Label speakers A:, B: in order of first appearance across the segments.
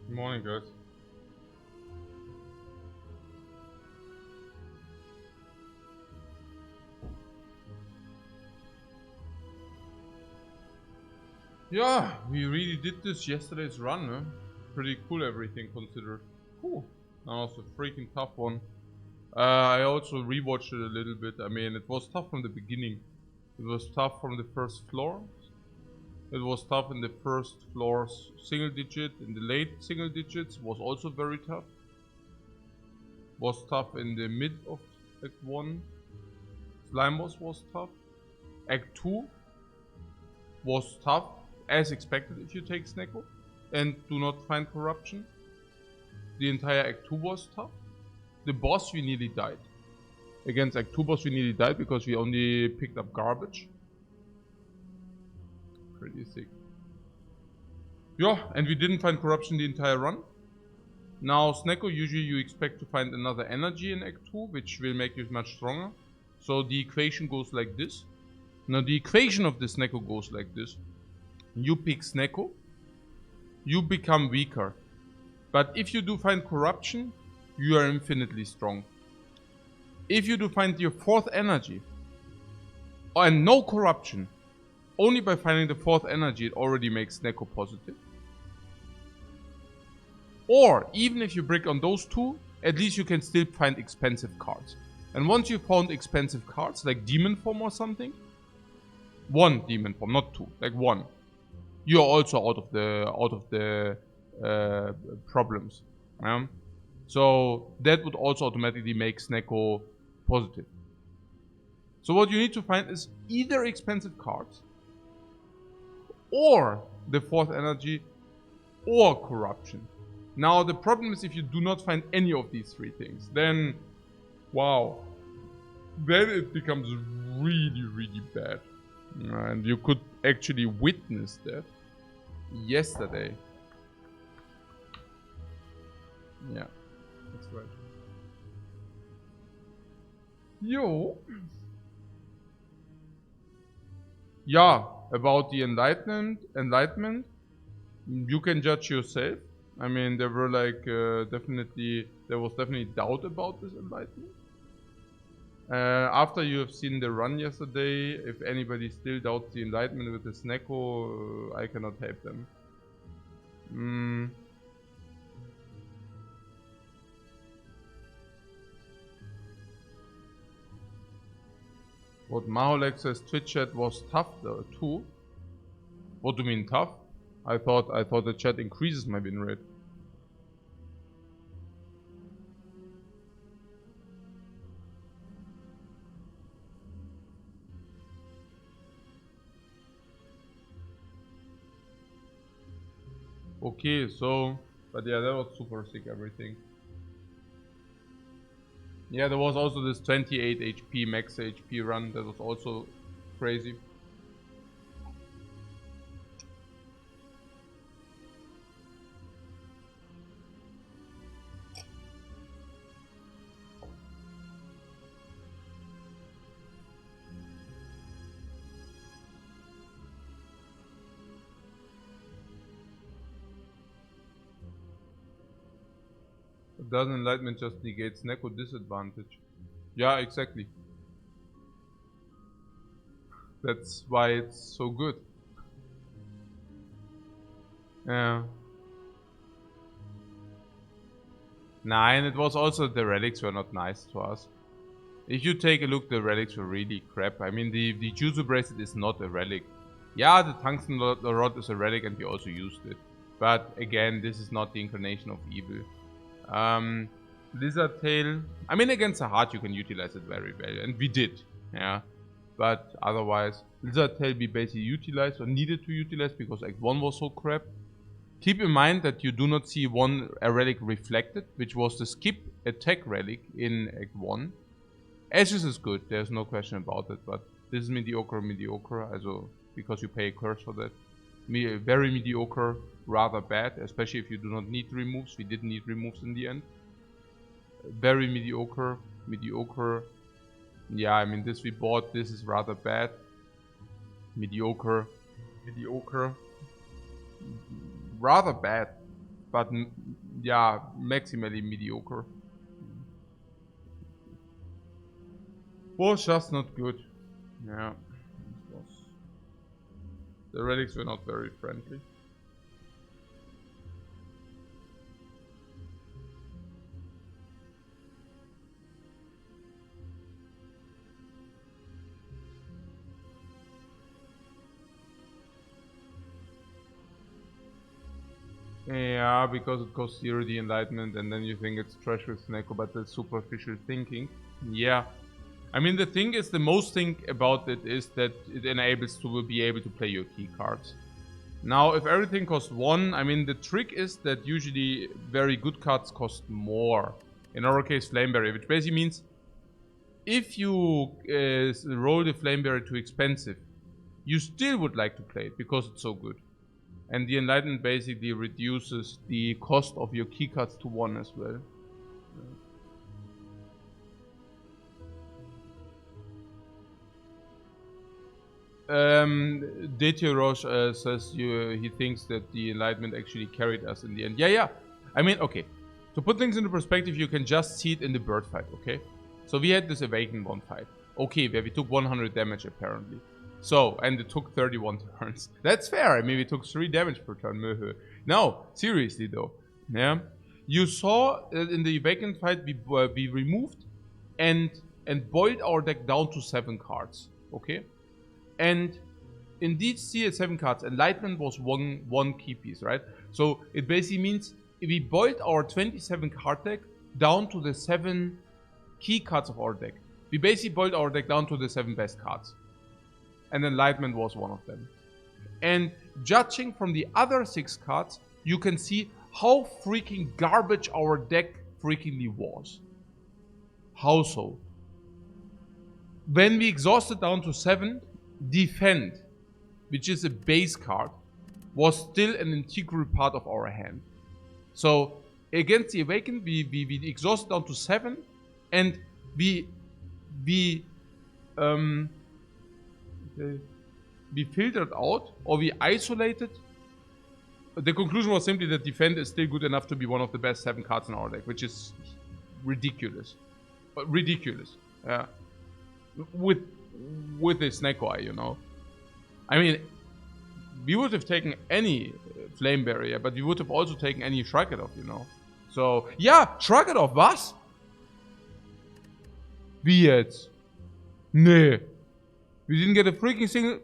A: Good morning, guys. Yeah, we really did this yesterday's run, huh? Pretty cool, everything considered. Cool. That was a freaking tough one. I also rewatched it a little bit. I mean, it was tough from the beginning. It was tough from the first floor. It was tough in the first floor's single digit. In the late single digits was also very tough. Was tough in the mid of Act 1. Slime Boss was tough. Act 2 was tough, as expected if you take Snecko and do not find corruption. The entire Act 2 was tough. The boss, we nearly died. Against Act 2 boss, we nearly died because we only picked up garbage. Pretty sick. Yeah, and we didn't find corruption the entire run. Now, Snecko, usually you expect to find another energy in Act 2, which will make you much stronger. So the equation goes like this. Now, the equation of the Snecko goes like this. You pick Snecko, you become weaker. But if you do find corruption, you are infinitely strong. If you do find your fourth energy, and no corruption, only by finding the fourth energy it already makes Snecko positive. Or, even if you break on those two, at least you can still find expensive cards. And once you found expensive cards, like Demon Form or something, one Demon Form, not two, like one, you are also out of the problems. So that would also automatically make Snecko positive. So what you need to find is either expensive cards, or the fourth energy, or corruption. Now the problem is if you do not find any of these three things, then wow, then it becomes really, really bad. And you could actually witness that yesterday. Yeah, that's right. Yo. Yeah, about the enlightenment, you can judge yourself. I mean, there were like there was definitely doubt about this enlightenment. After you have seen the run yesterday, if anybody still doubts the enlightenment with the Snecko, I cannot help them. What Maholek says, Twitch chat was tough though, too. What do you mean tough? I thought the chat increases my win rate. Okay, so, but yeah, that was super sick, everything. Yeah, there was also this 28 HP max HP run that was also crazy. Doesn't enlightenment just negate Snecko disadvantage? Yeah, exactly. That's why it's so good. Yeah. Nah, and it was also the relics were not nice to us. If you take a look, the relics were really crap. I mean, the Jutsu bracelet is not a relic. Yeah, the tungsten rod is a relic and we also used it. But again, this is not the incarnation of evil. Lizard Tail, I mean, against a heart you can utilize it very well, and we did, yeah. But otherwise, Lizard Tail we basically utilized or needed to utilize because Act 1 was so crap. Keep in mind that you do not see a relic reflected, which was the skip attack relic in Act 1. Ashes is good, there's no question about it, but this is mediocre, also because you pay a curse for that. Very mediocre, rather bad, especially if you do not need removes. We didn't need removes in the end. Very mediocre. Yeah, I mean, this we bought, this is rather bad. Mediocre. Rather bad. But yeah, maximally mediocre. Was just not good. Yeah. The relics were not very friendly. Yeah, because it costs 0 the enlightenment, and then you think it's trash with Neko, but that's superficial thinking. Yeah. I mean, the thing is, the most thing about it is that it enables to be able to play your key cards. Now, if everything costs 1, I mean, the trick is that usually very good cards cost more. In our case, Flameberry, which basically means if you roll the Flameberry too expensive, you still would like to play it because it's so good. And the Enlightenment basically reduces the cost of your keycards to 1 as well. Detio says he thinks that the Enlightenment actually carried us in the end. Yeah. I mean, okay. To put things into perspective, you can just see it in the bird fight, okay? So we had this Awakened one fight. Okay, where we took 100 damage apparently. So, and it took 31 turns. That's fair. I mean, we took 3 damage per turn. No, seriously though. Yeah. You saw in the Awakened fight we removed and boiled our deck down to 7 cards. Okay? And indeed, see at 7 cards, Enlightenment was one key piece, right? So it basically means we boiled our 27 card deck down to the 7 key cards of our deck. We basically boiled our deck down to the 7 best cards. And Enlightenment was one of them. And judging from the other 6 cards, you can see how freaking garbage our deck freakingly was. How so? When we exhausted down to 7, Defend, which is a base card, was still an integral part of our hand. So against the Awakened, we exhausted down to 7, and we filtered out, or we isolated. The conclusion was simply that Defend is still good enough to be one of the best 7 cards in our deck, which is ridiculous. Ridiculous. Yeah. With this Neko Eye, you know. I mean, we would have taken any Flame Barrier, but we would have also taken any Shrug It Off, you know. So, yeah, Shrug It Off, was? Wie jetzt? Nee. We didn't get a freaking single...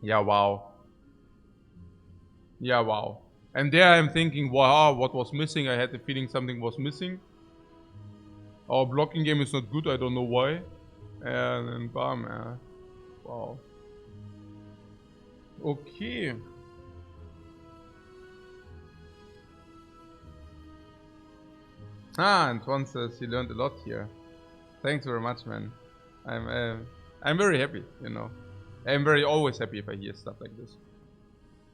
A: Yeah, wow. Yeah, wow. And there I'm thinking, wow, what was missing? I had the feeling something was missing. Our blocking game is not good, I don't know why. And then bam, yeah. Wow. Okay. Antoine says he learned a lot here. Thanks very much, man. I'm very happy, you know. I'm always happy if I hear stuff like this.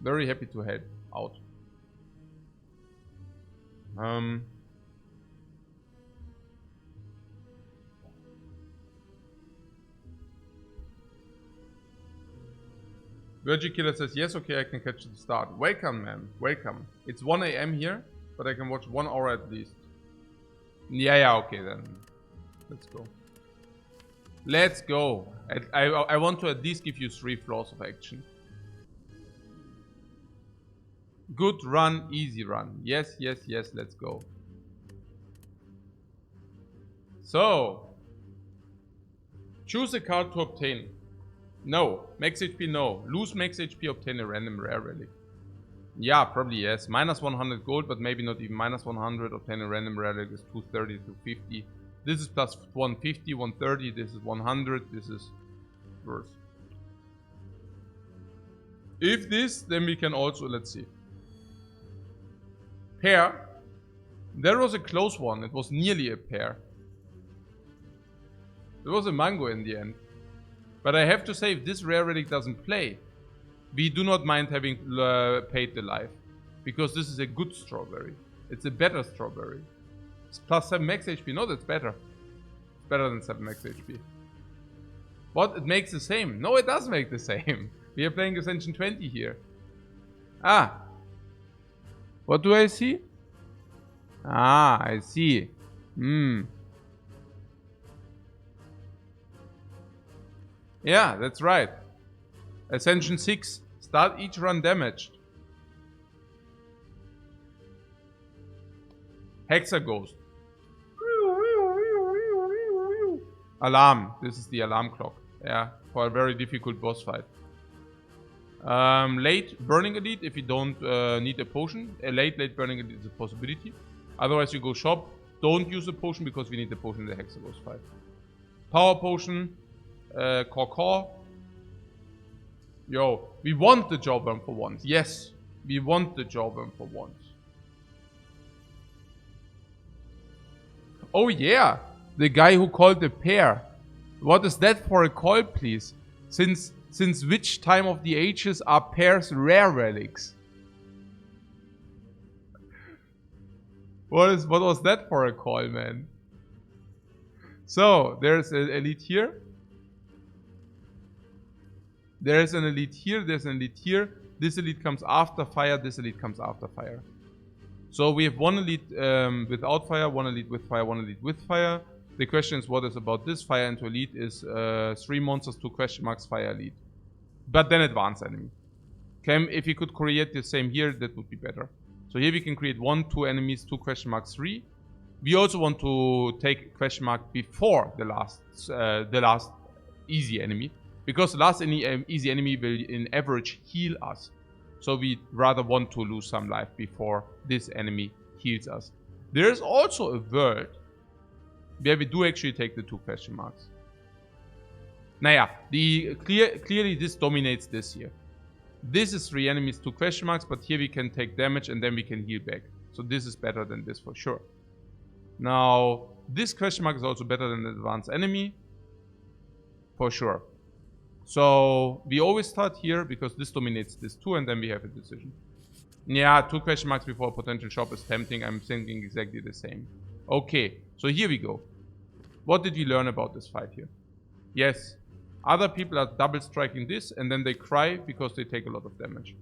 A: Very happy to help out. Virgin Killer says, yes, okay, I can catch the start. Welcome, man. Welcome. It's 1 AM here, but I can watch 1 hour at least. Yeah, okay then. Let's go. Let's go. I want to at least give you 3 floors of action. Good run, easy run. Yes, let's go. So, choose a card to obtain. No. Max HP, no. Lose max HP, obtain a random rare relic. Yeah, probably yes. Minus 100 gold, but maybe not even minus 100. Obtain a random rare relic is 230 to 50. This is plus 150, 130. This is 100. This is worse. If this, then we can also, let's see. Pair. There was a close one. It was nearly a pair. It was a mango in the end. But I have to say, if this rare relic doesn't play, we do not mind having paid the life. Because this is a good strawberry. It's a better strawberry. It's plus 7 max HP. No, that's better. It's better than 7 max HP. But it makes the same. No, it does make the same. We are playing Ascension 20 here. Ah. What do I see? Ah, I see. Yeah, that's right. Ascension 6. Start each run damaged. Hexa Ghost. Alarm. This is the alarm clock. Yeah, for a very difficult boss fight. Late Burning Elite if you don't need a potion. A late Burning Elite is a possibility. Otherwise you go shop. Don't use a potion because we need the potion in the Hexa Ghost fight. Power Potion. Core. Yo, we want the Jawbone for once. Yes, we want the Jawbone for once. Oh yeah, the guy who called the pair. What is that for a call, please? Since which time of the ages are pairs rare relics? What was that for a call, man? So there's an elite here. There's an elite here. There's an elite here. This elite comes after fire. This elite comes after fire. So we have one elite without fire, one elite with fire, one elite with fire. The question is what is about this? Fire into elite is 3 monsters, 2 question marks, fire elite. But then advanced enemy. Okay, if you could create the same here, that would be better. So here we can create 1, 2 enemies, 2 question marks, 3. We also want to take question mark before the last easy enemy. Because the last easy enemy will in average heal us. So we rather want to lose some life before this enemy heals us. There is also a world where we do actually take the 2 question marks. Naja, clearly this dominates this here. This is 3 enemies, 2 question marks, but here we can take damage and then we can heal back. So this is better than this for sure. Now, this question mark is also better than the advanced enemy. For sure. So we always start here because this dominates this 2 and then we have a decision. Yeah, 2 question marks before a potential shop is tempting. I'm thinking exactly the same. Okay, so here we go. What did we learn about this fight here? Yes, other people are double striking this and then they cry because they take a lot of damage.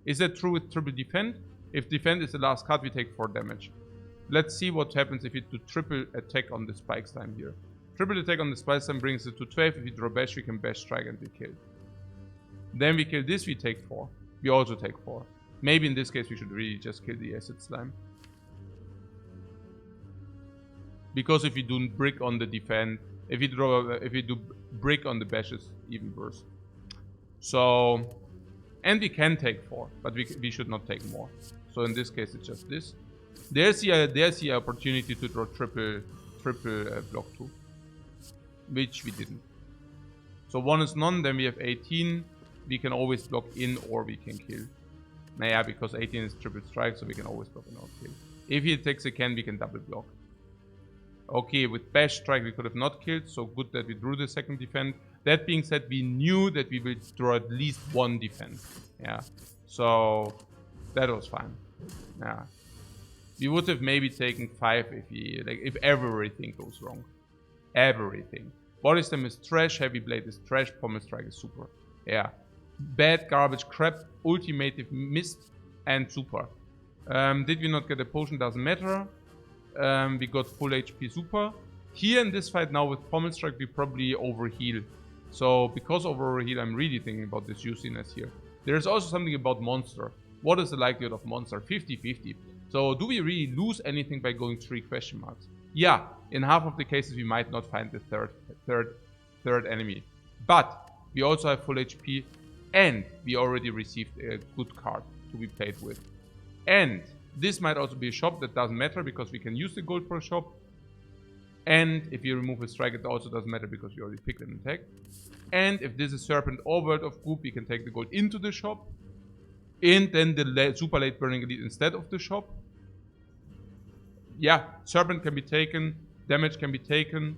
A: Is that true with triple defend? If defend is the last card, we take 4 damage. Let's see what happens if we do triple attack on the spikes time here. Triple attack on the spikes time brings it to 12. If we draw bash, we can bash strike and we kill. Then we kill this, we take 4. We also take 4. Maybe in this case we should really just kill the acid slime. Because if we do brick on the defend, if we do brick on the bash, it's even worse. So, and we can take 4, but we should not take more. So in this case it's just this. There's the opportunity to draw triple block 2. Which we didn't. So 1 is none, then we have 18. We can always block in or we can kill. Naja, because 18 is triple strike, so we can always block and not kill. If he attacks again, we can double block. Okay, with bash strike we could have not killed, so good that we drew the second defend. That being said, we knew that we will draw at least 1 defend. Yeah, so that was fine. Yeah, we would have maybe taken 5 if everything goes wrong. Everything. Body slam is trash, heavy blade is trash, pommel strike is super. Yeah. Bad, garbage, crap, ultimative, mist, and super. Did we not get a potion? Doesn't matter. We got full HP super. Here in this fight now with pommel strike, we probably overheal. So because of overheal, I'm really thinking about this juiciness here. There's also something about monster. What is the likelihood of monster? 50-50. So do we really lose anything by going 3 question marks? Yeah, in half of the cases we might not find the third enemy. But we also have full HP and we already received a good card to be played with. And this might also be a shop that doesn't matter because we can use the gold for a shop. And if you remove a strike, it also doesn't matter because we already picked an attack. And if this is Serpent or World of Group, we can take the gold into the shop. And then the super late burning elite instead of the shop. Yeah, Serpent can be taken, damage can be taken.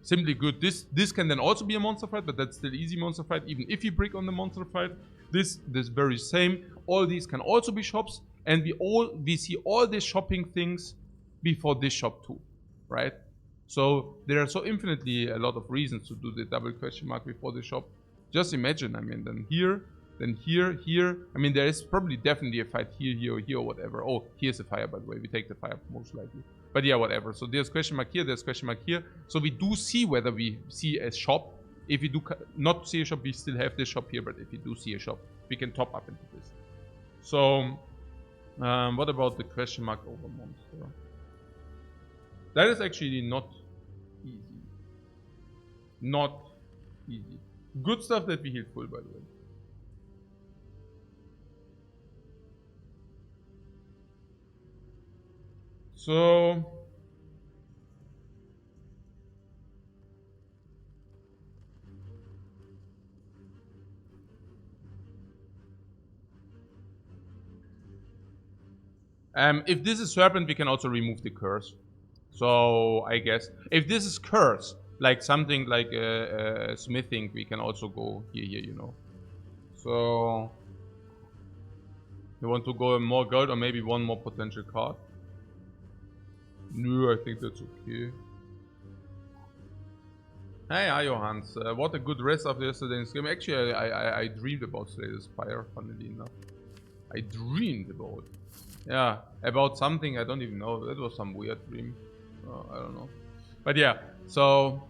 A: Simply good. This can then also be a monster fight, but that's still easy monster fight, even if you brick on the monster fight. This very same. All these can also be shops, and we see all these shopping things before this shop too, right? So there are so infinitely a lot of reasons to do the double question mark before the shop. Just imagine, I mean, then here, here. I mean, there is probably definitely a fight here, or whatever. Oh, here's a fire, by the way. We take the fire most likely. But yeah, whatever. So there's question mark here, there's question mark here. So we do see whether we see a shop. If we do not see a shop, we still have this shop here. But if we do see a shop, we can top up into this. So, what about the question mark over monster? That is actually not easy. Not easy. Good stuff that we healed full, by the way. So if this is serpent, we can also remove the curse. So I guess if this is curse, like something like smithing, we can also go here, you know. So you want to go more gold or maybe one more potential card? No, I think that's okay. Hey, Ayo Hans, what a good rest after yesterday's game. Actually, I dreamed about today's Spire, funnily enough. I dreamed about it. Yeah, about something I don't even know. That was some weird dream. I don't know. But yeah, so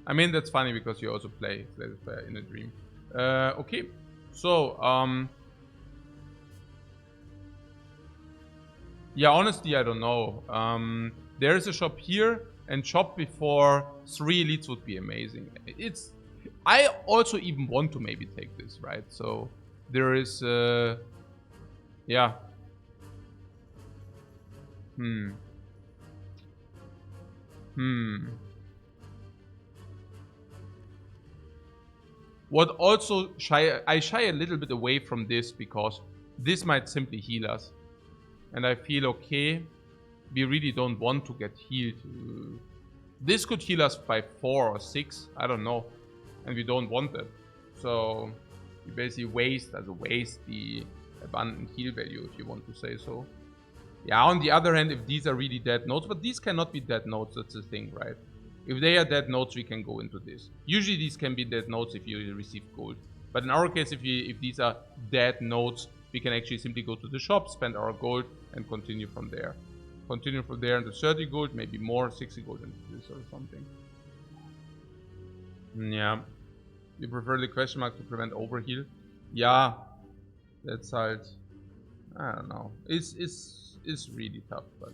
A: I mean that's funny because you also play Spire in a dream. Okay, so yeah, honestly I don't know. There is a shop here, and shop before 3 elites would be amazing. I also even want to maybe take this, right? So there is yeah. What also I shy a little bit away from this because this might simply heal us. And I feel okay, we really don't want to get healed. This could heal us by 4 or 6, I don't know. And we don't want that. So we basically waste the abundant heal value, if you want to say so. Yeah, on the other hand, if these are really dead nodes, but these cannot be dead nodes, that's the thing, right? If they are dead nodes, we can go into this. Usually these can be dead nodes if you receive gold. But in our case, if these are dead nodes, we can actually simply go to the shop, spend our gold, and continue from there. Continue from there into 30 gold, maybe more, 60 gold into this or something. Yeah. You prefer the question mark to prevent overheal? Yeah. That's halt, I don't know. It's really tough, but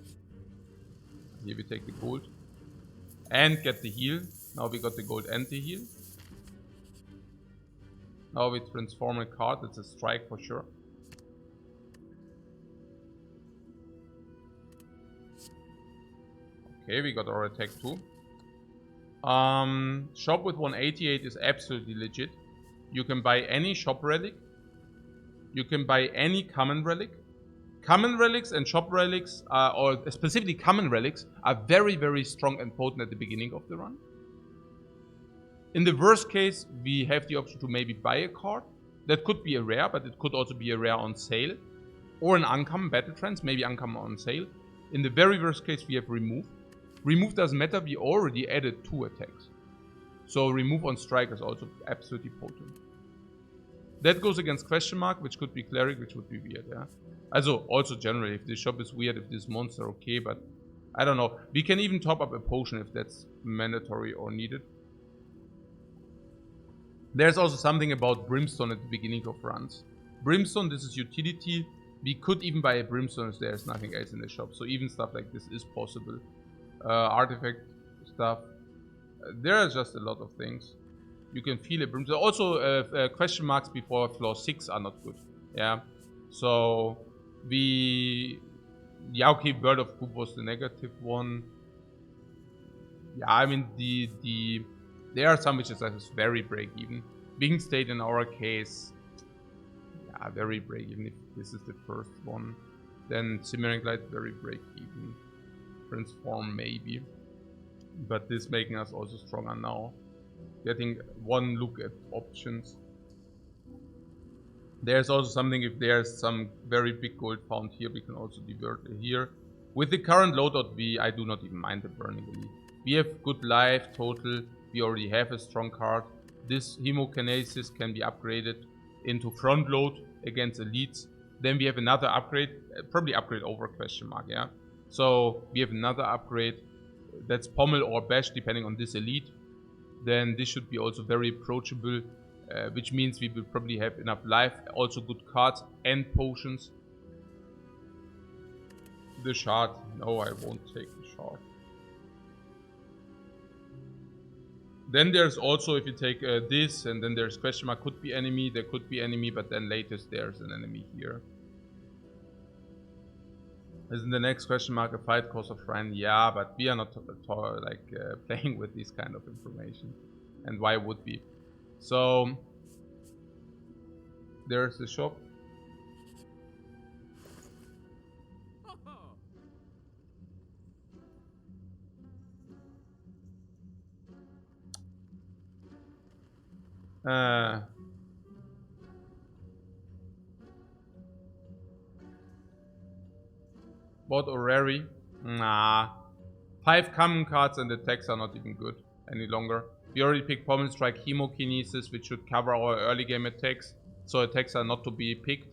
A: here we take the gold and get the heal. Now we got the gold and the heal. Now we transform a card. That's a strike for sure. Okay, we got our attack too. Shop with 188 is absolutely legit. You can buy any shop relic. You can buy any common relic. Common relics and shop relics, or specifically common relics, are very, very strong and potent at the beginning of the run. In the worst case, we have the option to maybe buy a card. That could be a rare, but it could also be a rare on sale. Or an uncommon battle trance, maybe uncommon on sale. In the very worst case, we have remove. Remove doesn't matter, we already added 2 attacks. So remove on strike is also absolutely potent. That goes against question mark, which could be cleric, which would be weird, yeah. Also generally, if this shop is weird, if this monster okay, but I don't know. We can even top up a potion if that's mandatory or needed. There's also something about brimstone at the beginning of runs. Brimstone, this is utility. We could even buy a brimstone if there's nothing else in the shop. So even stuff like this is possible. Artifact stuff. There are just a lot of things. You can feel a brimstone. Also, question marks before floor 6 are not good. Yeah. So yeah, okay, Bird of Poop was the negative one. Yeah, I mean there are some witches that is very break even. Wing State in our case, yeah, very break even if this is the first one. Then Ironclad, very break even. Transform maybe. But this making us also stronger now. Getting one look at options. There's also something, if there's some very big gold found here, we can also divert here. With the current loadout, I do not even mind the burning elite. We have good life total, we already have a strong card. This hemokinesis can be upgraded into front load against elites. Then we have another upgrade, probably upgrade over question mark, yeah. So we have another upgrade that's pommel or bash depending on this elite. Then this should be also very approachable, which means we will probably have enough life, also good cards and potions. The shard, no, I won't take the shard. Then there's also, if you take this, and then there's question mark, could be enemy, there could be enemy, but then latest there's an enemy here. Isn't the next question mark a fight cause of friend? Yeah, but we are not playing with this kind of information. And why would we? So, there's the shop. Bought Orrery? Nah. 5 common cards and attacks are not even good any longer. We already picked Pommel Strike, Hemokinesis, which should cover our early game attacks. So attacks are not to be picked.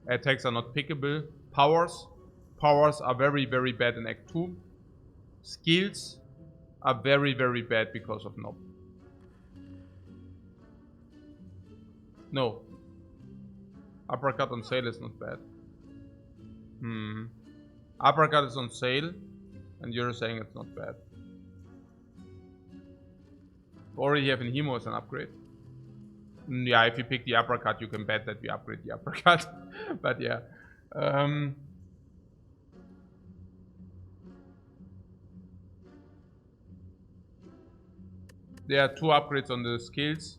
A: Attacks are not pickable. Powers. Powers are very, very bad in Act 2. Skills are very, very bad because of Nob. No. Uppercut on sale is not bad. Uppercut is on sale, and you're saying it's not bad. Already have in Hemo as an upgrade. Yeah, if you pick the uppercut, you can bet that we upgrade the uppercut. But yeah. There are 2 upgrades on the skills.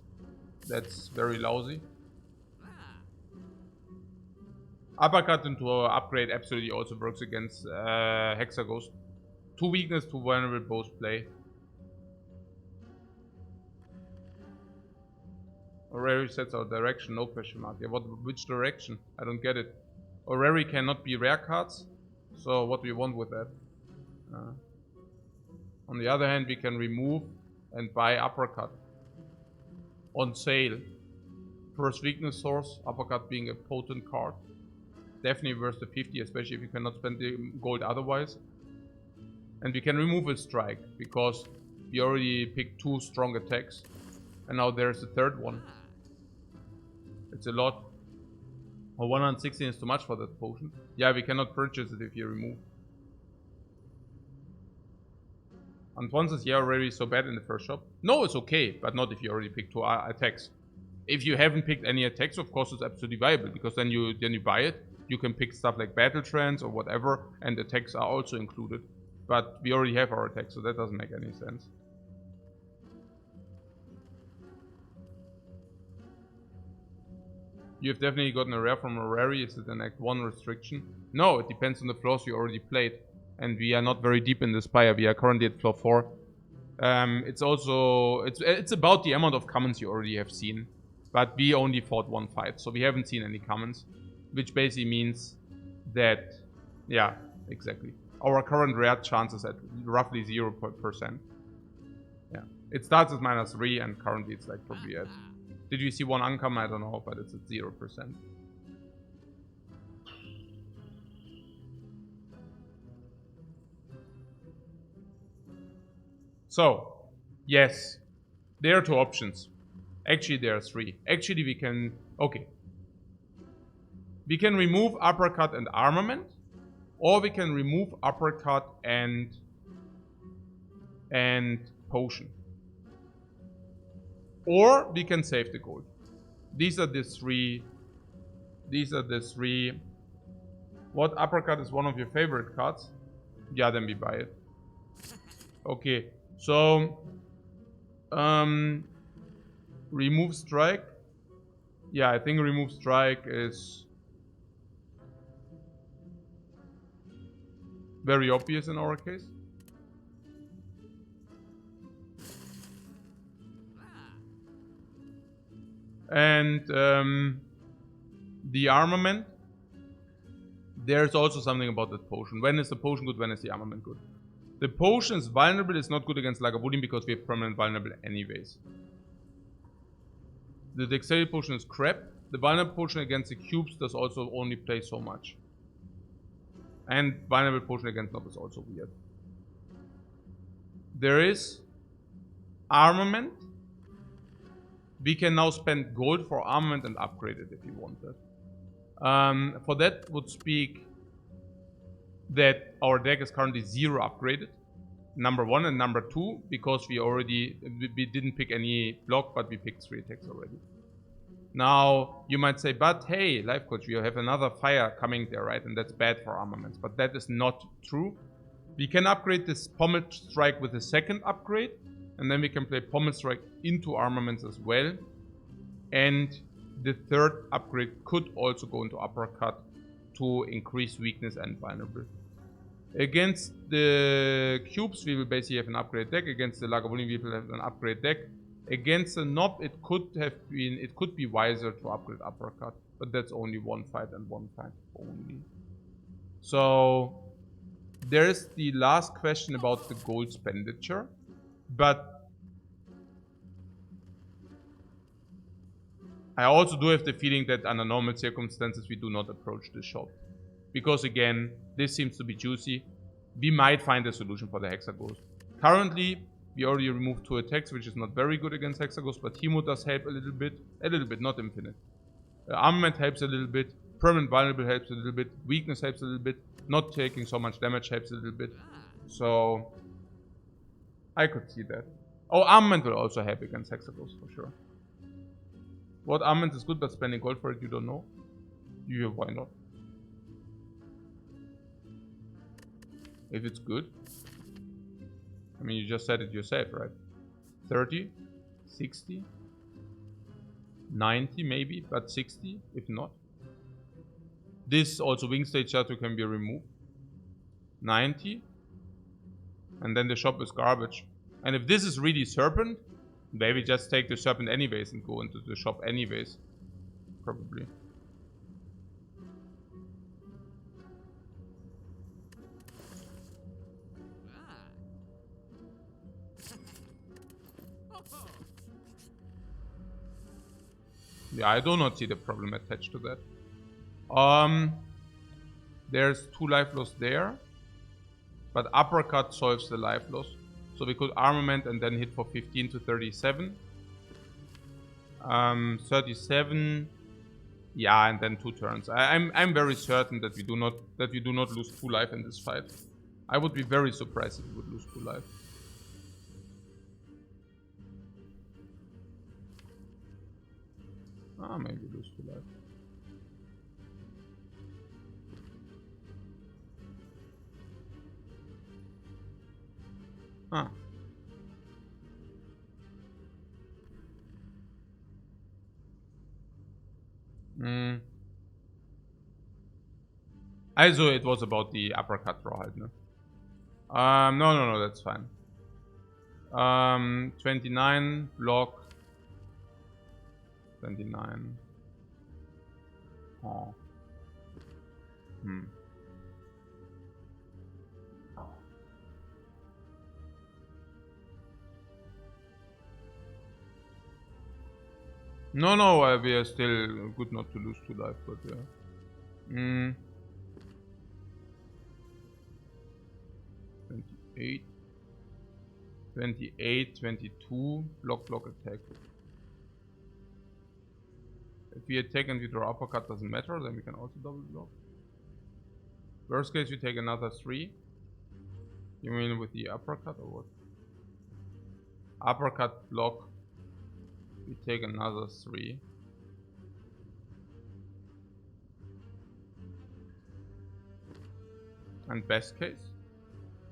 A: That's very lousy. Uppercut into upgrade absolutely also works against Hexaghost. 2 weakness, 2 vulnerable, both play. Orrery sets our direction, no question mark. Yeah, which direction? I don't get it. Orrery cannot be rare cards, so what do we want with that? On the other hand, we can remove and buy uppercut. On sale. First weakness source, uppercut being a potent card. Definitely worth the 50, especially if you cannot spend the gold otherwise. And we can remove a strike, because we already picked 2 strong attacks. And now there's a third one. It's a lot. Oh, 116 is too much for that potion. Yeah, we cannot purchase it if you remove. Antoine says, yeah, already so bad in the first shop. No, it's okay, but not if you already picked 2 attacks. If you haven't picked any attacks, of course it's absolutely viable, because then you buy it. You can pick stuff like Battle Trance or whatever, and attacks are also included. But we already have our attacks, so that doesn't make any sense. You've definitely gotten a rare from Orrery. Is it an Act 1 restriction? No, it depends on the floors you already played. And we are not very deep in the Spire. We are currently at floor 4. It's also... It's about the amount of commons you already have seen. But we only fought 1 fight, so we haven't seen any commons. Which basically means that... Yeah, exactly. Our current rare chance is at roughly 0%. Yeah. It starts at -3 and currently it's like probably at... Did you see 1 uncommon? I don't know, but it's at 0%. So, yes, there are 2 options. Actually, there are 3. Actually, we can... Okay. We can remove uppercut and armament, or we can remove uppercut and potion. Or we can save the gold. These are the 3. These are the 3. What uppercut is one of your favorite cards? Yeah, then we buy it. Okay, so remove strike. Yeah, I think remove strike is very obvious in our case. And the armament, there's also something about that potion. When is the potion good? When is the armament good? The potion is vulnerable. It's not good against Lagavulin because we have permanent vulnerable anyways. The dexterity potion is crap. The vulnerable potion against the cubes does also only play so much. And vulnerable potion against nob is also weird. There is armament. We can now spend gold for armament and upgrade it if you want that. For that would speak that our deck is currently 0 upgraded. Number 1 and number 2, because we didn't pick any block, but we picked 3 attacks already. Now, you might say, but hey, Lifecoach, we have another fire coming there, right? And that's bad for armaments. But that is not true. We can upgrade this Pommel Strike with a second upgrade. And then we can play Pommel Strike into armaments as well. And the third upgrade could also go into Uppercut to increase weakness and vulnerable. Against the cubes, we will basically have an upgrade deck. Against the Lagavulin, we will have an upgrade deck. Against the Nob, it could be wiser to upgrade Uppercut. But that's only one fight and one fight only. So, there's the last question about the gold expenditure. But I also do have the feeling that under normal circumstances we do not approach the shop. Because again, this seems to be juicy. We might find a solution for the Hexaghost. Currently, we already removed 2 attacks, which is not very good against Hexaghost, but Hemo does help a little bit, not infinite. Armament helps a little bit, Permanent Vulnerable helps a little bit, Weakness helps a little bit, not taking so much damage helps a little bit. So, I could see that. Oh, Armament will also help against Hexaghost for sure. What armament is good but spending gold for it, you don't know? Yeah, why not? If it's good. I mean, you just said it yourself, right? 30, 60, 90 maybe, but 60 if not. This also Wing Stage Shadow can be removed. 90. And then the shop is garbage. And if this is really Serpent, maybe just take the Serpent anyways and go into the shop anyways. Probably. Yeah, I do not see the problem attached to that. There's 2 life loss there. But Uppercut solves the life loss. So we could armament and then hit for 15 to 37. 37. Yeah, and then 2 turns. I'm very certain that we do not lose 2 life in this fight. I would be very surprised if we would lose 2 life. Maybe lose 2 life. Also, it was about the uppercut draw, halt, ne? No, that's fine. 29, block. 29. Oh. No, we are still good not to lose 2 life, but yeah. 28. 28, 22, block, attack. If we attack and we draw uppercut, doesn't matter, then we can also double block. Worst case, we take another 3. You mean with the uppercut or what? Uppercut, block. We take another 3. And best case?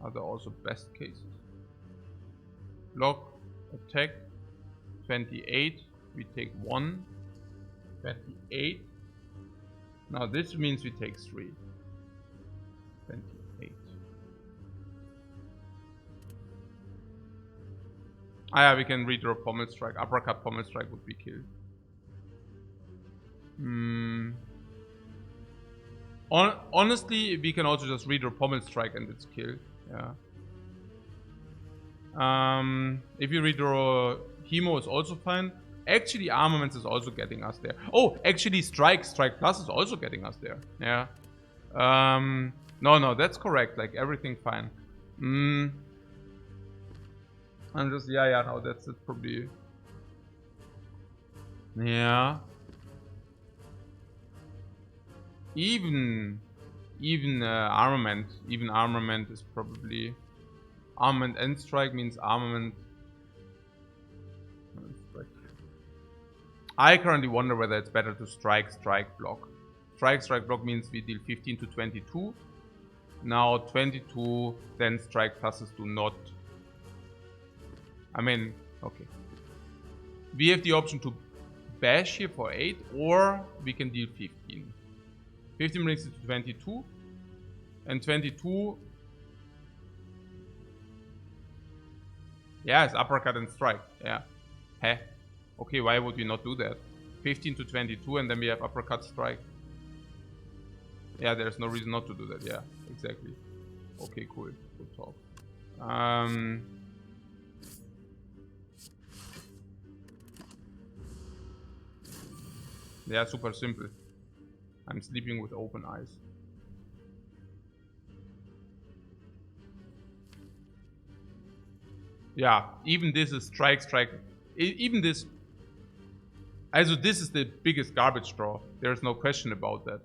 A: Are there also best cases? Block, attack, 28. We take 1. 28. Now this means we take 3. 28. Yeah, we can redraw Pommel Strike. Uppercut Pommel Strike would be killed. Honestly, we can also just redraw Pommel Strike and it's killed. Yeah. If you redraw Hemo is also fine. Actually, armaments is also getting us there. Oh, actually, strike plus is also getting us there. Yeah. No, that's correct. Like, everything fine. I'm just, yeah, no, that's it probably. Yeah. Even armament is probably... Armament and strike means armament. I currently wonder whether it's better to strike block. Strike block means we deal 15 to 22. Now 22, then strike pluses do not. I mean, okay. We have the option to bash here for 8, or we can deal 15. 15 brings it to 22. And 22... Yeah, it's uppercut and strike. Yeah. Heh. Okay, why would we not do that? 15 to 22 and then we have uppercut strike. Yeah, there's no reason not to do that. Yeah, exactly. Okay, cool. Good talk. Yeah, super simple. I'm sleeping with open eyes. Yeah, even this is strike. Even this... Also, this is the biggest garbage draw. There's no question about that.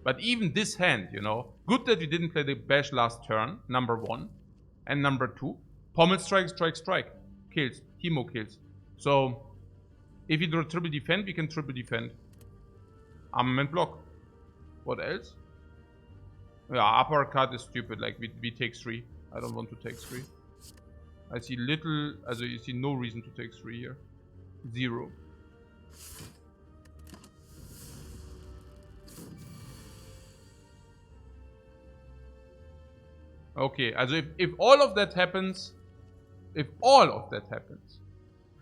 A: But even this hand, you know, good that we didn't play the bash last turn, number 1. And number 2, pommel strike. Kills. Hemo kills. So, if you draw triple defend, we can triple defend. Armament block. What else? Yeah, uppercut is stupid. Like, we take 3. I don't want to take 3. I see little... Also, you see no reason to take 3 here. 0. Okay, also if all of that happens...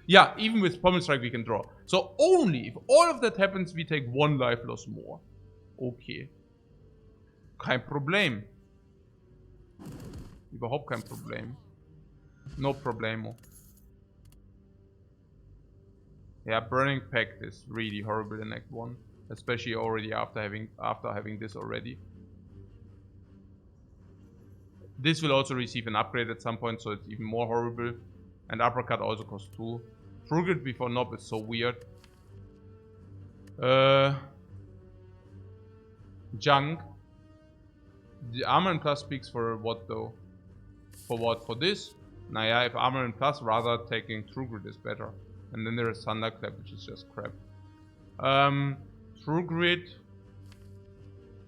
A: Yeah, even with pommel strike we can draw. So only if all of that happens, we take 1 life loss more. Okay. Kein Problem. Überhaupt kein Problem. No problemo. Yeah, Burning Pact is really horrible in Act 1. Especially already after having this already. This will also receive an upgrade at some point, so it's even more horrible. And uppercut also costs 2. True Grit before Knob is so weird. Junk. The Armor and Plus speaks for what though? For what? For this? Naja, if Armor and Plus, rather taking True Grit is better. And then there is Thunderclap, which is just crap. True Grit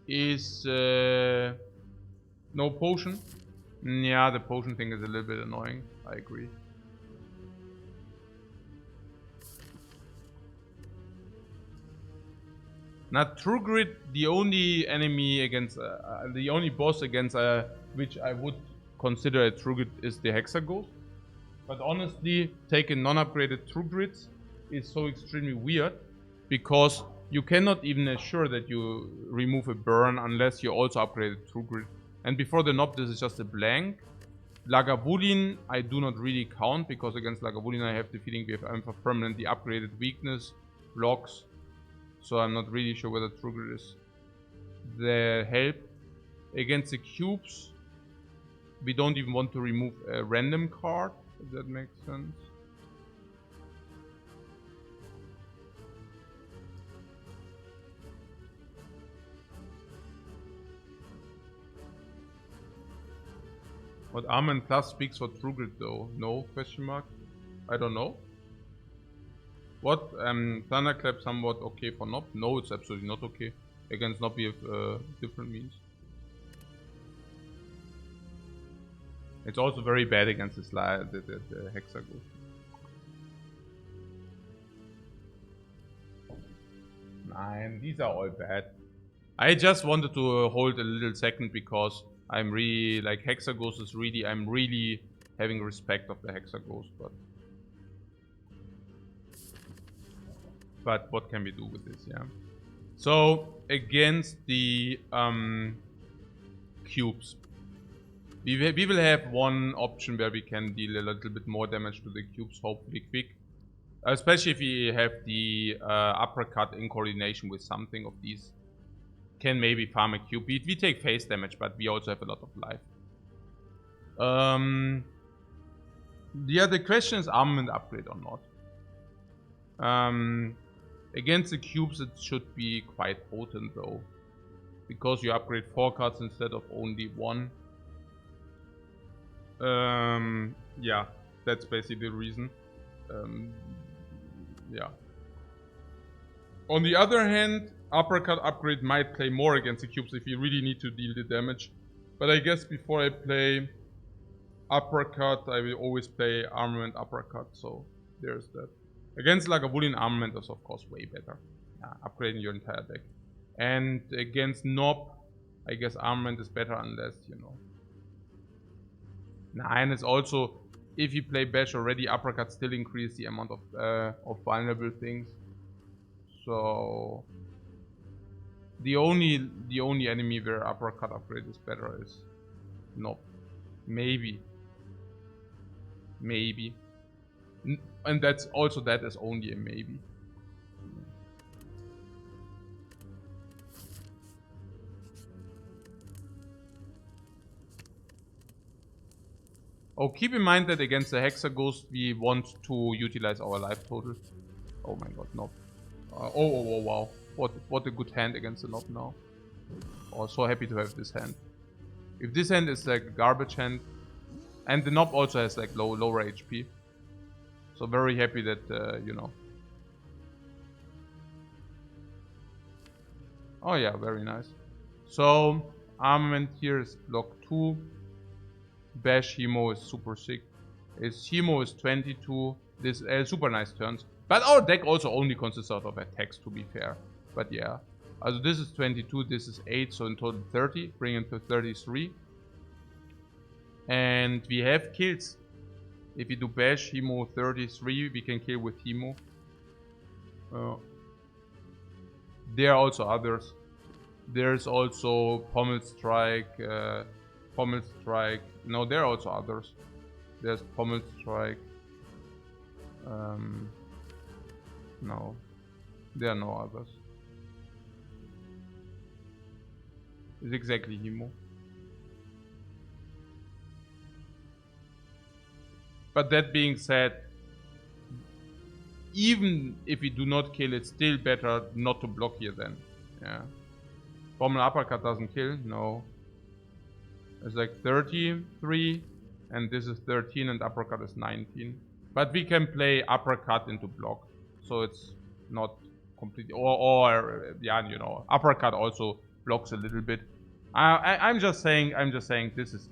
A: is no potion. Yeah, the potion thing is a little bit annoying. I agree. Now, True Grit, the only enemy against, the only boss against which I would consider a True Grit is the Hexaghost. But honestly, taking non-upgraded True Grits is so extremely weird because you cannot even assure that you remove a burn unless you also upgraded True Grit. And before the Knob, this is just a blank. Lagavulin, I do not really count because against Lagavulin I have the feeling we have permanently upgraded weakness, blocks. So I'm not really sure whether True Grit is the help. Against the cubes, we don't even want to remove a random card, if that makes sense. What Armor and Plus speaks for True Grit though? No? Question mark? I don't know. What? Thunderclap somewhat okay for Knob? No, it's absolutely not okay. Against Knob we have different means. It's also very bad against the Hexaghost. Nine, these are all bad. I just wanted to hold a little second because I'm really, like, Hexaghost is really, I'm really having respect of the Hexaghost, but what can we do with this, yeah? So, against the cubes, we will have one option where we can deal a little bit more damage to the cubes, hopefully quick. Especially if you have the uppercut in coordination with something of these. Can maybe farm a cube. We take face damage, but we also have a lot of life. Yeah, the question is armament upgrade or not. Against the cubes it should be quite potent though. Because you upgrade 4 cards instead of only 1. Yeah, that's basically the reason. Yeah. On the other hand, uppercut upgrade might play more against the cubes if you really need to deal the damage. But I guess before I play uppercut, I will always play armament uppercut, so there's that. Against Lagavulin, armament is of course way better. Upgrading your entire deck. And against Nob, I guess armament is better unless, you know. And it's also, if you play Bash already, uppercut still increase the amount of vulnerable things. So the only enemy where uppercut upgrade is better is Nob. Maybe. And that is only a maybe. Oh, keep in mind that against the Hexa Ghost we want to utilize our life total. Oh my god, Nob. Oh, wow. What a good hand against the Nob now. Oh, so happy to have this hand. If this hand is like a garbage hand, and the Nob also has like lower HP. So very happy that, you know. Oh yeah, very nice. So, armament here is block 2. Bash Hemo is super sick. Hemo is 22. This super nice turns. But our deck also only consists out of attacks, to be fair. But yeah. Also this is 22, this is 8, so in total 30. Bring it to 33. And we have kills. If you do Bash Hemo 33, we can kill with Hemo. There are also others. There's also Pommel Strike. Pommel Strike. No, there are also others. There's Pommel Strike. No. There are no others. It's exactly Hemo. But that being said, even if we do not kill, it's still better not to block here then. Yeah. Pommel Uppercut doesn't kill, no. It's like 33, and this is 13, and Uppercut is 19. But we can play Uppercut into block, so it's not completely, or yeah, you know, Uppercut also blocks a little bit. I'm just saying this is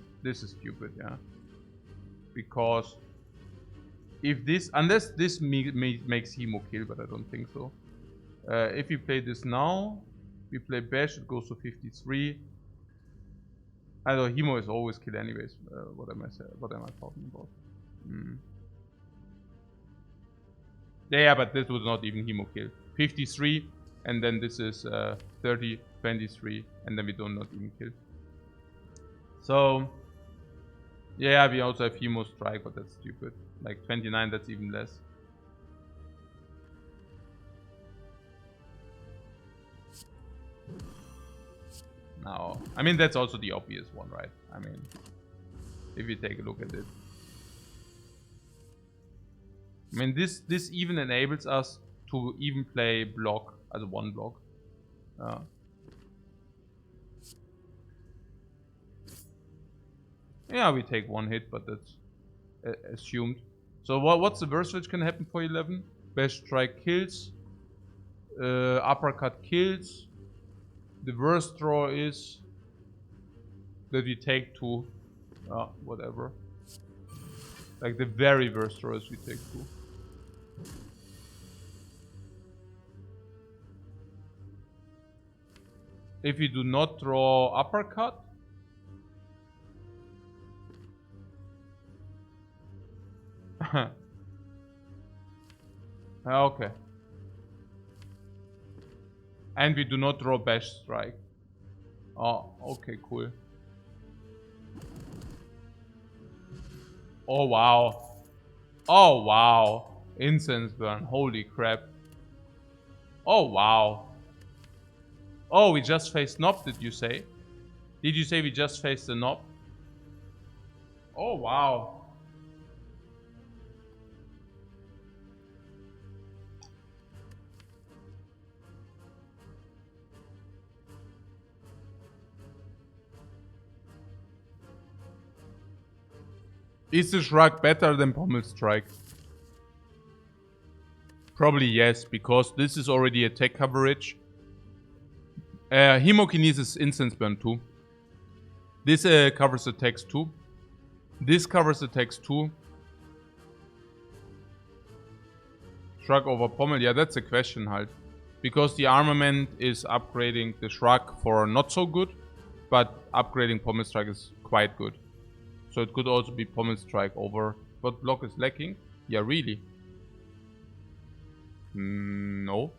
A: stupid, yeah. Because if this, unless this makes Hemo kill, but I don't think so. If we play this now, we play Bash, it goes to 53. I know Hemo is always kill anyways. What am I talking about? Yeah, but this was not even Hemo kill. 53, and then this is 30, 23, and then we do not even kill. So yeah, we also have Hemo Strike, but that's stupid. Like 29, that's even less. Now, I mean, that's also the obvious one, right? I mean, if you take a look at it. I mean, this even enables us to even play block as a one block. Yeah, we take one hit, but that's assumed. So what's the worst which can happen for 11? Bash Strike kills. Uppercut kills. The worst draw is that we take 2. Whatever. Like the very worst draw is we take 2. If we do not draw Uppercut, okay. And we do not draw Bash Strike. Oh, okay, cool. Oh, wow. Oh, wow. Incense burn. Holy crap. Oh, wow. Oh, we just faced Knob, did you say? Did you say we just faced the Knob? Oh, wow. Is the Shrug better than Pommel Strike? Probably yes, because this is already attack coverage. Hemokinesis Incense Burn too. This covers attacks too. This covers attacks too. Shrug over Pommel, yeah, that's a question halt. Because the armament is upgrading the Shrug for not so good, but upgrading Pommel Strike is quite good. So it could also be Pommel Strike over. What block is lacking? Yeah, really? No.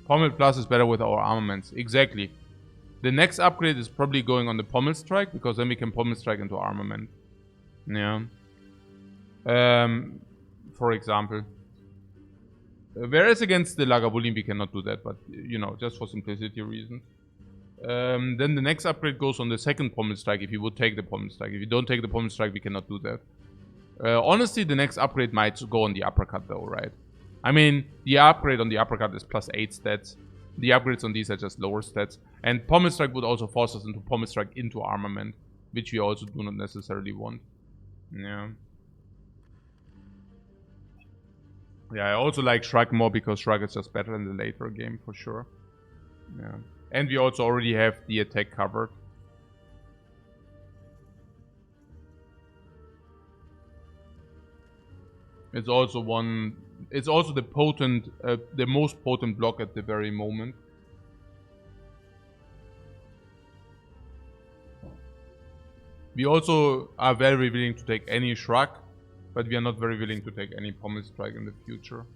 A: Pommel Plus is better with our armaments. Exactly. The next upgrade is probably going on the Pommel Strike, because then we can Pommel Strike into armament. Yeah. For example. Whereas against the Lagavulin we cannot do that, but you know, just for simplicity reasons. Then the next upgrade goes on the second Pommel Strike if you would take the Pommel Strike. If you don't take the Pommel Strike, we cannot do that. Honestly, the next upgrade might go on the uppercut though, right? I mean, the upgrade on the uppercut is +8 stats. The upgrades on these are just lower stats. And Pommel Strike would also force us into Pommel Strike into armament, which we also do not necessarily want. Yeah. Yeah, I also like Shrug more because Shrug is just better in the later game for sure. Yeah. And we also already have the attack covered. It's also the most potent block at the very moment. We also are very willing to take any Shrug, but we are not very willing to take any Pommel Strike in the future.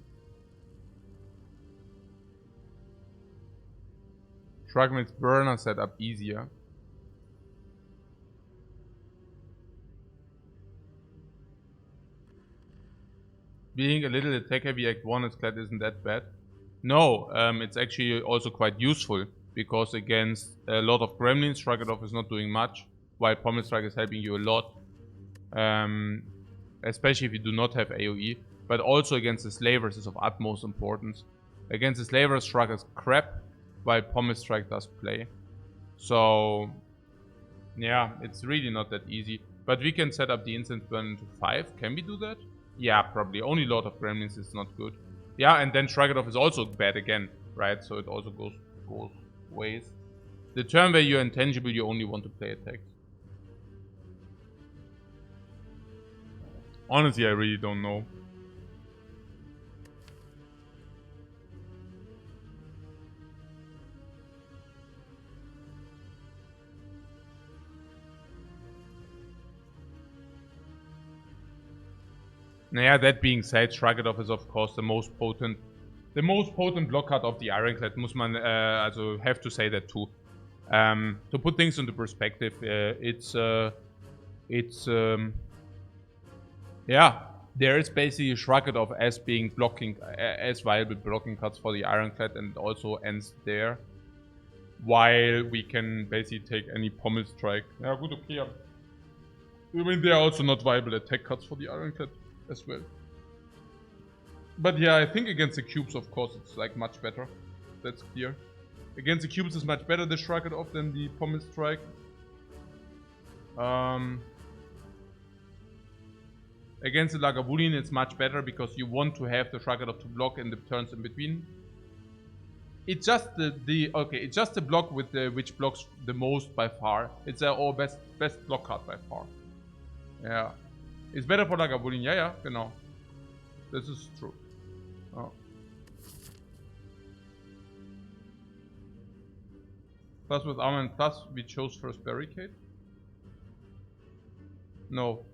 A: Shrug makes burner setup easier. Being a little attack heavy Act 1 Clad isn't that bad. No, it's actually also quite useful, because against a lot of gremlins, Shrug It Off is not doing much, while Pommel Strike is helping you a lot. Especially if you do not have AoE, but also against the slavers is of utmost importance. Against the slavers, Shrug is crap, while Pommel Strike does play. So, yeah, it's really not that easy. But we can set up the Incense Burn into 5. Can we do that? Yeah, probably. Only Lord of Gremlins is not good. Yeah, and then Shrug It Off is also bad again, right? So it also goes ways. The turn where you're intangible, you only want to play attacks. Honestly, I really don't know. Yeah, that being said, Shrug It Off is of course the most potent block card of the Ironclad. Muss man also have to say that too. To put things into perspective, yeah, there is basically Shrug It Off as being as viable blocking cards for the Ironclad, and it also ends there. While we can basically take any Pommel Strike. Yeah, good, okay. I mean, they are also not viable attack cards for the Ironclad as well. But yeah, I think against the cubes, of course, it's like much better. That's clear. Against the cubes is much better, the Shrug It Off, than the Pommel Strike. Against the Lagavulin, it's much better because you want to have the Shrug It Off to block in the turns in between. It's just it's just the block with which blocks the most by far. It's our best block card by far. Yeah. It's better for Lagavulin, yeah, genau. This is true. Oh. Plus with armament plus, we chose first barricade. No.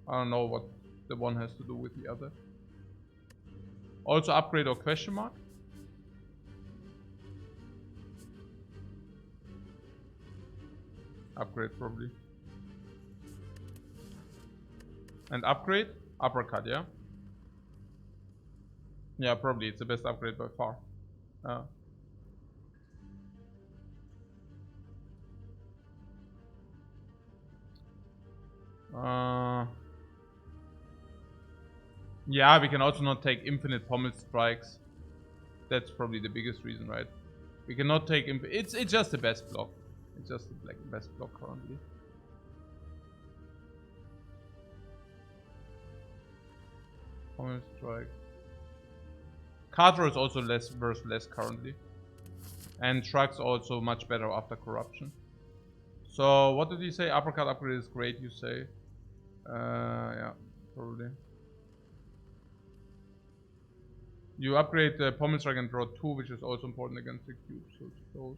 A: I don't know what the one has to do with the other. Also upgrade or question mark? Upgrade probably. And upgrade? Uppercut, yeah? Yeah, probably. It's the best upgrade by far. Yeah, we can also not take infinite pommel strikes. That's probably the biggest reason, right? We cannot take it's just the best block. It's just the best block currently. Pommel strike. Card is also worth less currently. And Truck's also much better after corruption. So what did you say? Uppercut upgrade is great, you say? Yeah, probably. You upgrade the pommel strike and draw 2, which is also important against the cube. So it's close.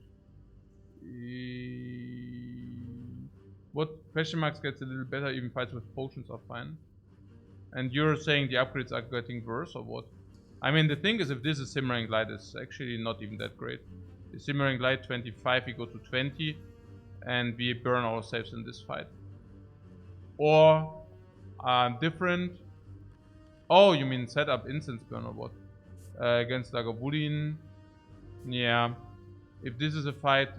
A: What question marks gets a little better? Even fights with potions are fine. And you're saying the upgrades are getting worse or what? I mean, the thing is, if this is Simmering Light, it's actually not even that great. The Simmering Light 25, we go to 20, and we burn ourselves in this fight. Or different. Oh, you mean set up instance burn or what? Against Lagavulin. Yeah. If this is a fight,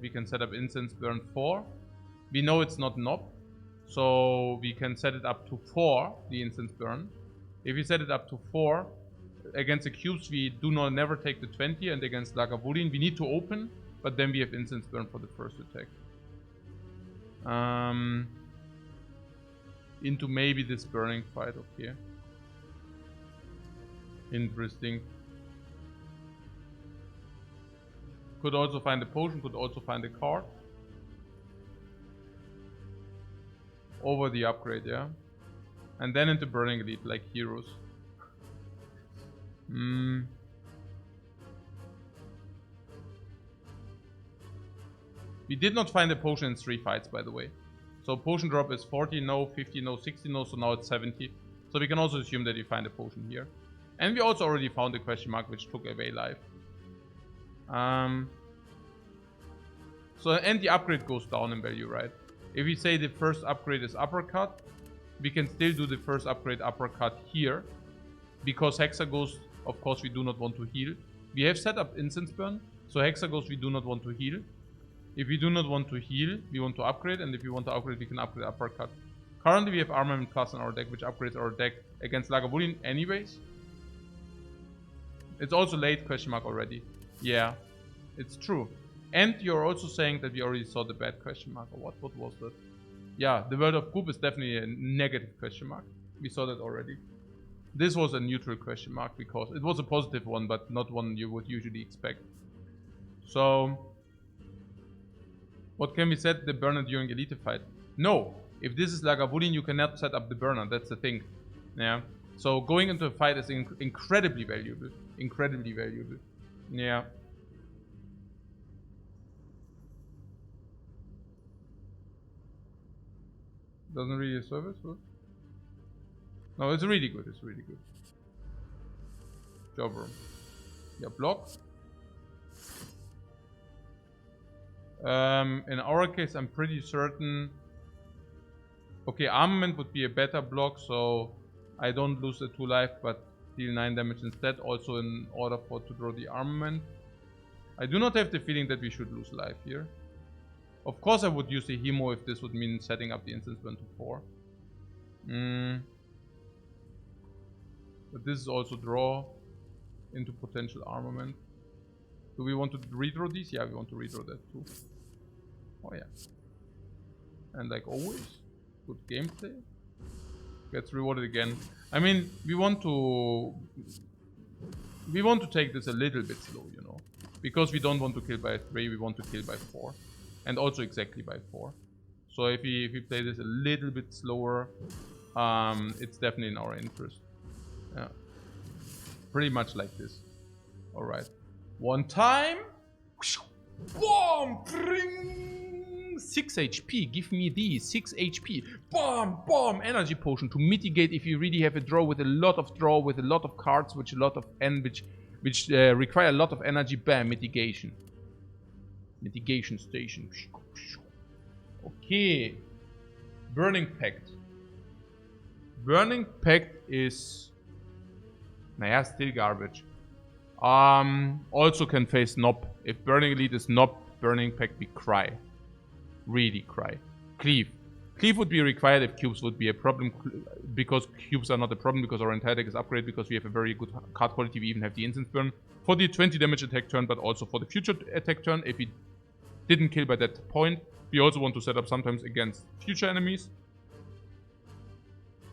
A: we can set up instance burn 4. We know it's not Nob, so we can set it up to 4, the instance burn. If we set it up to 4, against the cubes we never take the 20, and against Lagavulin we need to open, but then we have instance burn for the first attack. Into maybe this burning fight, okay. Interesting. Could also find a potion, could also find a card. Over the upgrade, yeah. And then into Burning Elite, like heroes. We did not find a potion in 3 fights, by the way. So potion drop is 40, no, 50, no, 60, no, so now it's 70. So we can also assume that we find a potion here. And we also already found a question mark which took away life. So, and the upgrade goes down in value, right? If we say the first upgrade is uppercut, we can still do the first upgrade uppercut here. Because Hexaghost, of course, we do not want to heal. We have set up Incense Burn, so Hexaghost we do not want to heal. If we do not want to heal, we want to upgrade, and if we want to upgrade, we can upgrade uppercut. Currently we have Armament Plus in our deck, which upgrades our deck against Lagavulin anyways. It's also late, question mark already. Yeah, it's true. And you're also saying that we already saw the bad question mark, or what? What was that? Yeah, the World of Poop is definitely a negative question mark. We saw that already. This was a neutral question mark because it was a positive one, but not one you would usually expect. So, what can we set the burner during Elite fight? No, if this is Lagavulin, you cannot set up the burner. That's the thing. Yeah. So going into a fight is incredibly valuable. Incredibly valuable. Yeah. Doesn't really service, what? No, it's really good. It's really good. Job room. Yeah, block. In our case, I'm pretty certain. Okay, armament would be a better block, so I don't lose the 2 life, but deal 9 damage instead. Also, in order to draw the armament, I do not have the feeling that we should lose life here. Of course, I would use the Hemo if this would mean setting up the instance burn to 4. But this is also draw into potential armament. Do we want to redraw these? Yeah, we want to redraw that too. Oh yeah. And like always, good gameplay. Gets rewarded again. I mean, we want to take this a little bit slow, you know. Because we don't want to kill by 3, we want to kill by 4. And also exactly by 4. So if we play this a little bit slower, it's definitely in our interest. Yeah. Pretty much like this. Alright. One time. Boom! 6 HP. Give me these. 6 HP. Boom! Boom! Energy potion to mitigate if you really have a draw with a lot of cards, which require a lot of energy. Bam! Mitigation. Mitigation station. Okay. Burning Pact. Burning Pact is... Naja, still garbage. Also can face Nob. If Burning Elite is Nob, Burning Pact, we cry. Really cry. Cleave. Cleave would be required if cubes would be a problem, because cubes are not a problem, because our entire deck is upgraded, because we have a very good card quality, we even have the Instance Burn for the 20 damage attack turn, but also for the future attack turn. If we didn't kill by that point, we also want to set up sometimes against future enemies.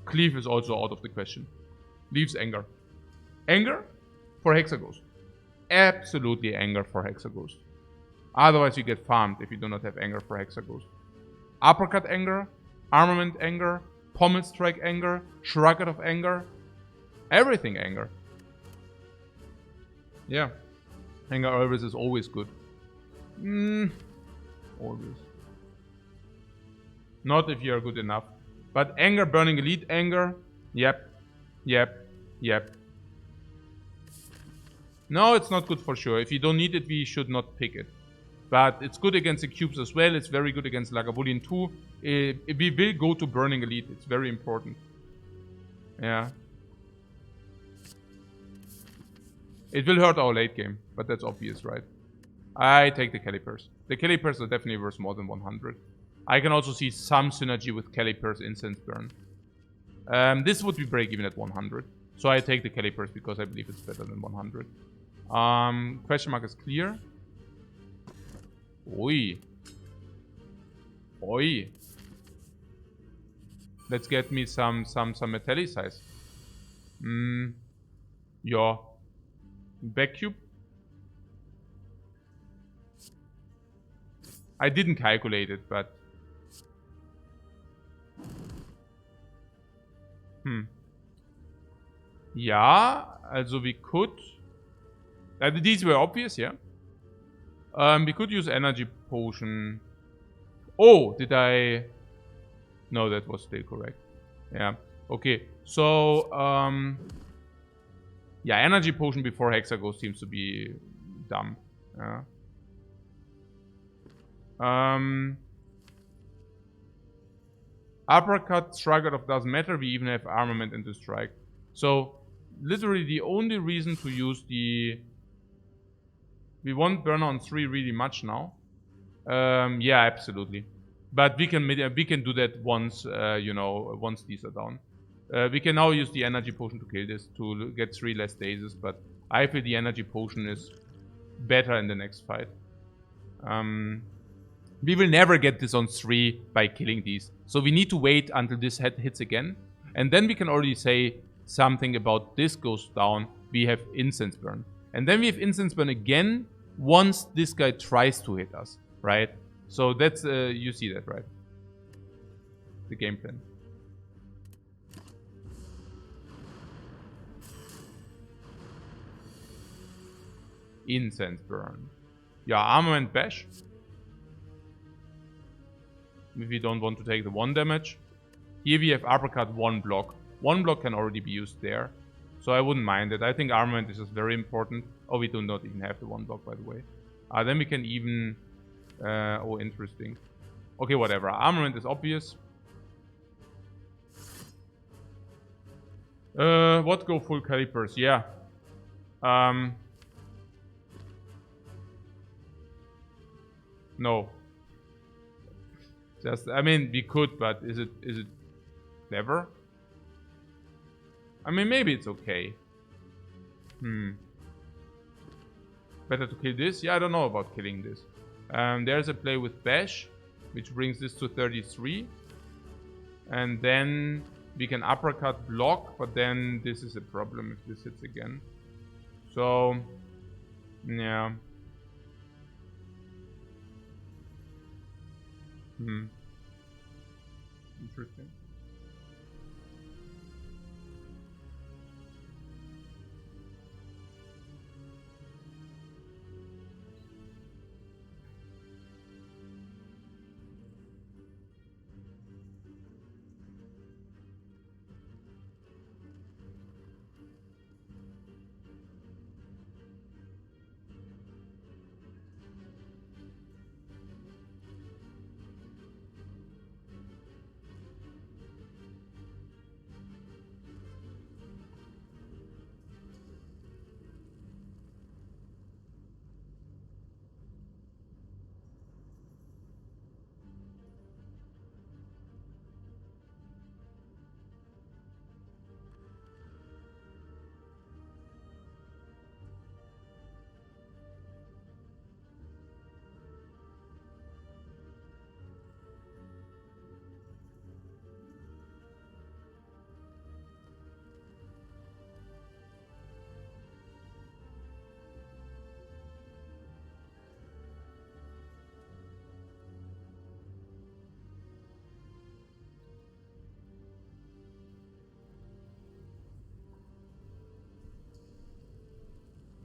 A: Cleave is also out of the question. Leaves Anger. Anger for Hexaghost. Absolutely Anger for Hexaghost. Otherwise you get farmed if you do not have Anger for Hexaghost. Uppercut Anger, Armament Anger, Pommel Strike Anger, Shrug of Anger. Everything Anger. Yeah. Anger always is always good. Always. Not if you are good enough. But Anger, Burning Elite Anger. Yep. No, it's not good for sure. If you don't need it, we should not pick it. But it's good against the cubes as well. It's very good against Lagavulin too. We will go to Burning Elite. It's very important. Yeah. It will hurt our late game, but that's obvious, right? I take the Calipers. The Calipers are definitely worth more than 100. I can also see some synergy with Calipers Incense Burn. This would be break even at 100. So I take the Calipers because I believe it's better than 100. Question mark is clear. Oi. Let's get me some Metallicize. Yeah. Back cube. I didn't calculate it, but... Ja, also we could... these were obvious, yeah. We could use Energy Potion. Oh, did I... No, that was still correct. Yeah, okay. So, yeah, Energy Potion before Hexaghost seems to be dumb. Yeah. Uppercut, Strike of doesn't matter. We even have Armament into Strike. So, literally the only reason to use the... We want Burner on 3 really much now. Yeah, absolutely. But we can do that once, you know, once these are down. We can now use the Energy Potion to kill this, to get 3 less stasis, but I feel the Energy Potion is better in the next fight. We will never get this on 3 by killing these. So we need to wait until this head hits again. And then we can already say something about this goes down. We have Incense Burn. And then we have Incense Burn again once this guy tries to hit us, right? So that's, you see that, right? The game plan. Incense Burn. Yeah, Armament Bash. If we don't want to take the 1 damage. Here we have Uppercut 1 block. 1 block can already be used there. So I wouldn't mind it. I think Armament is just very important. Oh, we do not even have the 1 block, by the way. Then we can even... oh, interesting. Okay, whatever. Armament is obvious. What go full calipers? Yeah. No. Just, I mean, we could, but is it clever? I mean, maybe it's okay. Better to kill this? Yeah, I don't know about killing this. There's a play with Bash, which brings this to 33. And then we can uppercut block, but then this is a problem if this hits again. So, yeah. Interesting.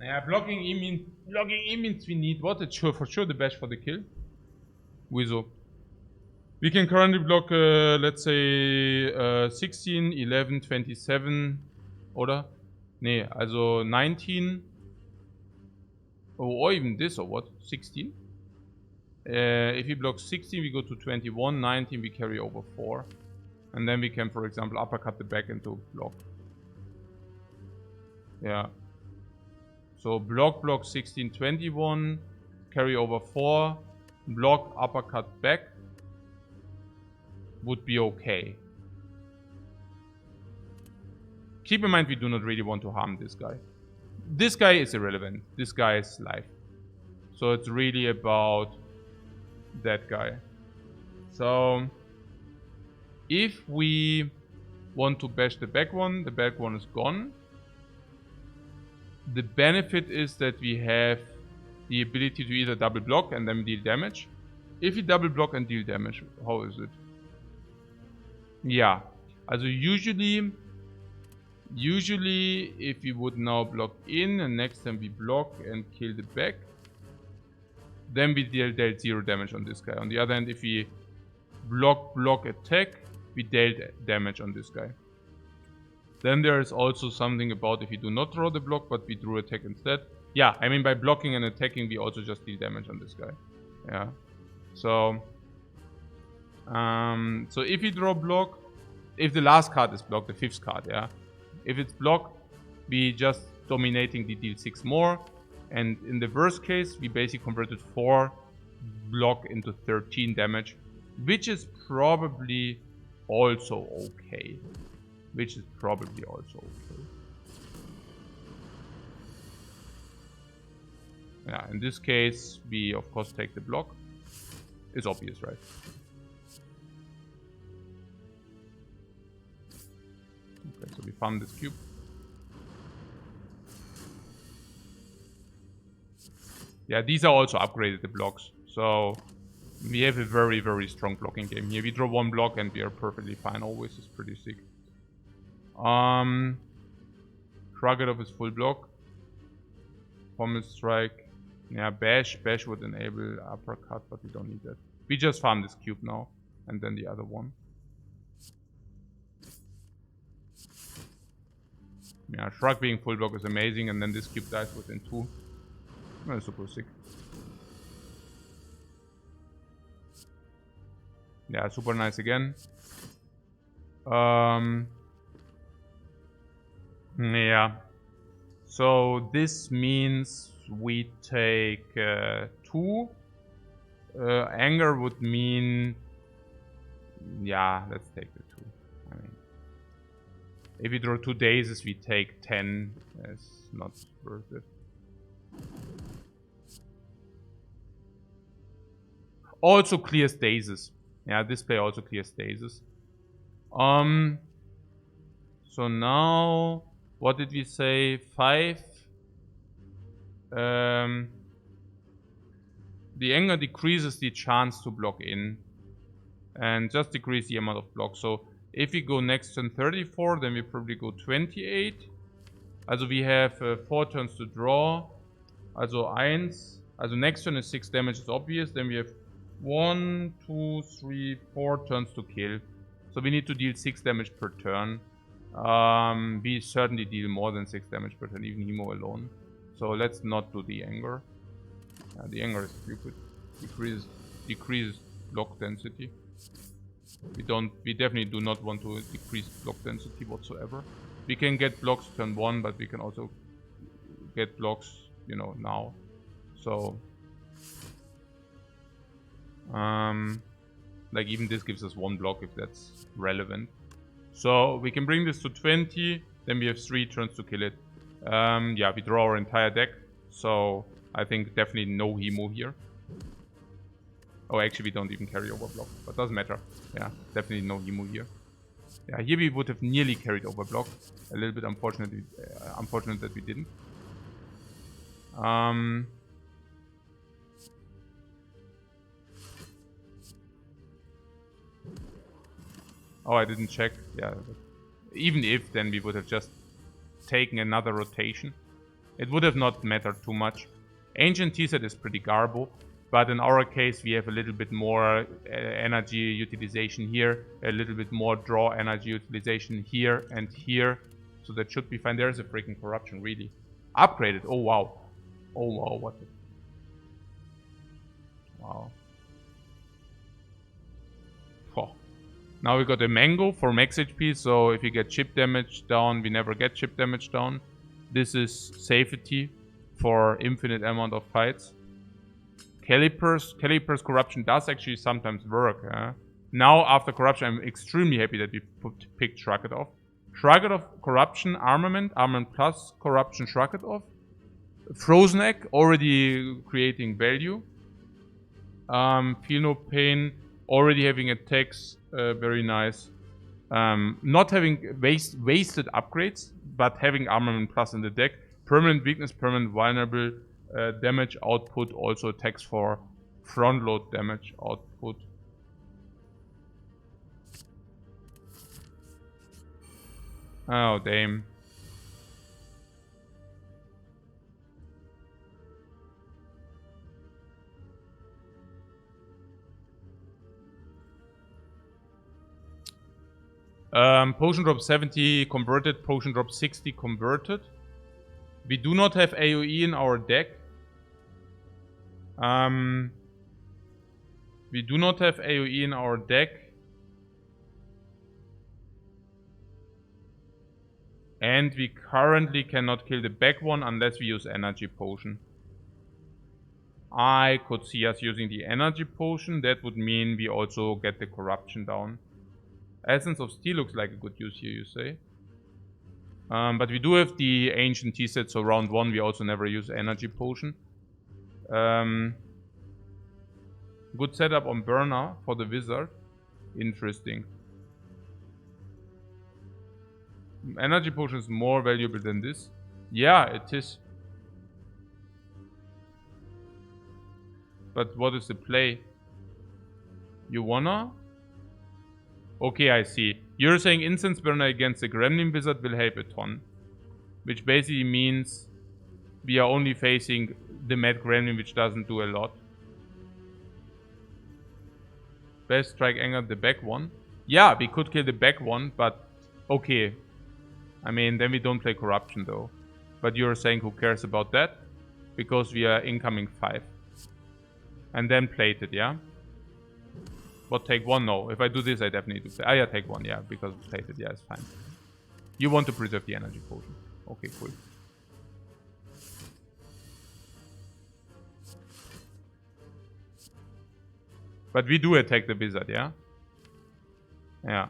A: Yeah, blocking E means we need what? It's for sure the best for the kill. Wieso? We can currently block, let's say, 16, 11, 27, oder? Nee, also 19. Or even this, or what? 16? If we block 16, we go to 21, 19, we carry over 4. And then we can, for example, uppercut the back into block. Yeah. So block 16, 21, carry over 4, block, uppercut back would be okay. Keep in mind we do not really want to harm this guy. This guy is irrelevant. This guy is life. So it's really about that guy. So if we want to bash the back one is gone. The benefit is that we have the ability to either double block and then deal damage. If we double block and deal damage, how is it? Yeah, also usually if we would now block in and next time we block and kill the back, then we dealt 0 damage on this guy. On the other hand, if we block attack, we dealt damage on this guy. Then there is also something about if we do not draw the block, but we drew attack instead. Yeah, I mean by blocking and attacking, we also just deal damage on this guy. Yeah. So if we draw block, if the last card is blocked, the 5th card, yeah. If it's blocked, we just dominating the deal 6 more. And in the worst case, we basically converted 4 block into 13 damage, which is probably also okay. Yeah, in this case, we of course take the block. It's obvious, right? Okay, so we farm this cube. Yeah, these are also upgraded, the blocks. So we have a very, very strong blocking game here. We draw 1 block and we are perfectly fine always. It's pretty sick. Shrug it off is full block. Pommel strike. Yeah, bash would enable uppercut, but we don't need that. We just farm this cube now, and then the other one. Yeah, shrug being full block is amazing, and then this cube dies within 2. That's super sick. Yeah, super nice again. Yeah. So this means we take 2. Anger would mean... Yeah, let's take the 2. I mean, if we draw 2 dazes, we take 10. It's not worth it. Also clears dazes. Yeah, this play also clears dazes. So now... What did we say? 5. The anger decreases the chance to block in. And just decrease the amount of blocks. So if we go next turn 34, then we probably go 28. Also we have 4 turns to draw. Also 1. Also next turn is 6 damage, is obvious. Then we have 1, 2, 3, 4 turns to kill. So we need to deal 6 damage per turn. We certainly deal more than 6 damage per turn, even Hemo alone. So let's not do the anger. The anger is stupid. Decreases block density. We definitely do not want to decrease block density whatsoever. We can get blocks turn 1, but we can also get blocks, you know, now. So like even this gives us 1 block if that's relevant. So we can bring this to 20, then we have 3 turns to kill it. Yeah, we draw our entire deck, so I think definitely no Hemo here. Oh, actually we don't even carry over block, but doesn't matter. Yeah, definitely no Hemo here. Yeah, here we would have nearly carried over block. A little bit unfortunate that we didn't. Oh, I didn't check. Yeah, even if, then we would have just taken another rotation. It would have not mattered too much. Ancient T-set is pretty garbo, but in our case we have a little bit more energy utilization here, a little bit more draw energy utilization here and here, so that should be fine. There's a freaking corruption, really. Upgraded, oh wow. Oh wow, what the... Wow. Oh. Now we got a mango for max HP, so if you get chip damage down, we never get chip damage down. This is safety for infinite amount of fights. Calipers corruption does actually sometimes work. Now after corruption, I'm extremely happy that we picked Shrug It Off. Shrug It Off, corruption, armament plus corruption, Shrug It Off. Frozen Egg, already creating value. Feel No Pain, already having attacks, very nice. Not having wasted upgrades, but having armament plus in the deck. Permanent weakness, permanent vulnerable, damage output, also attacks for front load damage output. Oh, damn. Potion drop 70 converted, potion drop 60 converted. We do not have AoE in our deck. We do not have AoE in our deck. And we currently cannot kill the back one unless we use energy potion. I could see us using the energy potion. That would mean we also get the corruption down. Essence of Steel looks like a good use here, you say. But we do have the Ancient T-set, so round 1 we also never use energy potion. Good setup on Burner for the wizard. Interesting. Energy potion is more valuable than this. Yeah, it is. But what is the play? You wanna? Okay, I see. You're saying Incense Burner against the Gremlin Wizard will help a ton. Which basically means we are only facing the Mad Gremlin, which doesn't do a lot. Best Strike Anger the back one. Yeah, we could kill the back one, but okay. I mean, then we don't play Corruption though. But you're saying who cares about that? Because we are incoming 5. And then Plated, yeah? What, take 1? No. If I do this, I definitely do play. Ah, yeah, take 1, yeah, because Plated, yeah, it's fine. You want to preserve the energy potion. Okay, cool. But we do attack the wizard, yeah? Yeah.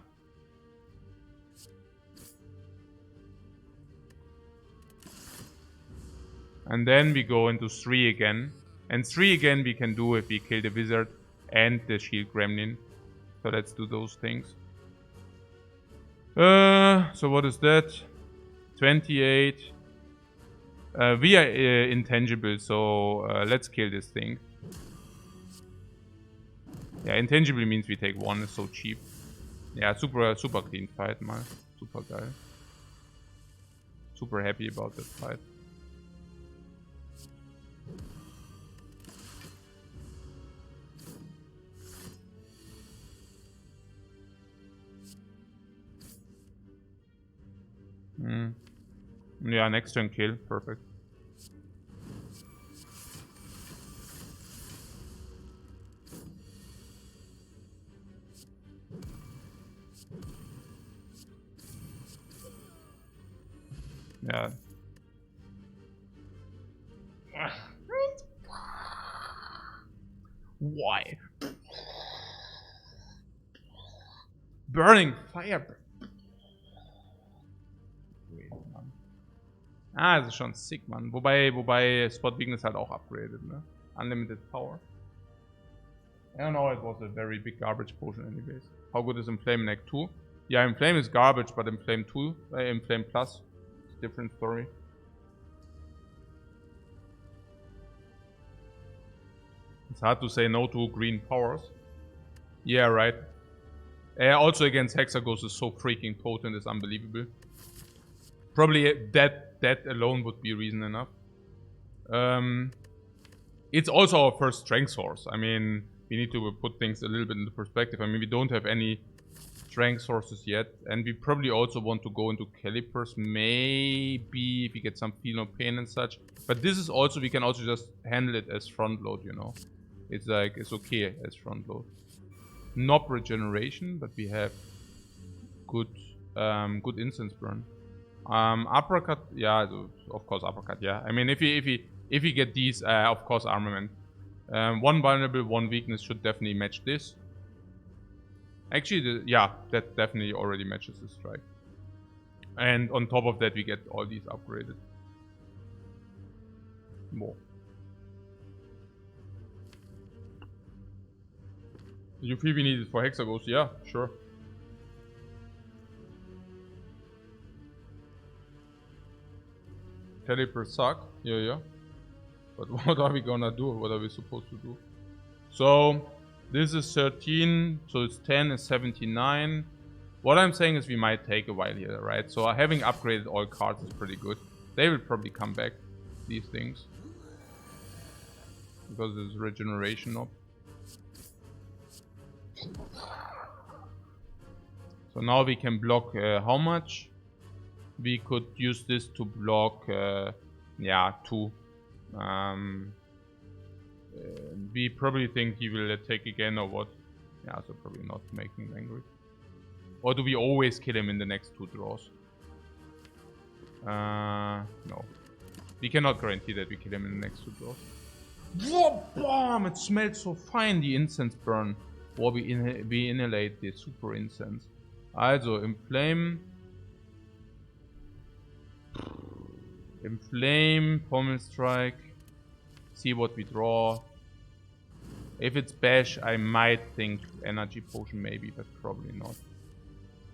A: And then we go into 3 again. And 3 again we can do if we kill the wizard and the shield gremlin. So let's do those things. So what is that? 28. We are intangible, so let's kill this thing. Yeah, intangible means we take 1, it's so cheap. Yeah, super clean fight, man. Super geil. Super happy about that fight. Yeah, next turn kill. Perfect. Yeah. Why? Burning fire. Ah, das ist schon sick, man. Wobei Spot Weakness halt auch upgraded, ne? Unlimited Power. I don't know, it was a very big garbage potion anyways. How good is Inflame in Act 2? Yeah, Inflame is garbage, but Inflame 2, Inflame Plus, it's a different story. It's hard to say no to green powers. Yeah, right. Also against Hexaghost is so freaking potent, it's unbelievable. Probably that that alone would be reason enough. It's also our first strength source. I mean, we need to put things a little bit into perspective. I mean, we don't have any strength sources yet, and we probably also want to go into calipers, maybe if we get some feel no pain and such. But this is also, we can also just handle it as front load, you know. It's like, it's okay as front load. Knob regeneration, but we have good good incense burn. Uppercut, yeah, of course uppercut, yeah. I mean, if we get these, of course armament. One vulnerable, one weakness should definitely match this. Actually, yeah, that definitely already matches this strike. And on top of that, we get all these upgraded. More. You feel we need it for Hexagons? Yeah, sure. Calipers suck. Yeah. But what are we gonna do? What are we supposed to do? So, this is 13, so it's 10 and 79. What I'm saying is we might take a while here, right? So having upgraded all cards is pretty good. They will probably come back, these things. Because there's regeneration up. So now we can block how much? We could use this to block, yeah, 2. We probably think he will take again or what? Yeah, so probably not making him angry. Or do we always kill him in the next 2 draws? No. We cannot guarantee that we kill him in the next 2 draws. Whoa, bomb! It smells so fine, the incense burn. Or we inhalate the super incense. Also, inflame, pommel strike. See what we draw. If it's bash, I might think energy potion maybe, but probably not.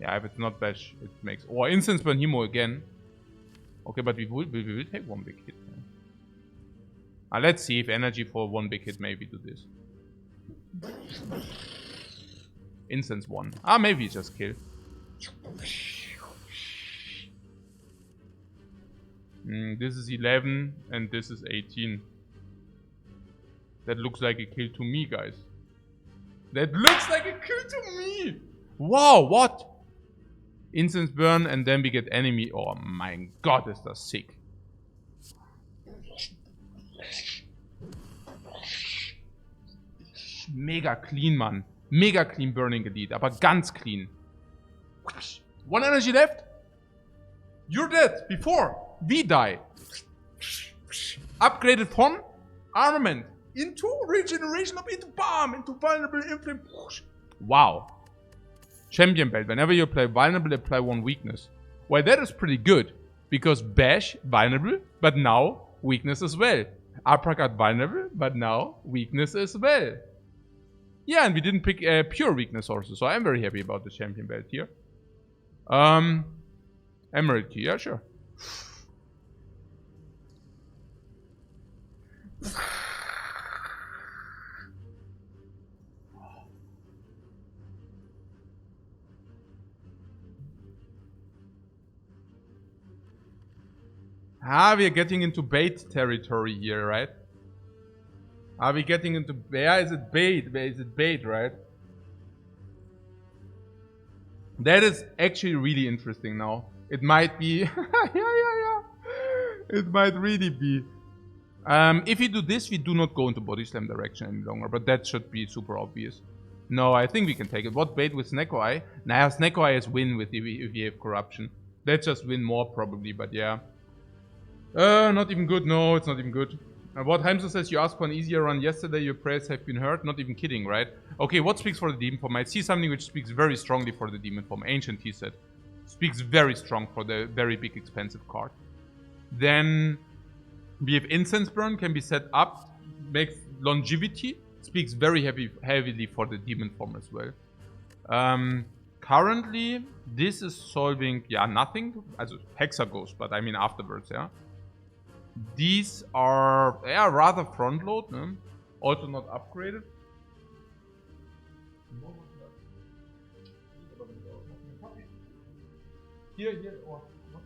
A: Yeah, if it's not bash, it makes... Or incense burn hemo again. Okay, but we will take 1 big hit. Let's see if energy for 1 big hit maybe do this. Incense 1. Maybe just kill. This is 11 and this is 18. That looks like a kill to me, guys. That looks like a kill to me! Wow, what? Incense burn and then we get enemy. Oh my god, is that sick. Mega clean, man. Mega clean Burning Elite, aber ganz clean. 1 energy left. You're dead before we die. Upgraded from armament into regeneration up into bomb, into vulnerable inflame. Wow. Champion belt. Whenever you play vulnerable, apply 1 weakness. Well, that is pretty good. Because bash, vulnerable, but now weakness as well. Uppercut, vulnerable, but now weakness as well. Yeah, and we didn't pick pure weakness also, so I'm very happy about the champion belt here. Emerald key, yeah, sure. We are getting into bait territory here, right? Are we getting into... Where is it bait? Where is it bait, right? That is actually really interesting now. It might be... yeah. It might really be. If we do this, we do not go into body slam direction any longer. But that should be super obvious. No, I think we can take it. What bait with Snecko Eye? Nah, Snecko Eye is win with if we have corruption. Let's just win more probably, but yeah. Not even good. No, it's not even good. What Heimso says, you asked for an easier run yesterday, your prayers have been heard. Not even kidding, right? Okay, what speaks for the demon form? I see something which speaks very strongly for the demon form. Ancient, he said. Speaks very strong for the very big expensive card. Then we have Incense Burn, can be set up, makes longevity. Speaks very heavily for the demon form as well. Currently, this is solving, yeah, nothing. Also Hexagons, but I mean afterwards, yeah. These are, yeah, rather front load, ne? Also not upgraded. Here, or what?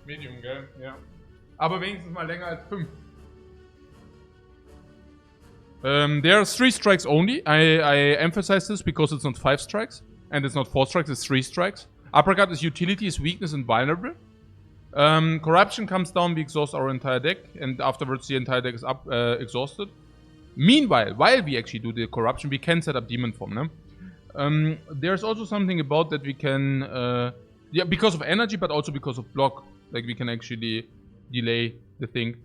A: Medium, gell? Ja. Aber wenigstens mal länger als 5. There are 3 strikes only. I emphasize this because it's not 5 strikes. And it's not 4 strikes, it's 3 strikes. Uppercut is utility, is weakness, and vulnerable. Corruption comes down, we exhaust our entire deck. And afterwards the entire deck is exhausted. Meanwhile, while we actually do the corruption, we can set up demon form, no? There's also something about that we can... yeah, because of energy, but also because of block. Like, we can actually delay the thing.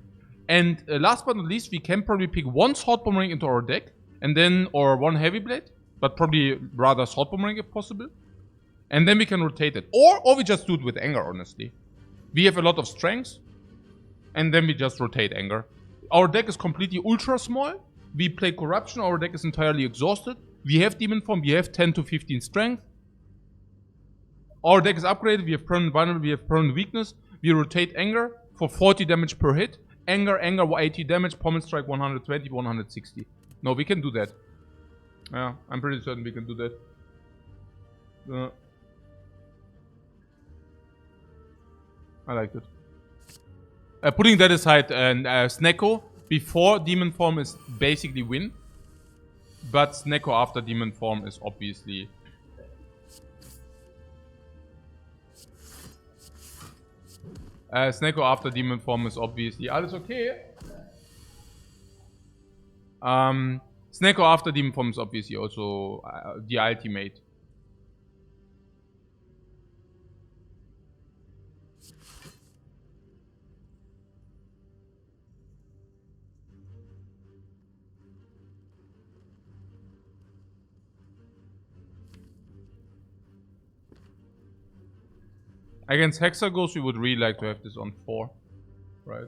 A: And last but not least, we can probably pick 1 Sword Boomerang into our deck. And then, or 1 Heavy Blade. But probably rather Sword Boomerang if possible. And then we can rotate it. Or we just do it with Anger, honestly. We have a lot of strength. And then we just rotate Anger. Our deck is completely ultra small. We play Corruption, our deck is entirely exhausted. We have Demon Form, we have 10 to 15 strength. Our deck is upgraded, we have permanent vulnerable, we have permanent weakness. We rotate Anger for 40 damage per hit. Anger, 80 damage, Pommel Strike 120, 160. No, we can do that. Yeah, I'm pretty certain we can do that. I like it. Putting that aside, Snecko before Demon Form is basically win. But Snecko after Demon Form is obviously... Snecko after Demon Form is obviously... Alles okay? Snecko after Demon Form is obviously also the ultimate. Against Hexagons, we would really like to have this on 4, right?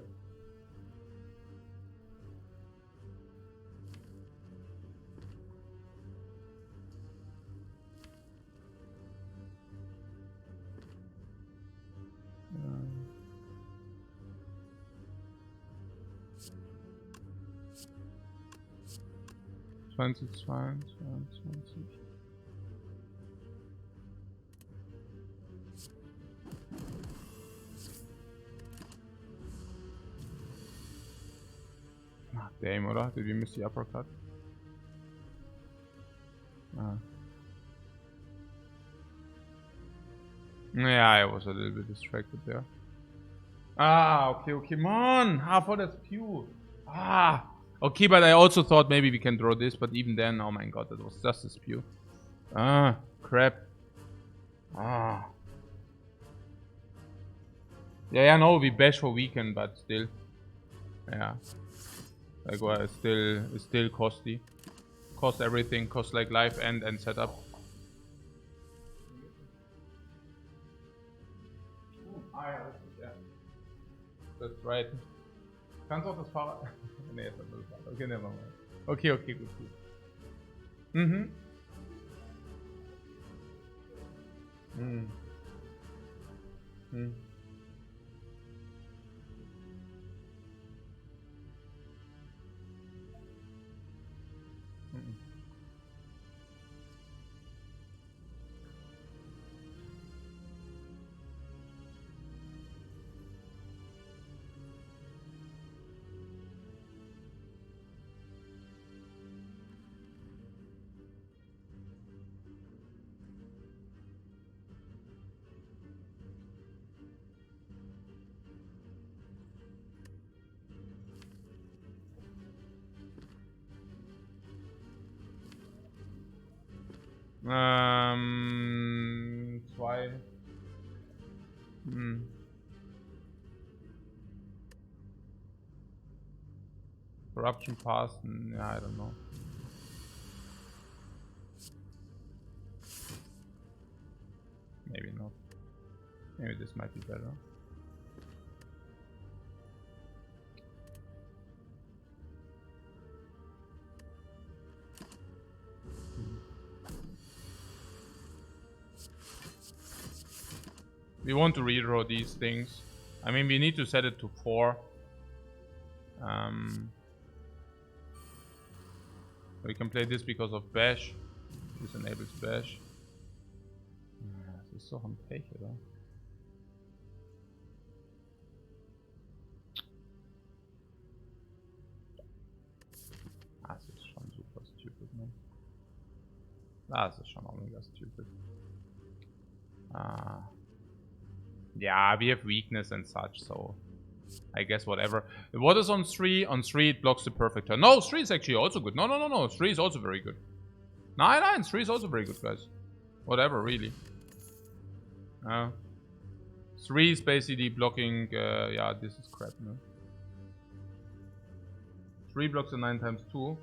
A: Twenty. Damn, oder? Did we miss the uppercut? Yeah, I was a little bit distracted there. Okay, man! For that pew! Okay, but I also thought maybe we can draw this, but even then, oh my god, that was just a spew. Crap. Yeah, no, we bash for weekend, but still. Yeah. Like, well, it's still costly. Cost everything, cost like life and setup. Ja. That's right. Kannst auch das Fahrrad... Ne, jetzt hat das Fahrrad. Okay, nehmen wir mal. Okay, gut. Zwei. Corruption pass? Yeah, I don't know. Maybe not. Maybe this might be better. We want to redraw these things. I mean, we need to set it to 4. We can play this because of Bash. This enables Bash. Das ist doch ein Pech, oder? Das ist schon auch mega stupid. Yeah, we have weakness and such, so I guess whatever. What is on 3? On 3 it blocks the perfect turn. No, 3 is actually also good. No. 3 is also very good. 9, 3 is also very good, guys. Whatever, really. 3 is basically blocking, yeah, this is crap, no? 3 blocks the 9 times 2.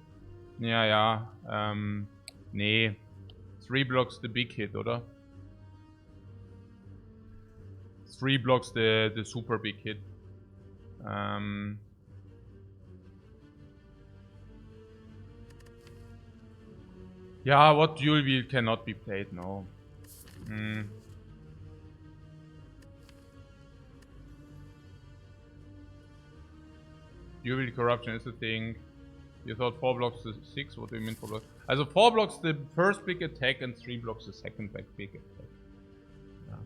A: Yeah. Nee. 3 blocks the big hit, oder? 3 blocks the super big hit. Yeah, what dual wield cannot be played? No. Dual wield corruption is a thing. You thought 4 blocks the 6? What do you mean 4 blocks? Also 4 blocks the first big attack and 3 blocks the second big attack. Yeah.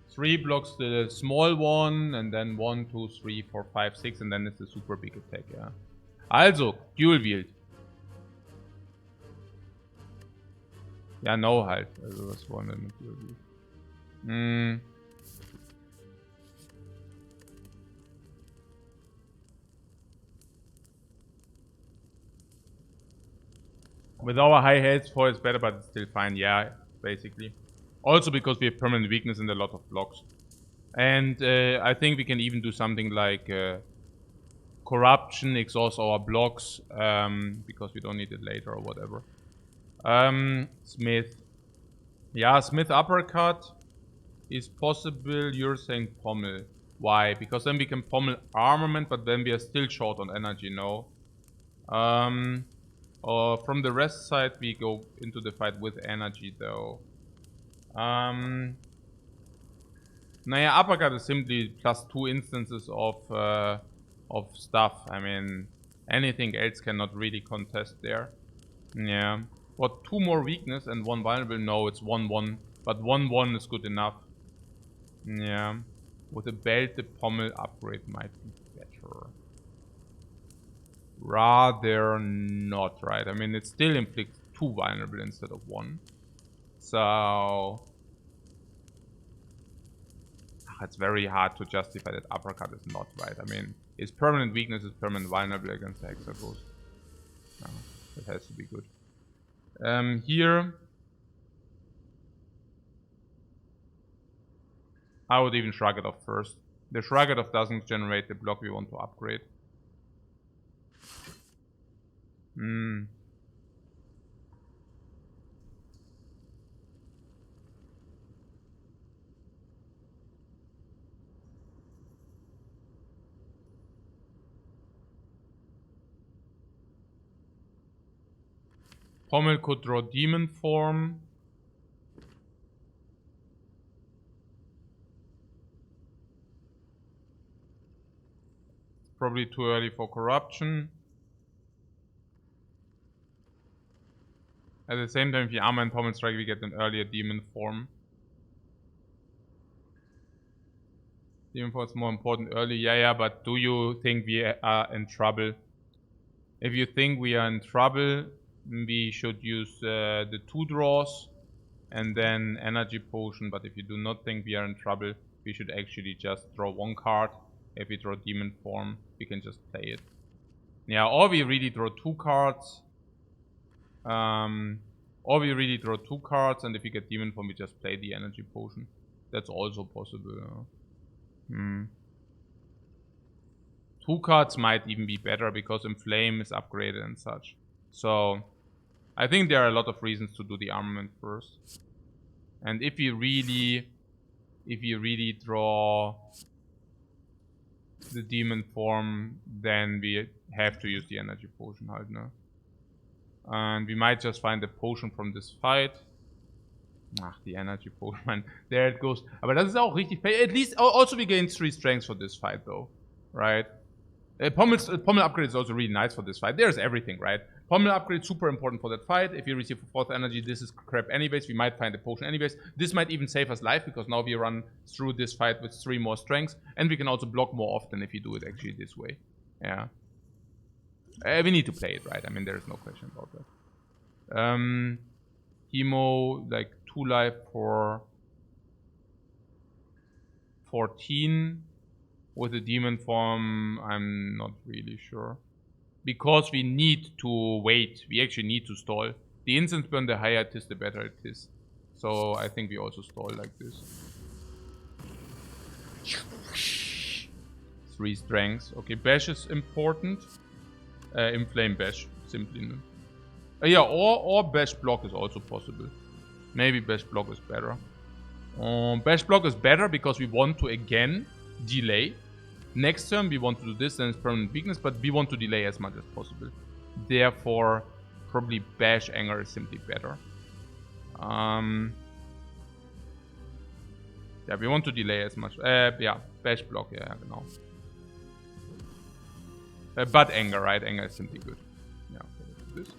A: 3 blocks the small one and then 1, 2, 3, 4, 5, 6 and then it's the super big attack, yeah. Also, dual wield. Ja, no halt. Also was wollen wir mit Dual wield? With our high health, 4 is better, but it's still fine. Yeah, basically. Also because we have permanent weakness and a lot of blocks. And I think we can even do something like corruption, exhaust our blocks, because we don't need it later or whatever. Smith. Yeah, Smith uppercut is possible. You're saying pommel. Why? Because then we can pommel armament, but then we are still short on energy, no? From the rest side, we go into the fight with energy, though. Naja, uppercut is simply +2 instances of stuff. I mean, anything else cannot really contest there. Yeah. What, 2 more weakness and 1 vulnerable? No, it's 1-1. But 1-1 is good enough. Yeah. With a belt, the pommel upgrade might be better. Rather not, right? I mean, it still inflicts 2 vulnerable instead of 1. So... it's very hard to justify that uppercut is not right. I mean, his permanent weakness is permanent vulnerable against the Hexa boost. That has to be good. Here... I would even shrug it off first. The shrug it off doesn't generate the block we want to upgrade. Pommel could draw demon form. Probably too early for corruption. At the same time, if you armor and pommel strike, we get an earlier demon form. Demon form is more important early. Yeah, but do you think we are in trouble? If you think we are in trouble, we should use the 2 draws and then energy potion. But if you do not think we are in trouble, we should actually just draw 1 card. If we draw demon form, we can just play it. Yeah, or we really draw 2 cards. Or we really draw 2 cards, and if we get demon form, we just play the energy potion. That's also possible. 2 cards might even be better because Inflame is upgraded and such. So I think there are a lot of reasons to do the armament first. And if you really draw the demon form, then we have to use the energy potion halt, no? And we might just find a potion from this fight. Ach, the energy potion, man. There it goes. Aber das ist auch richtig. At least, also we gain 3 strengths for this fight, though. Right? Pommel upgrade is also really nice for this fight. There's everything, right? Pommel upgrade, super important for that fight. If you receive 4th energy, this is crap anyways. We might find a potion anyways. This might even save us life, because now we run through this fight with 3 more strengths. And we can also block more often if you do it actually this way. Yeah. We need to play it right. I mean, there is no question about that. Hemo, like 2 life for 14. With the demon form, I'm not really sure. Because we need to wait. We actually need to stall. The instance burn, the higher it is, the better it is. So I think we also stall like this. 3 strengths. Okay, bash is important. Inflame bash, simply. Yeah, or bash block is also possible. Maybe bash block is better. Bash block is better because we want to again delay. Next turn we want to do this, then it's permanent weakness, but we want to delay as much as possible. Therefore, probably bash anger is simply better. Yeah, we want to delay as much. Yeah, bash block, yeah, genau. But anger, right? Anger is simply good. Yeah, okay, let's do this.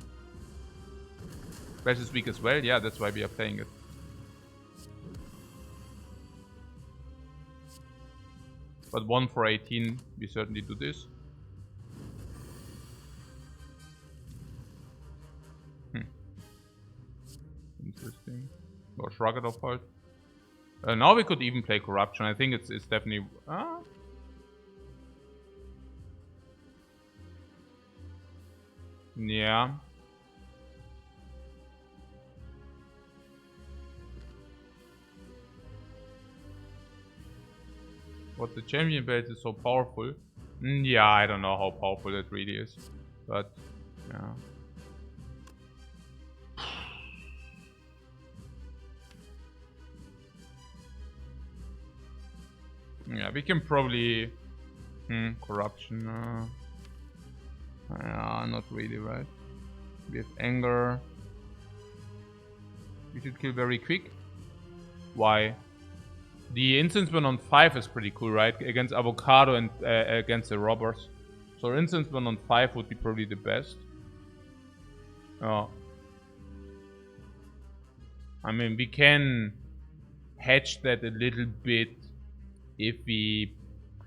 A: Bash is weak as well, yeah, that's why we are playing it. But 1 for 18, we certainly do this. Interesting. Or shrug it off halt. Now we could even play corruption. I think it's definitely. Yeah. What the champion belt is so powerful. Yeah, I don't know how powerful it really is. But, yeah. Yeah, we can probably... corruption. Yeah, not really, right? We have anger. We should kill very quick. Why? The instance burn on 5 is pretty cool, right? Against Avocado and against the robbers. So instance burn on 5 would be probably the best. Oh. I mean, we can hedge that a little bit if we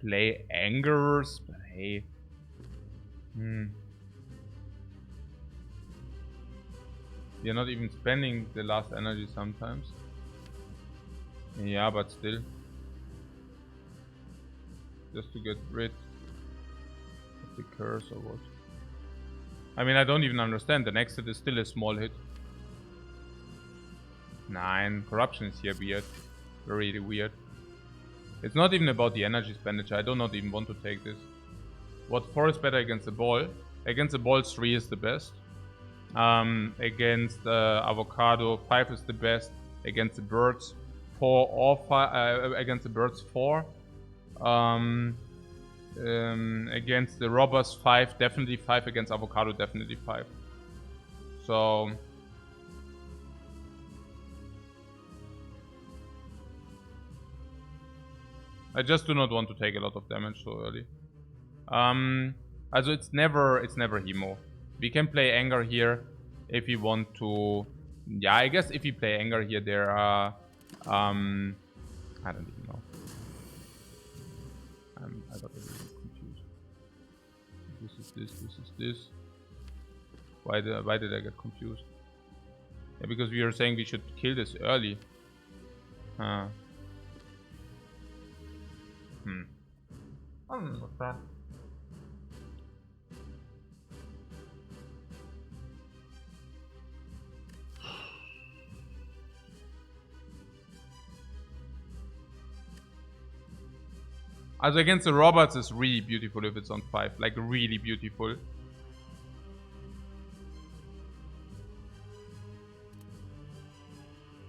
A: play angers, but hey. We're not even spending the last energy sometimes. Yeah, but still. Just to get rid of the curse or what? I mean, I don't even understand. The next hit is still a small hit. 9. Corruption is here weird. Really weird. It's not even about the energy expenditure. I do not even want to take this. What 4 is better against the ball? Against the ball, 3 is the best. Against Avocado, 5 is the best. Against the birds, 4 or 5. Against the birds, 4. Against the robbers, 5. Definitely 5. Against Avocado, definitely 5. So... I just do not want to take a lot of damage so early. Also it's never Hemo. We can play anger here if we want to. Yeah, I guess if we play anger here, there are I don't even know. I got a little confused. This is this. This is this. Why did I get confused? Yeah, because we were saying we should kill this early. I don't know what's that. Also against the robots is really beautiful if it's on 5. Like really beautiful.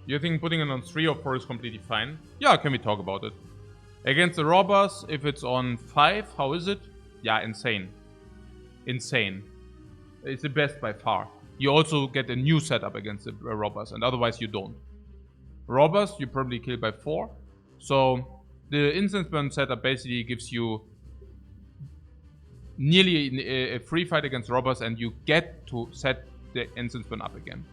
A: You think putting it on 3 or 4 is completely fine? Yeah, can we talk about it? Against the robbers, if it's on 5, how is it? Yeah, insane. Insane. It's the best by far. You also get a new setup against the robbers, and otherwise you don't. Robbers, you probably kill by 4. So, the instance burn setup basically gives you nearly a free fight against robbers, and you get to set the instance burn up again.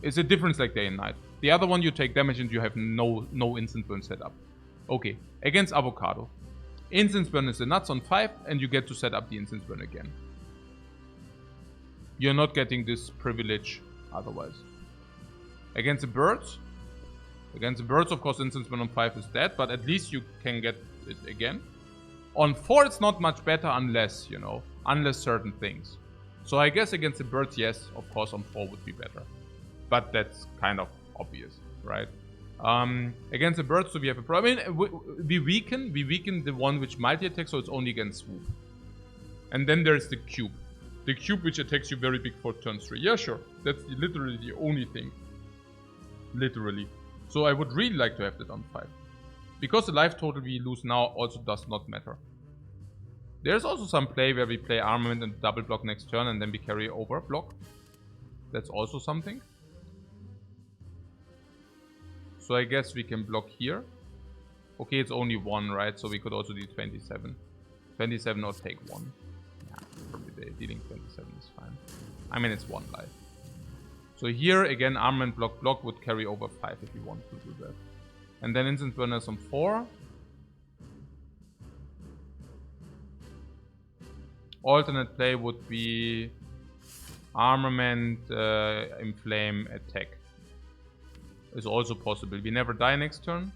A: It's a difference like day and night. The other one, you take damage and you have no instant burn setup. Okay, against Avocado. Instance burn is the nuts on 5 and you get to set up the instance burn again. You're not getting this privilege otherwise. Against the birds. Against the birds, of course, Instance Burn on 5 is dead, but at least you can get it again. On 4, it's not much better unless, you know, unless certain things. So I guess against the birds, yes, of course, on 4 would be better. But that's kind of obvious, right? Against the birds, so we have a problem. I mean, we weaken the one which multi-attacks, so it's only against swoop. And then there's the cube. The cube which attacks you very big for turn 3. Yeah, sure. That's literally the only thing. Literally. So I would really like to have that on 5. Because the life total we lose now also does not matter. There's also some play where we play armament and double block next turn and then we carry over block. That's also something. So I guess we can block here. Okay, it's only 1, right? So we could also do 27. 27 or take 1. Yeah, probably dealing 27 is fine. I mean, it's 1 life. So here, again, armament block would carry over 5 if we want to do that. And then Instant Burners on 4. Alternate play would be armament, inflame, attack. Is also possible. We never die next turn.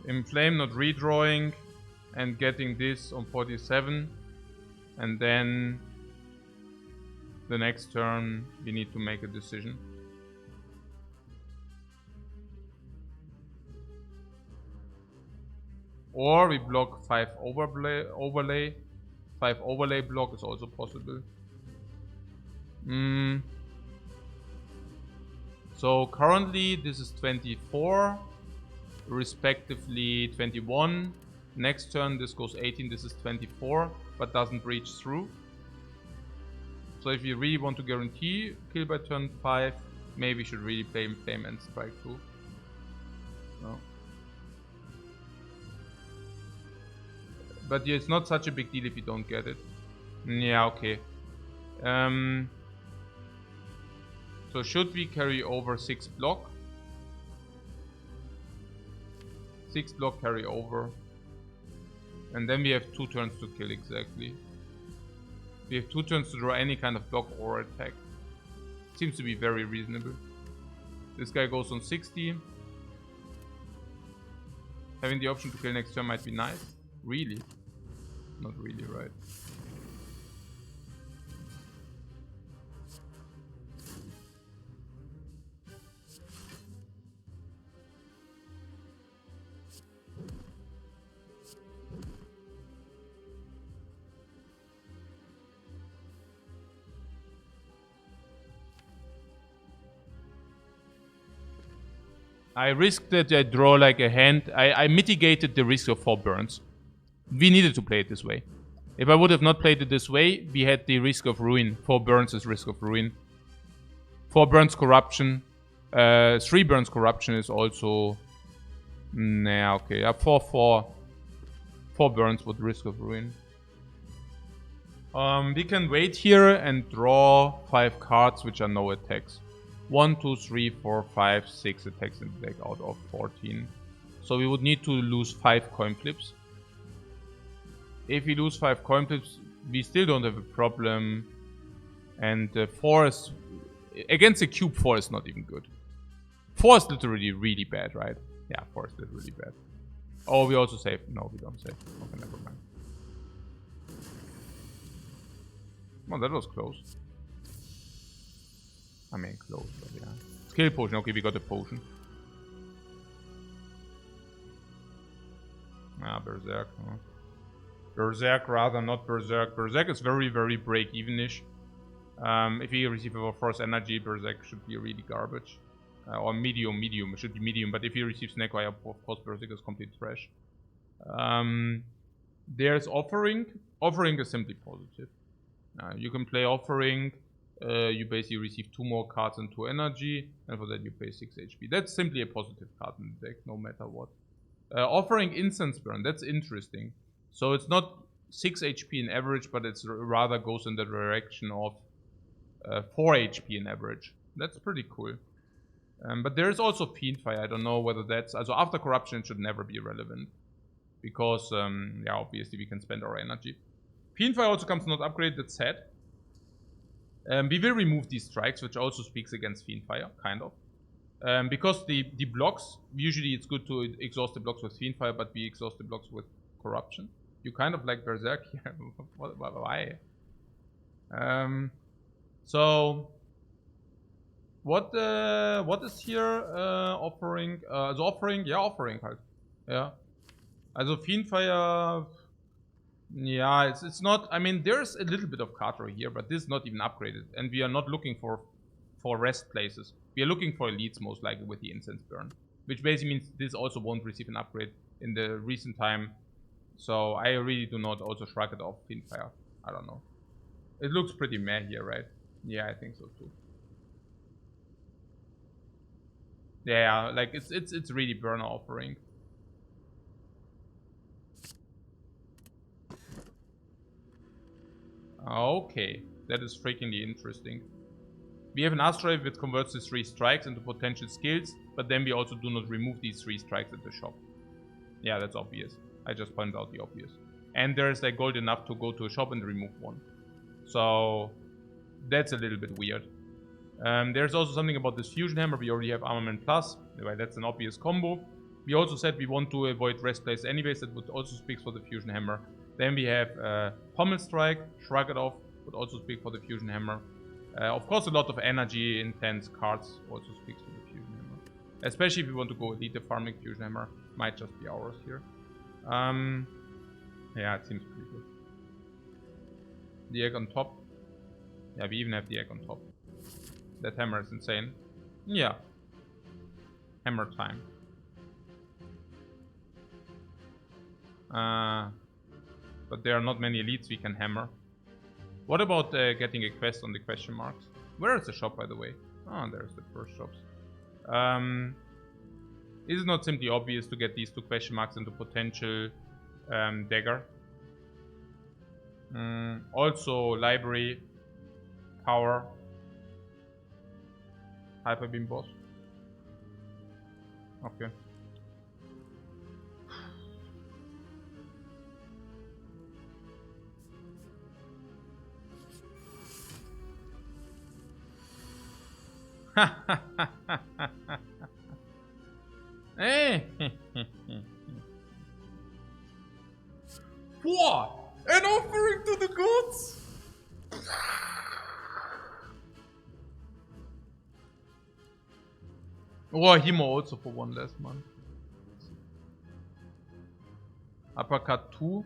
A: Inflame, not redrawing, and getting this on 47. And then the next turn we need to make a decision. Or we block 5 overlay. 5 overlay block is also possible. So currently this is 24, respectively 21. Next turn this goes 18, this is 24, but doesn't breach through. So if you really want to guarantee kill by turn 5, maybe you should really play Inflame and Strike too. No. But yeah, it's not such a big deal if you don't get it. Yeah, okay. So should we carry over 6 block? 6 block carry over. And then we have 2 turns to kill exactly. We have 2 turns to draw any kind of block or attack. Seems to be very reasonable. This guy goes on 60. Having the option to kill next turn might be nice. Really? Not really, right? I risked that I draw like a hand. I mitigated the risk of 4 burns. We needed to play it this way. If I would have not played it this way, we had the risk of ruin. 4 burns is risk of ruin. 4 burns corruption. 3 burns corruption is also... Nah, okay. 4 burns with risk of ruin. We can wait here and draw 5 cards which are no attacks. 1, 2, 3, 4, 5, 6 attacks in the deck out of 14. So we would need to lose 5 coin flips. If we lose 5 coin flips, we still don't have a problem. And 4 is... Against the cube, 4 is not even good. 4 is literally really bad, right? Yeah, 4 is literally bad. Oh, we also save. No, we don't save. Okay, never mind. Oh, that was close. I mean, close, but yeah. Skill potion. Okay, we got a potion. Ah, Berserk. Huh? Berserk rather, not Berserk. Berserk is very, very break-even-ish. If you receive our force energy, Berserk should be really garbage. Or medium. It should be medium. But if you receive Snake Wire, of course, Berserk is complete trash. There's Offering. Offering is simply positive. You can play Offering. You basically receive 2 more cards and 2 energy, and for that you pay 6 HP. That's simply a positive card in the deck, no matter what. Offering Incense Burn, that's interesting. So it's not 6 HP in average, but it's rather goes in the direction of 4 HP in average. That's pretty cool. But there is also Fiendfire. I don't know whether that's... Also after Corruption it should never be relevant. Because, yeah, obviously we can spend our energy. Fiendfire also comes not upgraded, that's sad. We will remove these strikes, which also speaks against Fiendfire, kind of. Because the blocks, usually it's good to exhaust the blocks with Fiendfire, but we exhaust the blocks with Corruption. You kind of like Berserk here. Why? So... What is here offering? Also offering, yeah, offering halt. Yeah. Also Fiendfire, yeah, it's not. I mean, there's a little bit of card draw here, but this is not even upgraded, and we are not looking for rest places. We are looking for elites most likely with the incense burn, which basically means this also won't receive an upgrade in the recent time. So I really do not also shrug it off Fiendfire. I don't know. It looks pretty meh here, right? Yeah, I think so too. Yeah, like it's really burner offering. Okay, that is freakingly interesting. We have an asteroid which converts the 3 strikes into potential skills, but then we also do not remove these 3 strikes at the shop. Yeah, that's obvious. I just pointed out the obvious. And there's like gold enough to go to a shop and remove 1. So that's a little bit weird. There's also something about this fusion hammer. We already have armament plus. Anyway, that's an obvious combo. We also said we want to avoid rest place anyways. That would also speak for the fusion hammer. Then we have pommel strike, shrug it off, would also speak for the fusion hammer. Of course, a lot of energy intense cards also speaks for the fusion hammer. Especially if we want to go elite farming fusion hammer, might just be ours here. Yeah, it seems pretty good. The egg on top. Yeah, we even have the egg on top. That hammer is insane. Yeah. Hammer time. But there are not many elites we can hammer. What about getting a quest on the question marks? Where is the shop, by the way? Oh, there's the first shops. Is it not simply obvious to get these 2 question marks into potential dagger? Also, library, power, hyper beam boss. Okay. Hey. What? An offering to the gods? Oh, Himo also for 1 less month. Uppercut 2.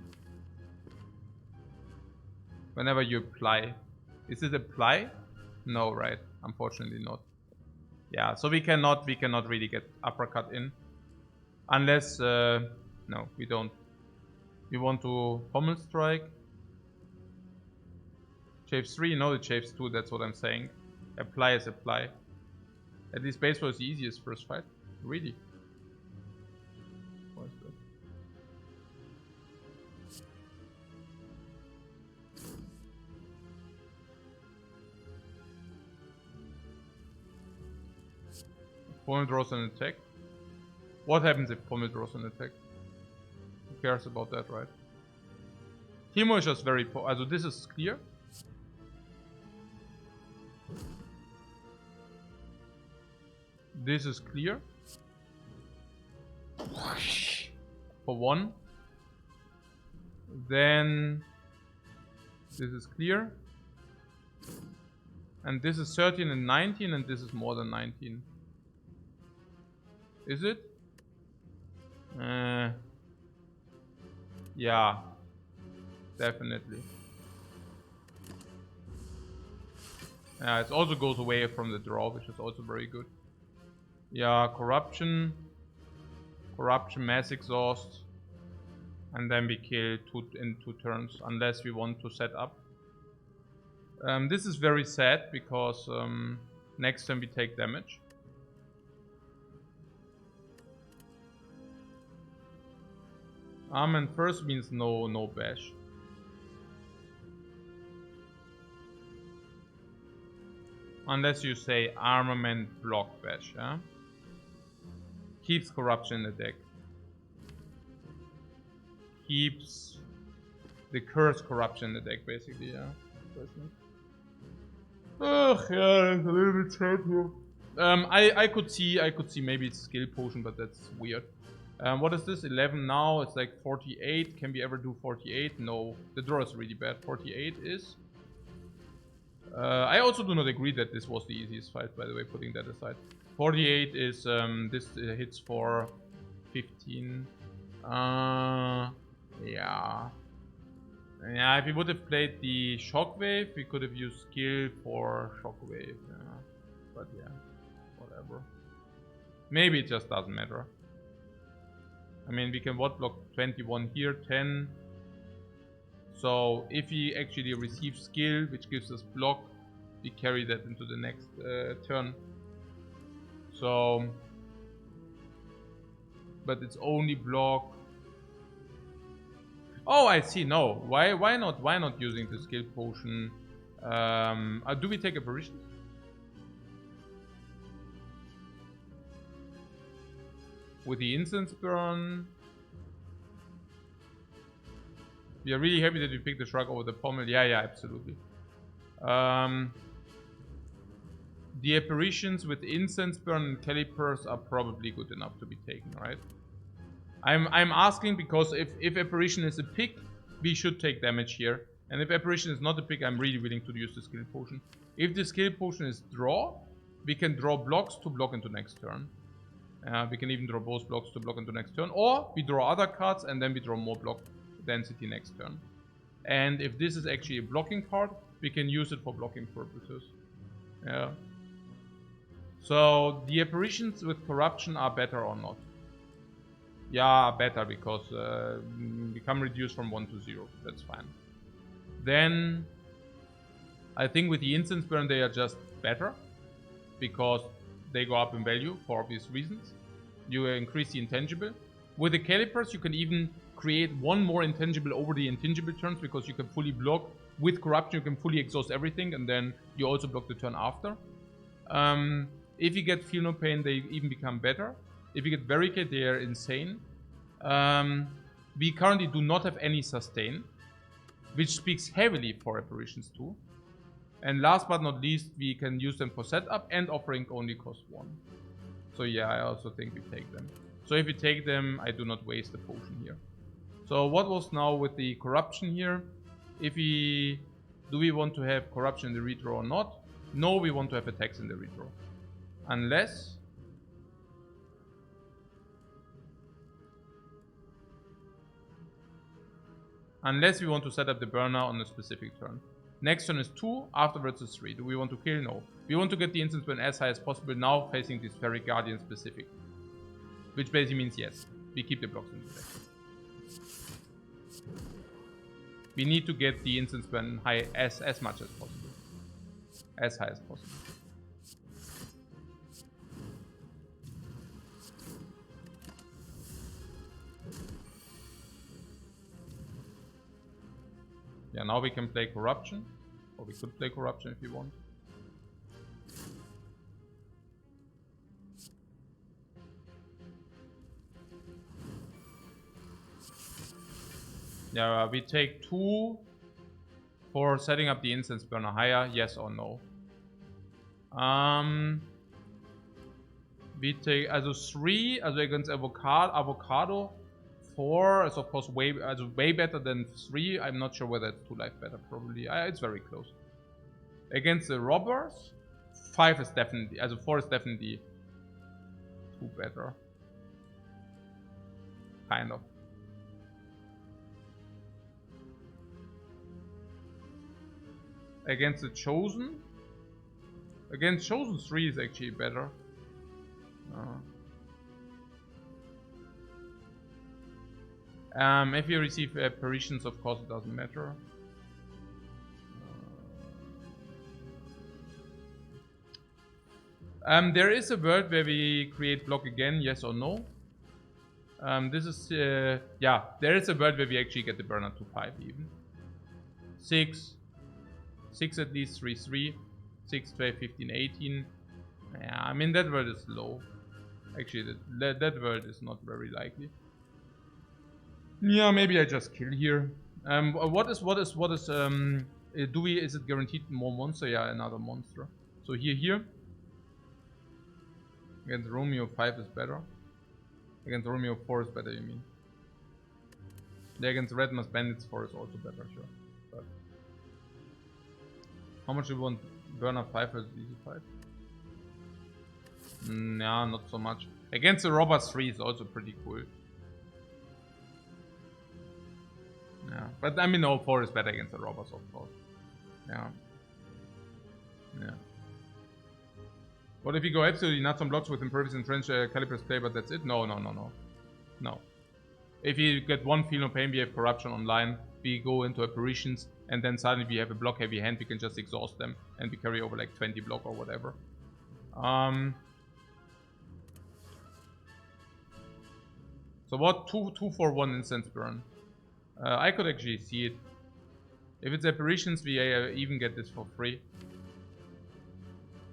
A: Whenever you apply. Is it apply? No, right? Unfortunately not. Yeah, so we cannot really get uppercut in. Unless, no, we don't. We want to pommel strike. Chaves 3, no, the Chaves 2, that's what I'm saying. Apply is apply. At least base was the easiest first fight. Really. What is that? Pommel draws an attack. What happens if Pommel draws an attack? Who cares about that, right? Timo is just very also this is clear. This is clear. For 1. Then this is clear. And this is 13 and 19 and this is more than 19. Is it? Yeah. Definitely. Yeah, it also goes away from the draw, which is also very good. Yeah, corruption, mass exhaust, and then we kill in 2 turns, unless we want to set up. This is very sad because next turn we take damage. And first means no bash. Unless you say armament block bash, yeah? Keeps corruption in the deck. Keeps the curse corruption in the deck, basically, yeah. Ugh, yeah, it's a little bit sad here. I could see maybe it's skill potion, but that's weird. What is this? 11 now, it's like 48. Can we ever do 48? No, the draw is really bad. 48 is... I also do not agree that this was the easiest fight, by the way, putting that aside. 48 is, this hits for 15. Yeah. Yeah, if we would have played the Shockwave, we could have used skill for Shockwave. Yeah. But yeah, whatever. Maybe it just doesn't matter. I mean, we can what block 21 here, 10. So if he actually receives skill, which gives us block, we carry that into the next turn. So, but it's only block. Oh, I see. No, why not? Why not using the skill potion? Do we take apparitions? With the incense burn. We are really happy that we picked the shrug over the pommel. Yeah, absolutely. The apparitions with incense burn and calipers are probably good enough to be taken, right? I'm asking because if apparition is a pick, we should take damage here. And if apparition is not a pick, I'm really willing to use the skill potion. If the skill potion is draw, we can draw blocks to block into next turn. We can even draw both blocks to block into next turn. Or we draw other cards and then we draw more block density next turn. And if this is actually a blocking card, we can use it for blocking purposes. Yeah. So the apparitions with corruption are better or not? Yeah, better because become reduced from 1 to 0. That's fine. Then I think with the incense burn they are just better because they go up in value for obvious reasons. You increase the intangible. With the calipers you can even create one more intangible over the intangible turns because you can fully block. With corruption you can fully exhaust everything and then you also block the turn after. If you get Feel No Pain, they even become better. If you get Barricade, they are insane. We currently do not have any Sustain, which speaks heavily for Apparitions too. And last but not least, we can use them for setup, and Offering only cost 1. So yeah, I also think we take them. So if we take them, I do not waste the potion here. So what was now with the Corruption here? If we... Do we want to have Corruption in the redraw or not? No, we want to have attacks in the redraw. Unless we want to set up the burner on a specific turn. Next turn is 2, afterwards is 3. Do we want to kill? No. We want to get the instance burn as high as possible now, facing this very Guardian specific. Which basically means yes, we keep the blocks in the deck. We need to get the instance burn high as much as possible. As high as possible. Yeah, now we can play Corruption. Or we could play Corruption if you want. Yeah, we take 2 for setting up the instance burner higher, yes or no. We take also 3, also against Avocado. 4 is of course way better than 3. I'm not sure whether it's 2 life better, probably. It's very close. Against the robbers, 5 is definitely, also 4 is definitely 2 better. Kind of. Against the Chosen? Against Chosen 3 is actually better. If you receive apparitions, of course it doesn't matter. There is a world where we create block again, yes or no. This is, yeah, there is a world where we actually get the burner to 5 even. 6 at least, 3, 3. 6, 12, 15, 18. Yeah, I mean that world is low. Actually, that world is not very likely. Yeah, maybe I just kill here. Is it guaranteed more monster? Yeah, another monster. So here. Against Romeo 5 is better. Against Romeo 4 is better, you mean? Yeah, against Red Mask Bandits 4 is also better, sure. But how much do you want Burner 5 versus Easy 5? Yeah, not so much. Against the Robbers 3 is also pretty cool. Yeah, but I mean, all 4 is better against the Robbers, of course. Yeah. Yeah. What if you go absolutely nuts on blocks with impervious and trench calibers play, but that's it? No. No. If you get one Feel No Pain, we have Corruption online, we go into Apparitions, and then suddenly we have a block heavy hand, we can just exhaust them, and we carry over like 20 block or whatever. So what? 2 for 1 instance burn. I could actually see it. If it's Apparitions, we even get this for free.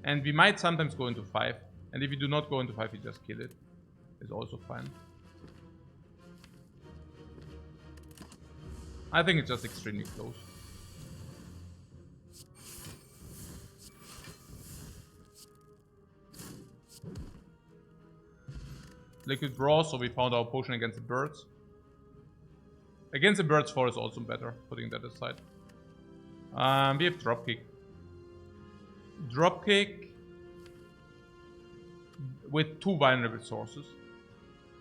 A: And we might sometimes go into 5. And if we do not go into 5, we just kill it. It's also fine. I think it's just extremely close. Liquid Brawl, so we found our potion against the birds. Against the birds 4 is also better, putting that aside. We have Dropkick. Dropkick with 2 vulnerable sources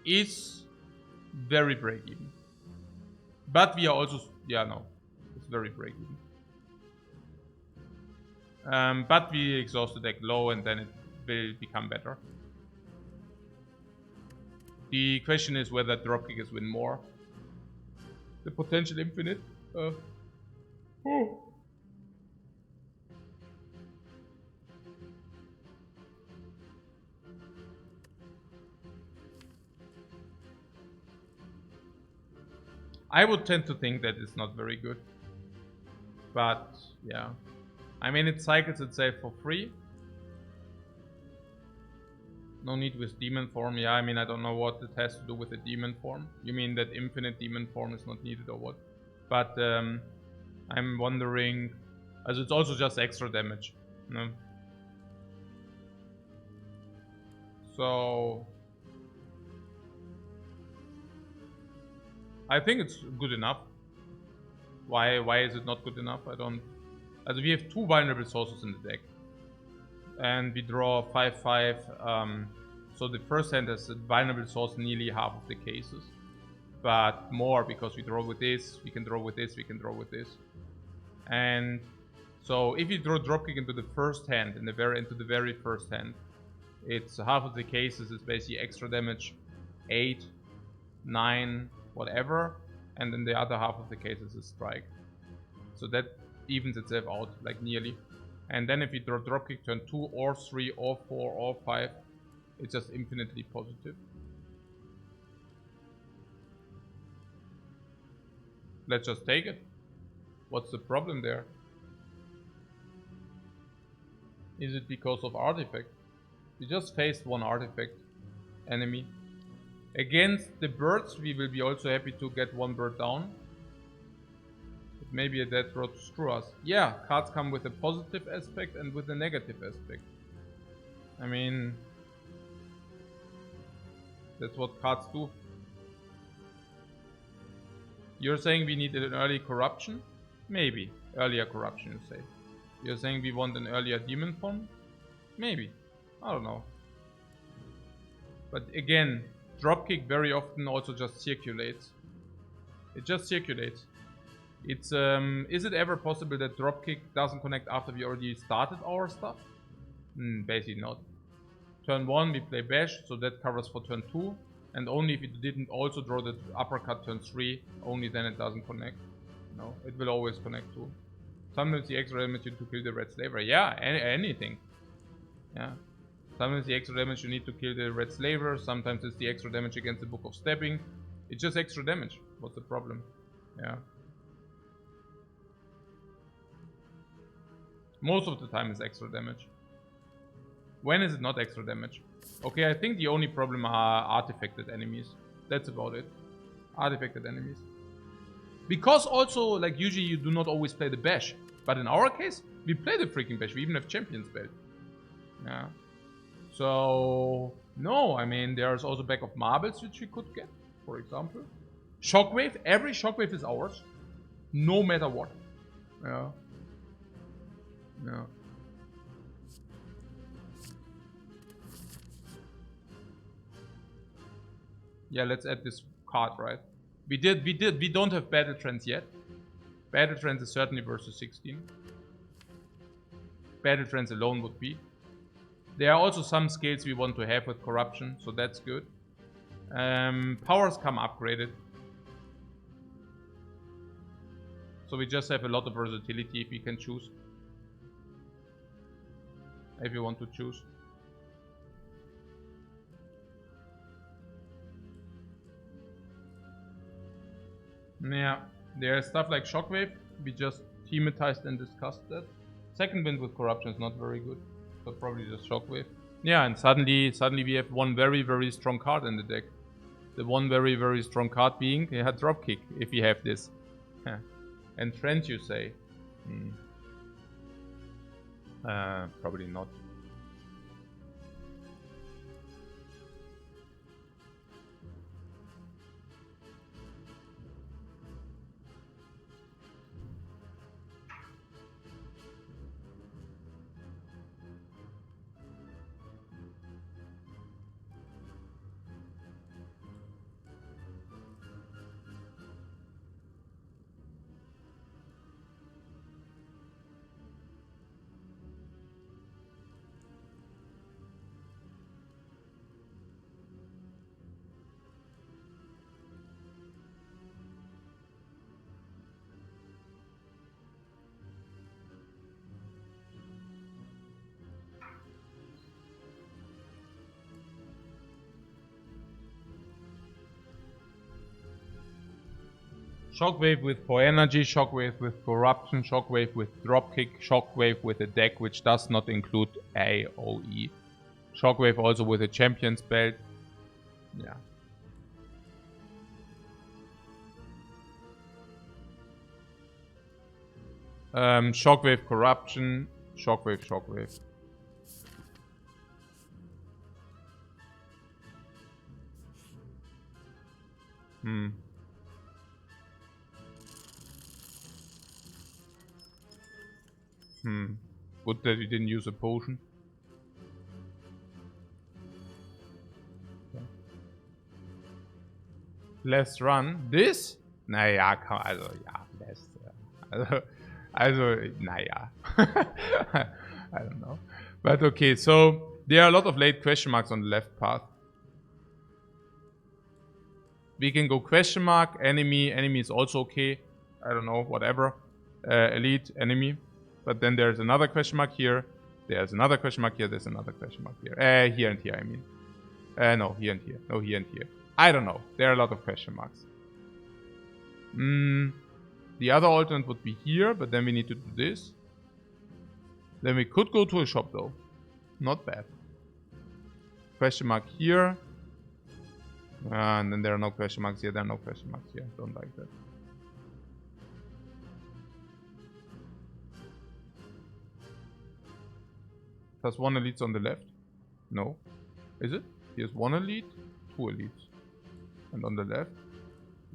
A: is very break-even. But we are also... yeah, no. It's very break-even. But we exhaust the deck low and then it will become better. The question is whether Dropkick is win more. The potential infinite. I would tend to think that it's not very good. But, yeah. I mean, it cycles itself for free. No need with demon form. Yeah, I mean, I don't know what it has to do with the demon form. You mean that infinite demon form is not needed or what? But, I'm wondering... as it's also just extra damage. No? So... I think it's good enough. Why is it not good enough? I don't... as we have 2 vulnerable sources in the deck. And we draw 5/5. So the first hand has a vulnerable source in nearly half of the cases. But more, because we draw with this, we can draw with this, we can draw with this. And so if you draw Dropkick into the first hand, into the very first hand, it's half of the cases is basically extra damage 8, 9, whatever, and then the other half of the cases is strike. So that evens itself out, like nearly. And then if you draw Dropkick turn 2 or 3 or 4 or 5, it's just infinitely positive. Let's just take it. What's the problem there? Is it because of artifact? We just faced 1 artifact enemy. Against the birds, we will be also happy to get 1 bird down. It may be a dead road to screw us. Yeah, cards come with a positive aspect and with a negative aspect. I mean, that's what cards do. You're saying we need an early corruption? Maybe. Earlier corruption, you say. You're saying we want an earlier demon form? Maybe. I don't know. But again, Dropkick very often also just circulates. It just circulates. It's is it ever possible that Dropkick doesn't connect after we already started our stuff? Basically not. Turn 1 we play Bash, so that covers for turn 2. And only if it didn't also draw the uppercut turn 3, only then it doesn't connect. No, it will always connect too. Sometimes the extra damage you need to kill the red slaver. Yeah, anything. Yeah. Sometimes the extra damage you need to kill the red slaver. Sometimes it's the extra damage against the Book of Stabbing. It's just extra damage. What's the problem? Yeah. Most of the time it's extra damage. When is it not extra damage? Okay, I think the only problem are artifacted enemies. That's about it. Artifacted enemies. Because also, like, usually you do not always play the bash. But in our case, we play the freaking bash. We even have Champion's Belt. Yeah. So, no, I mean, there's also Bag of Marbles which we could get, for example. Shockwave. Every Shockwave is ours. No matter what. Yeah. Yeah. Yeah, let's add this card, right? We don't have Battle Trends yet. Battle Trends is certainly versus 16. Battle Trends alone would be. There are also some skills we want to have with Corruption, so that's good. Powers come upgraded. So we just have a lot of versatility if we can choose. If you want to choose. Yeah, there's stuff like Shockwave. We just thematized and discussed that. Second wind with Corruption is not very good. So probably just Shockwave. Yeah, and suddenly we have one very, very strong card in the deck. The one very, very strong card being a Dropkick, if we have this. And Trent, you say? Probably not. Shockwave with 4 energy, Shockwave with Corruption, Shockwave with Dropkick, Shockwave with a deck which does not include AoE. Shockwave also with a Champion's Belt. Yeah. Shockwave, Corruption, Shockwave, Shockwave. Good that we didn't use a potion. Okay. Last run. This? Naja, also, ja, last. Also, naja. I don't know. But okay, so there are a lot of late question marks on the left path. We can go question mark, enemy. Enemy is also okay. I don't know, whatever. Elite, enemy. But then there's another question mark here. There's another question mark here. There's another question mark here. Here and here, I mean. No, here and here. No, here and here. I don't know. There are a lot of question marks. The other alternate would be here, but then we need to do this. Then we could go to a shop though. Not bad. Question mark here. And then there are no question marks here. There are no question marks here. Don't like that. Plus 1 elites on the left? No. Is it? Here's 1 elite, 2 elites. And on the left,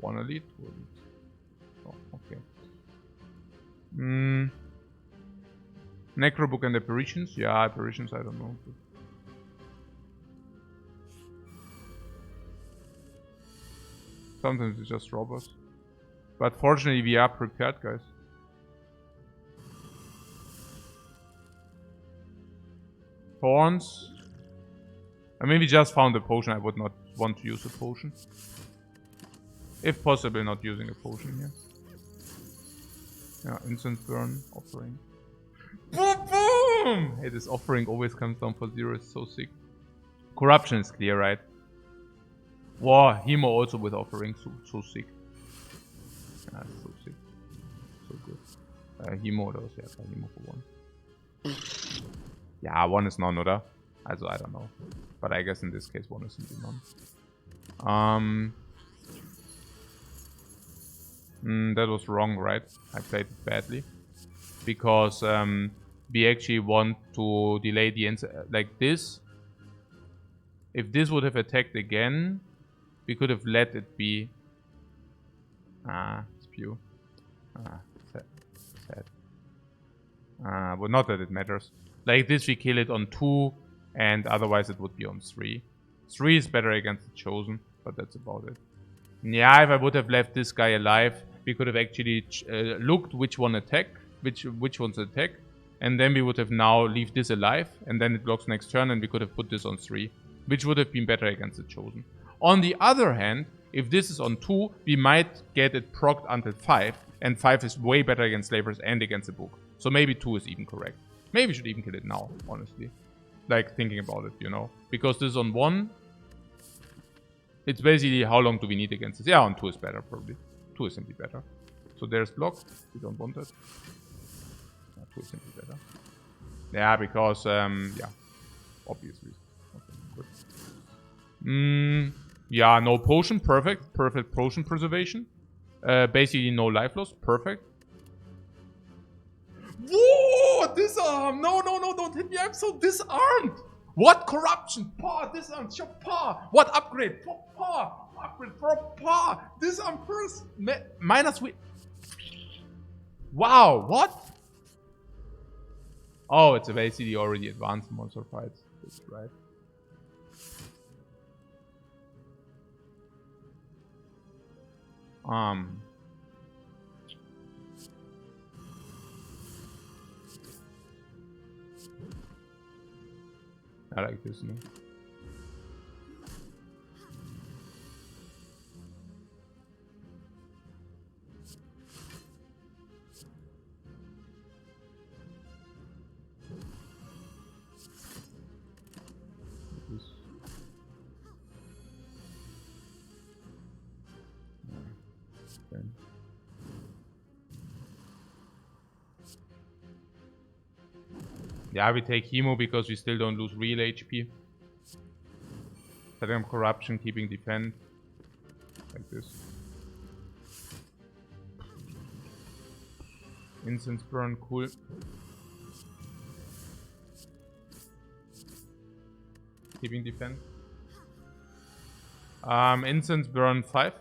A: 1 elite, 2 elites. Oh, okay. Necrobook and Apparitions? Yeah, Apparitions, I don't know. Sometimes it's just robbers. But fortunately we are prepared, guys. Thorns. I mean, we just found a potion. I would not want to use a potion. If possible, not using a potion here. Yeah, instant burn, offering. Boom, boom! Hey, this offering always comes down for 0. It's so sick. Corruption is clear, right? Wow, Hemo also with offering. So sick. Yeah, so sick. So good. Hemo, those, yeah, Hemo for 1. Ja, 1 ist none, oder? Also, I don't know. But I guess in this case 1 is simply none. That was wrong, right? I played it badly. Because we actually want to delay the like this. If this would have attacked again, we could have let it be. Spew. Sad. But not that it matters. Like this, we kill it on 2, and otherwise it would be on 3. 3 is better against the Chosen, but that's about it. Yeah, if I would have left this guy alive, we could have actually looked which one's attack, and then we would have now leave this alive, and then it blocks next turn, and we could have put this on 3, which would have been better against the Chosen. On the other hand, if this is on 2, we might get it procced until 5, and 5 is way better against Slavers and against the book. So maybe 2 is even correct. Maybe we should even kill it now, honestly. Like, thinking about it, you know. Because this is on 1. It's basically how long do we need against this. Yeah, on 2 is better, probably. 2 is simply better. So there's block. We don't want that. Yeah, 2 is simply better. Yeah, because, yeah. Obviously. Okay, good. Yeah, no potion. Perfect. Perfect potion preservation. Basically no life loss. Perfect. Whoa! Disarm! No, don't hit me. I'm so disarmed. What corruption? Paw, disarm, chop, paw. What upgrade? Paw, upgrade for paw. Disarm first. Minus we. Wow, what? Oh, it's basically already advanced monster fights. That's right. I like this, no? Yeah, we take Hemo because we still don't lose real HP. Setting up corruption, keeping defend. Like this. Incense burn, cool. Keeping defend. Incense burn 5.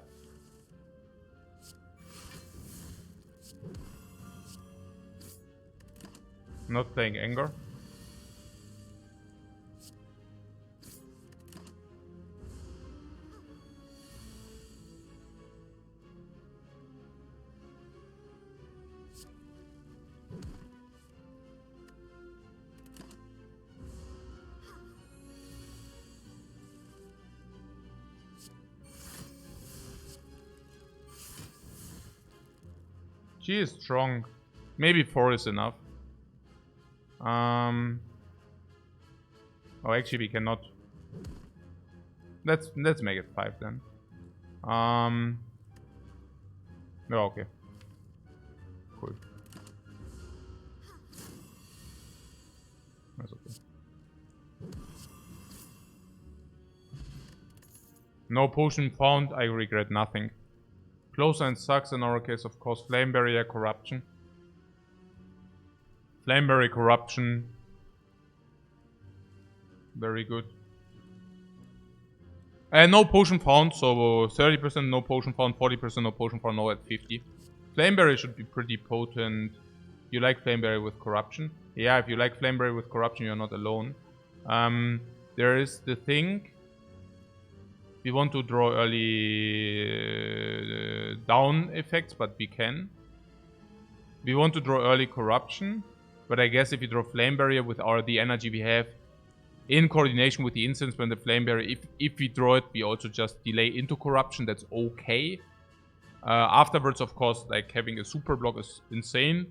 A: Not playing anger. She is strong. Maybe 4 is enough. Oh, actually, we cannot. Let's make it 5 then. Oh, okay. Cool. That's okay. No potion found. I regret nothing. Closer and sucks in our case, of course. Flame barrier, corruption. Flame barrier, corruption. Very good. And no potion found, so 30% no potion found, 40% no potion found, no at 50. Flame barrier should be pretty potent. You like flame barrier with corruption? Yeah, if you like flame barrier with corruption, you're not alone. There is the thing. We want to draw early down effects, but we can. We want to draw early corruption, but I guess if you draw flame barrier with the energy we have, in coordination with the instance when the flame barrier, if we draw it, we also just delay into corruption. That's okay. Afterwards, of course, like having a super block is insane.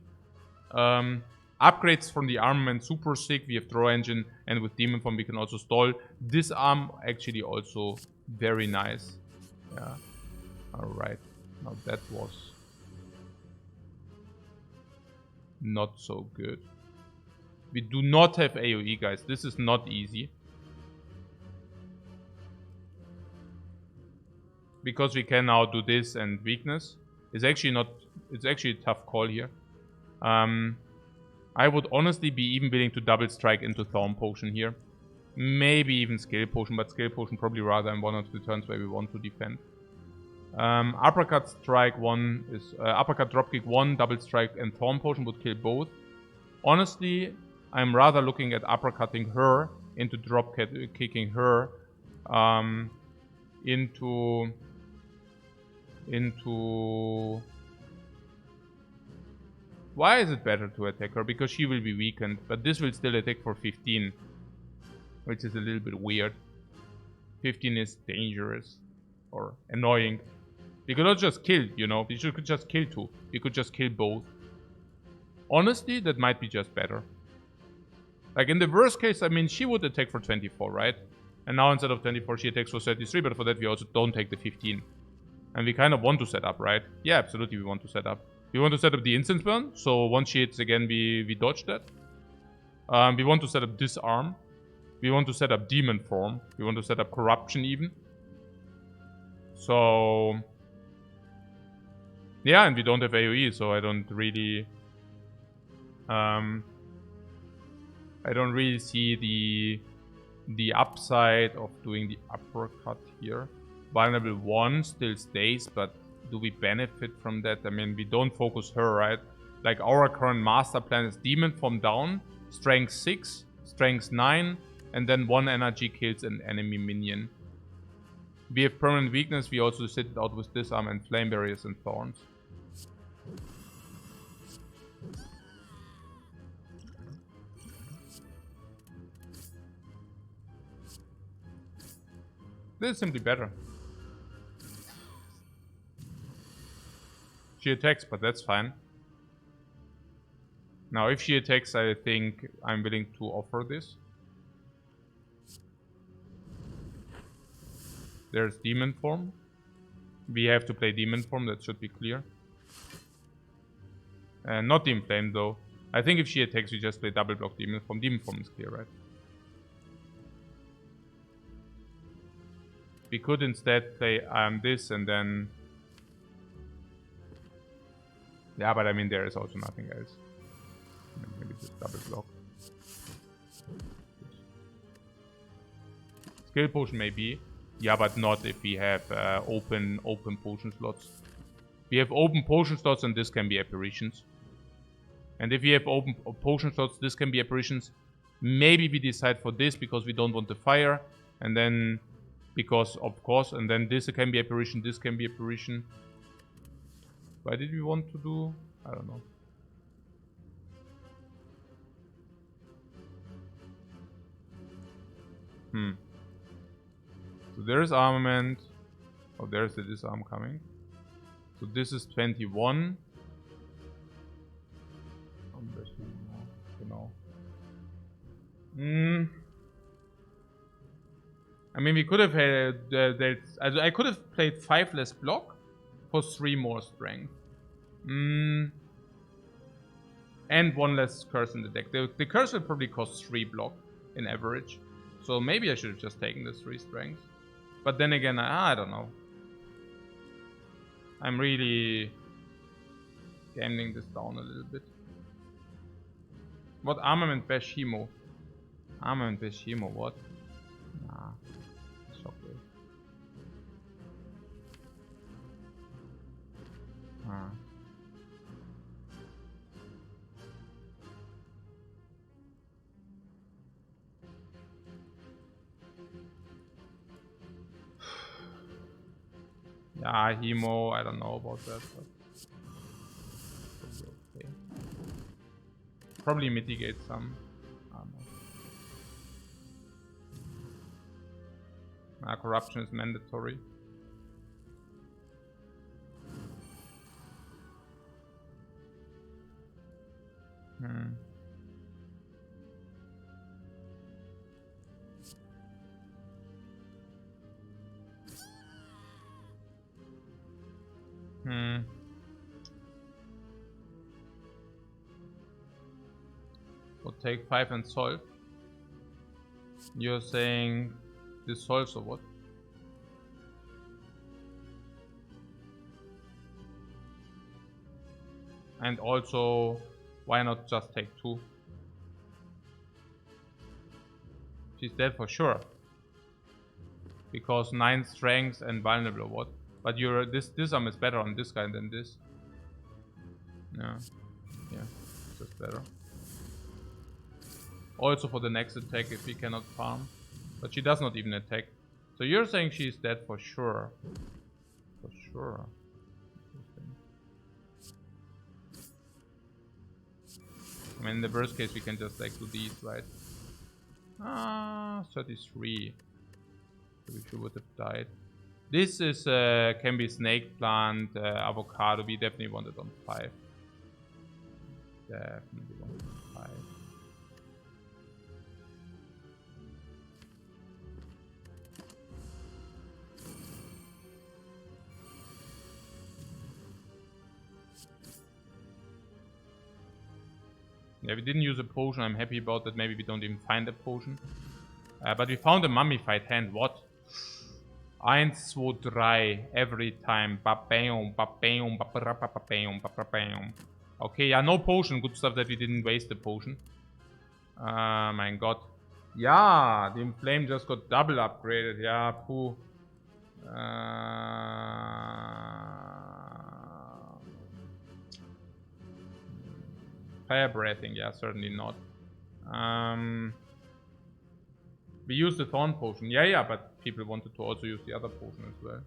A: Upgrades from the armament, super sick. We have draw engine, and with demon form we can also stall. Disarm actually also very nice. Yeah. Alright. Now that was not so good. We do not have AoE, guys. This is not easy. Because we can now do this and weakness. It's actually a tough call here. I would honestly be even willing to double strike into Thorn Potion here. Maybe even Scale Potion, but Scale Potion probably rather in one of the turns where we want to defend. Uppercut Strike 1 is... Uppercut Dropkick 1, Double Strike and Thorn Potion would kill both. Honestly, I'm rather looking at uppercutting her into kicking her into... Why is it better to attack her? Because she will be weakened, but this will still attack for 15. Which is a little bit weird. 15 is dangerous. Or annoying. We could not just kill, you know. We could just kill 2. We could just kill both. Honestly, that might be just better. Like in the worst case, I mean, she would attack for 24, right? And now instead of 24, she attacks for 33, but for that we also don't take the 15. And we kind of want to set up, right? Yeah, absolutely we want to set up. We want to set up the instance burn, so once she hits again, we dodge that. We want to set up disarm. We want to set up demon form. We want to set up corruption even. So... yeah, and we don't have AoE, so I don't really see the upside of doing the uppercut here. Vulnerable 1 still stays, but do we benefit from that? I mean, we don't focus her, right? Like our current master plan is demon form down, strength 6, strength 9, and then 1 energy kills an enemy minion. We have permanent weakness, we also sit it out with disarm and flame barriers and thorns. This is simply better. She attacks, but that's fine. Now, if she attacks, I think I'm willing to offer this. There's demon form. We have to play demon form, that should be clear. Not demon flame though. I think if she attacks, we just play double block demon form. Demon form is clear, right? We could instead play this and then... yeah, but I mean there is also nothing else. Maybe just double block. Skill potion maybe. Yeah, but not if we have open potion slots. We have open potion slots and this can be apparitions. And if we have open potion slots, this can be apparitions. Maybe we decide for this because we don't want the fire. And then, because of course, and then this can be apparition, this can be apparition. Why did we want to do? I don't know. So there is armament. Oh, there's the disarm coming. So this is 21. I mean, we could have had... I could have played 5 less block for 3 more strength. And 1 less curse in the deck. The curse will probably cost 3 block in average. So maybe I should have just taken the 3 strength. But then again, I don't know. I'm really gambling this down a little bit. What armament bash Hemo? Armament bash Hemo, what? Nah. Shockwave. Yeah, Hemo, I don't know about that, but okay. Probably mitigate some. Corruption is mandatory. take 5 and solve. You're saying this solves or what? And also, why not just take 2? She's dead for sure. Because 9 strength and vulnerable, what? But you're this arm is better on this guy than this. Yeah. Yeah, just better. Also for the next attack if he cannot farm. But she does not even attack. So you're saying she's dead for sure. For sure. I mean, in the worst case, we can just like do these, right? 33. So she would have died. This is can be snake plant, avocado. We definitely want it on 5. Definitely want it on 5. Yeah, we didn't use a potion. I'm happy about that. Maybe we don't even find a potion. But we found a mummified hand. What? 1, 2, 3. Every time. Okay, yeah, no potion. Good stuff that we didn't waste the potion. My god. Yeah, the Inflame just got double upgraded. Yeah, poo. Fire breathing, yeah, certainly not. We used the Thorn potion. Yeah, but people wanted to also use the other potion as well.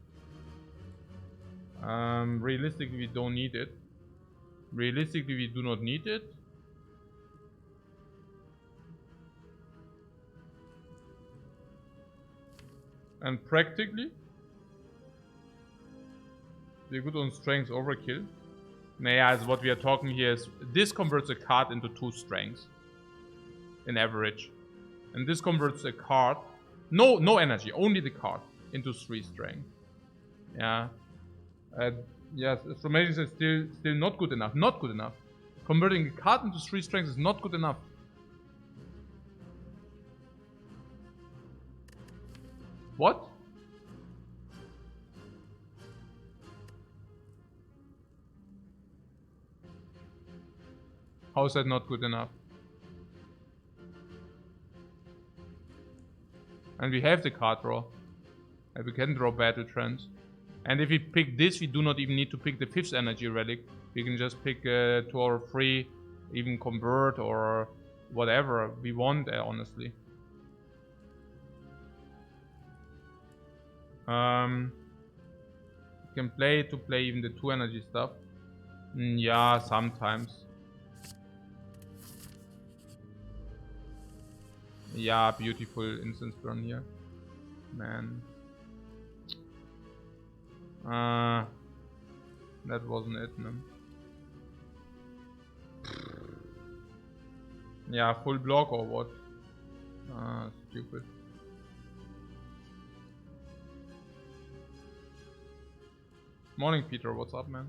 A: Realistically, we don't need it. Realistically, we do not need it. And practically, we're good on strength overkill. Nah, as what we are talking here is this converts a card into 2 strengths in average, and this converts a card, no energy, only the card, into 3 strength. Yeah, yes, Astromation is still not good enough. Not good enough. Converting a card into 3 strengths is not good enough. What? How is that not good enough? And we have the card draw. And we can draw Battle Trance. And if we pick this, we do not even need to pick the 5th energy relic. We can just pick 2 or 3, even convert or whatever we want, honestly. You can play to play even the 2 energy stuff. Yeah, sometimes. Yeah, beautiful instance burn here. Man. That wasn't it, no. Yeah, full block or what? Stupid. Morning, Peter. What's up, man?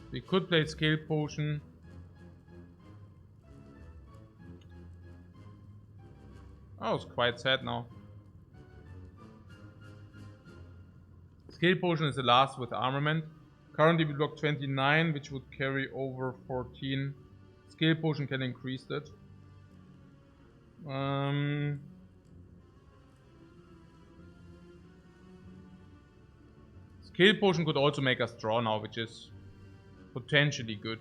A: We could play Scale Potion. Oh, it's quite sad now. Scale Potion is the last with armament. Currently we block 29, which would carry over 14. Scale Potion can increase that. Scale Potion could also make us draw now, which is potentially good.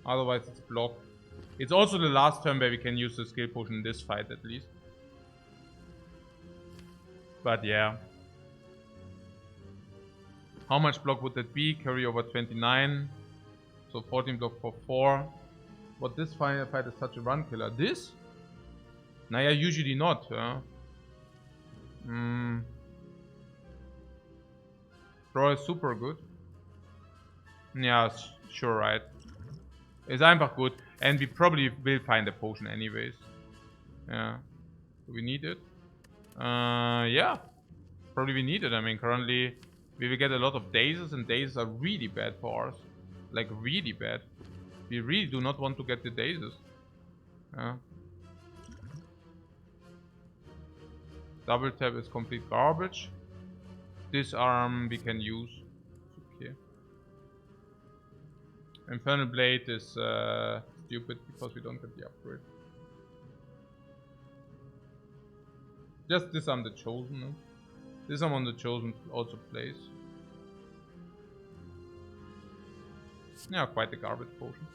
A: Otherwise it's blocked. It's also the last turn where we can use the Scale Potion in this fight at least. But yeah. How much block would that be? Carry over 29. So 14 block for 4. But this final fight is such a run killer. This? Naja, usually not. Draw is super good. Yeah, sure, right. Ist einfach gut. And we probably will find a potion anyways. Yeah. Do we need it? Yeah. Probably we need it. I mean, currently we will get a lot of dazes, and dazes are really bad for us. Like, really bad. We really do not want to get the dazes. Double tap is complete garbage. Disarm we can use. Okay. Infernal Blade is stupid because we don't get the upgrade. Just disarm the Chosen. No? Disarm on the Chosen also plays. Yeah, quite a garbage potion.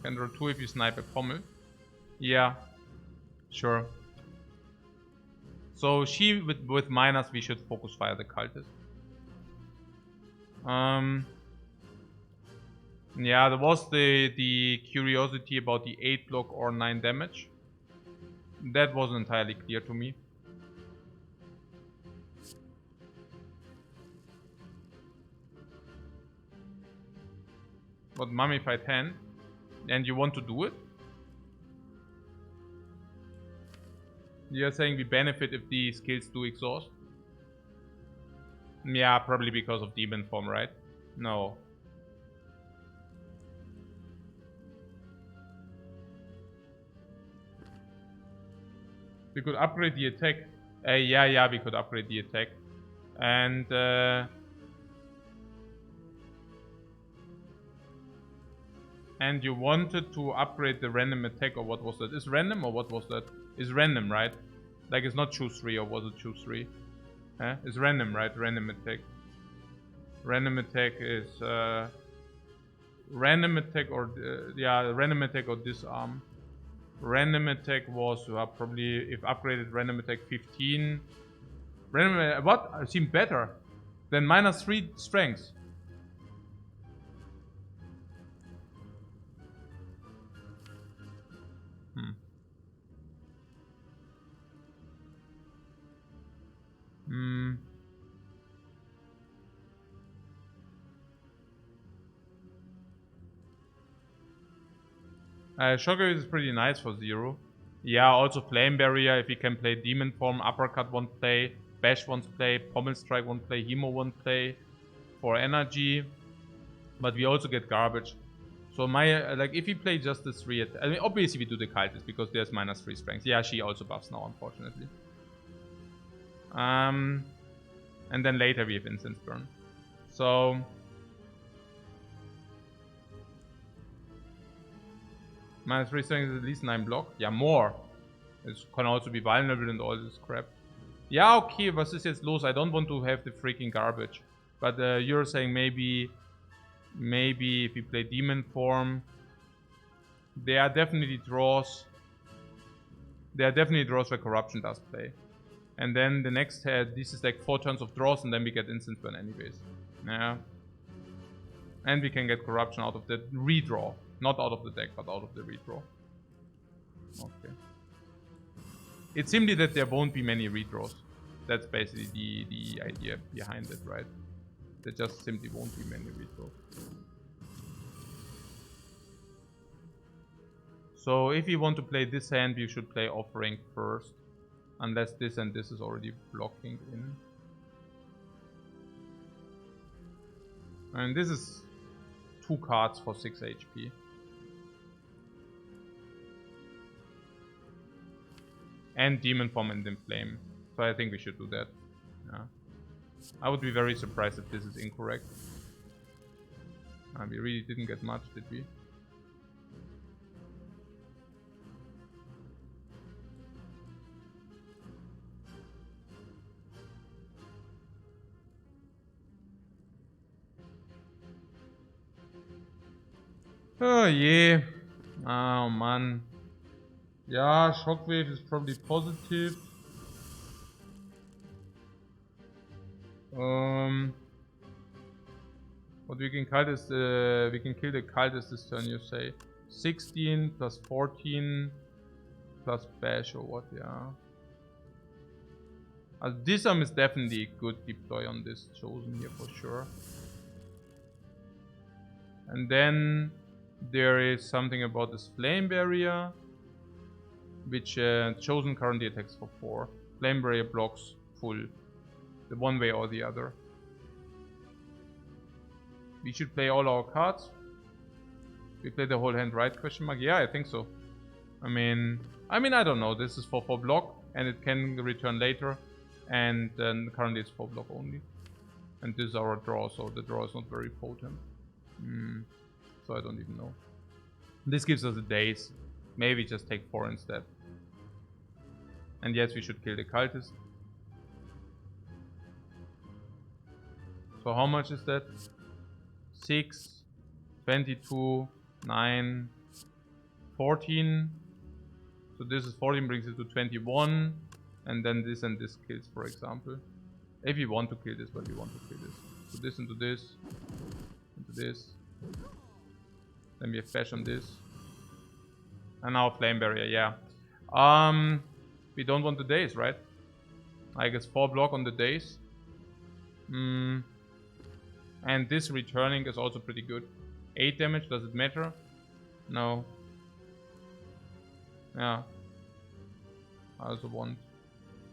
A: Can draw 2 if you snipe a pommel. Yeah, sure. So she with minus we should focus fire the cultist. Yeah, there was the curiosity about the 8 block or 9 damage. That wasn't entirely clear to me. But mummified hand. And you want to do it? You're saying we benefit if the skills do exhaust? Yeah, probably because of demon form, right? No. We could upgrade the attack. Yeah, we could upgrade the attack. And you wanted to upgrade the random attack, or what was that? Is random or what was that? Is random, right? Like it's not choose 3, or was it choose 3? It's random, right? Random attack. Random attack is random attack or yeah, random attack or disarm. Random attack was probably, if upgraded, random attack 15. Random what seemed better than -3 strength. Shockwave is pretty nice for 0. Yeah, also Flame Barrier, if you can play Demon Form, Uppercut won't play, Bash won't play, Pommel Strike won't play, Hemo won't play for energy. But we also get garbage. So my, like, if we play just the 3, I mean, obviously we do the Cultist because there's -3 strength. Yeah, she also buffs now, unfortunately. And then later we have Incense Burn. So -3 strength is at least 9 block. Yeah, more. It can also be vulnerable and all this crap. Yeah, okay, was ist jetzt los? I don't want to have the freaking garbage. But you're saying maybe if you play Demon Form, there are definitely draws. There are definitely draws where Corruption does play. And then the next this is like 4 turns of draws, and then we get Instant Burn anyways. Yeah. And we can get Corruption out of the redraw. Not out of the deck, but out of the redraw. Okay. It's simply that there won't be many redraws. That's basically the idea behind it, right? There just simply won't be many redraws. So if you want to play this hand, you should play Offering first. Unless this and this is already blocking in. And this is 2 cards for 6 HP. And Demon Form and Inflame. So I think we should do that. Yeah. I would be very surprised if this is incorrect. We really didn't get much, did we? Oh yeah. Oh man. Yeah, Shockwave is probably positive. What we can cultist, we can kill the cultist this turn, you say. 16 plus 14 plus bash or what, yeah. Disarm is definitely a good deploy on this Chosen here for sure. And then there is something about this flame barrier, which chosen currently attacks for 4. Flame barrier blocks full, the one way or the other. We should play all our cards. We play the whole hand, right? Question mark. Yeah, I think so. I mean, I don't know. This is for 4 block, and it can return later. And then currently it's 4 block only. And this is our draw, so the draw is not very potent. So I don't even know. This gives us a daze. Maybe just take 4 instead. And yes, we should kill the cultist. So how much is that? 6, 22, 9, 14. So this is 14, brings it to 21. And then this and this kills, for example. If we want to kill this, but we want to kill this. So this into this. Into this. Then we have flash on this. And now flame barrier, yeah. We don't want the days, right? I guess 4 block on the days. And this returning is also pretty good. 8 damage, does it matter? No. Yeah. I also want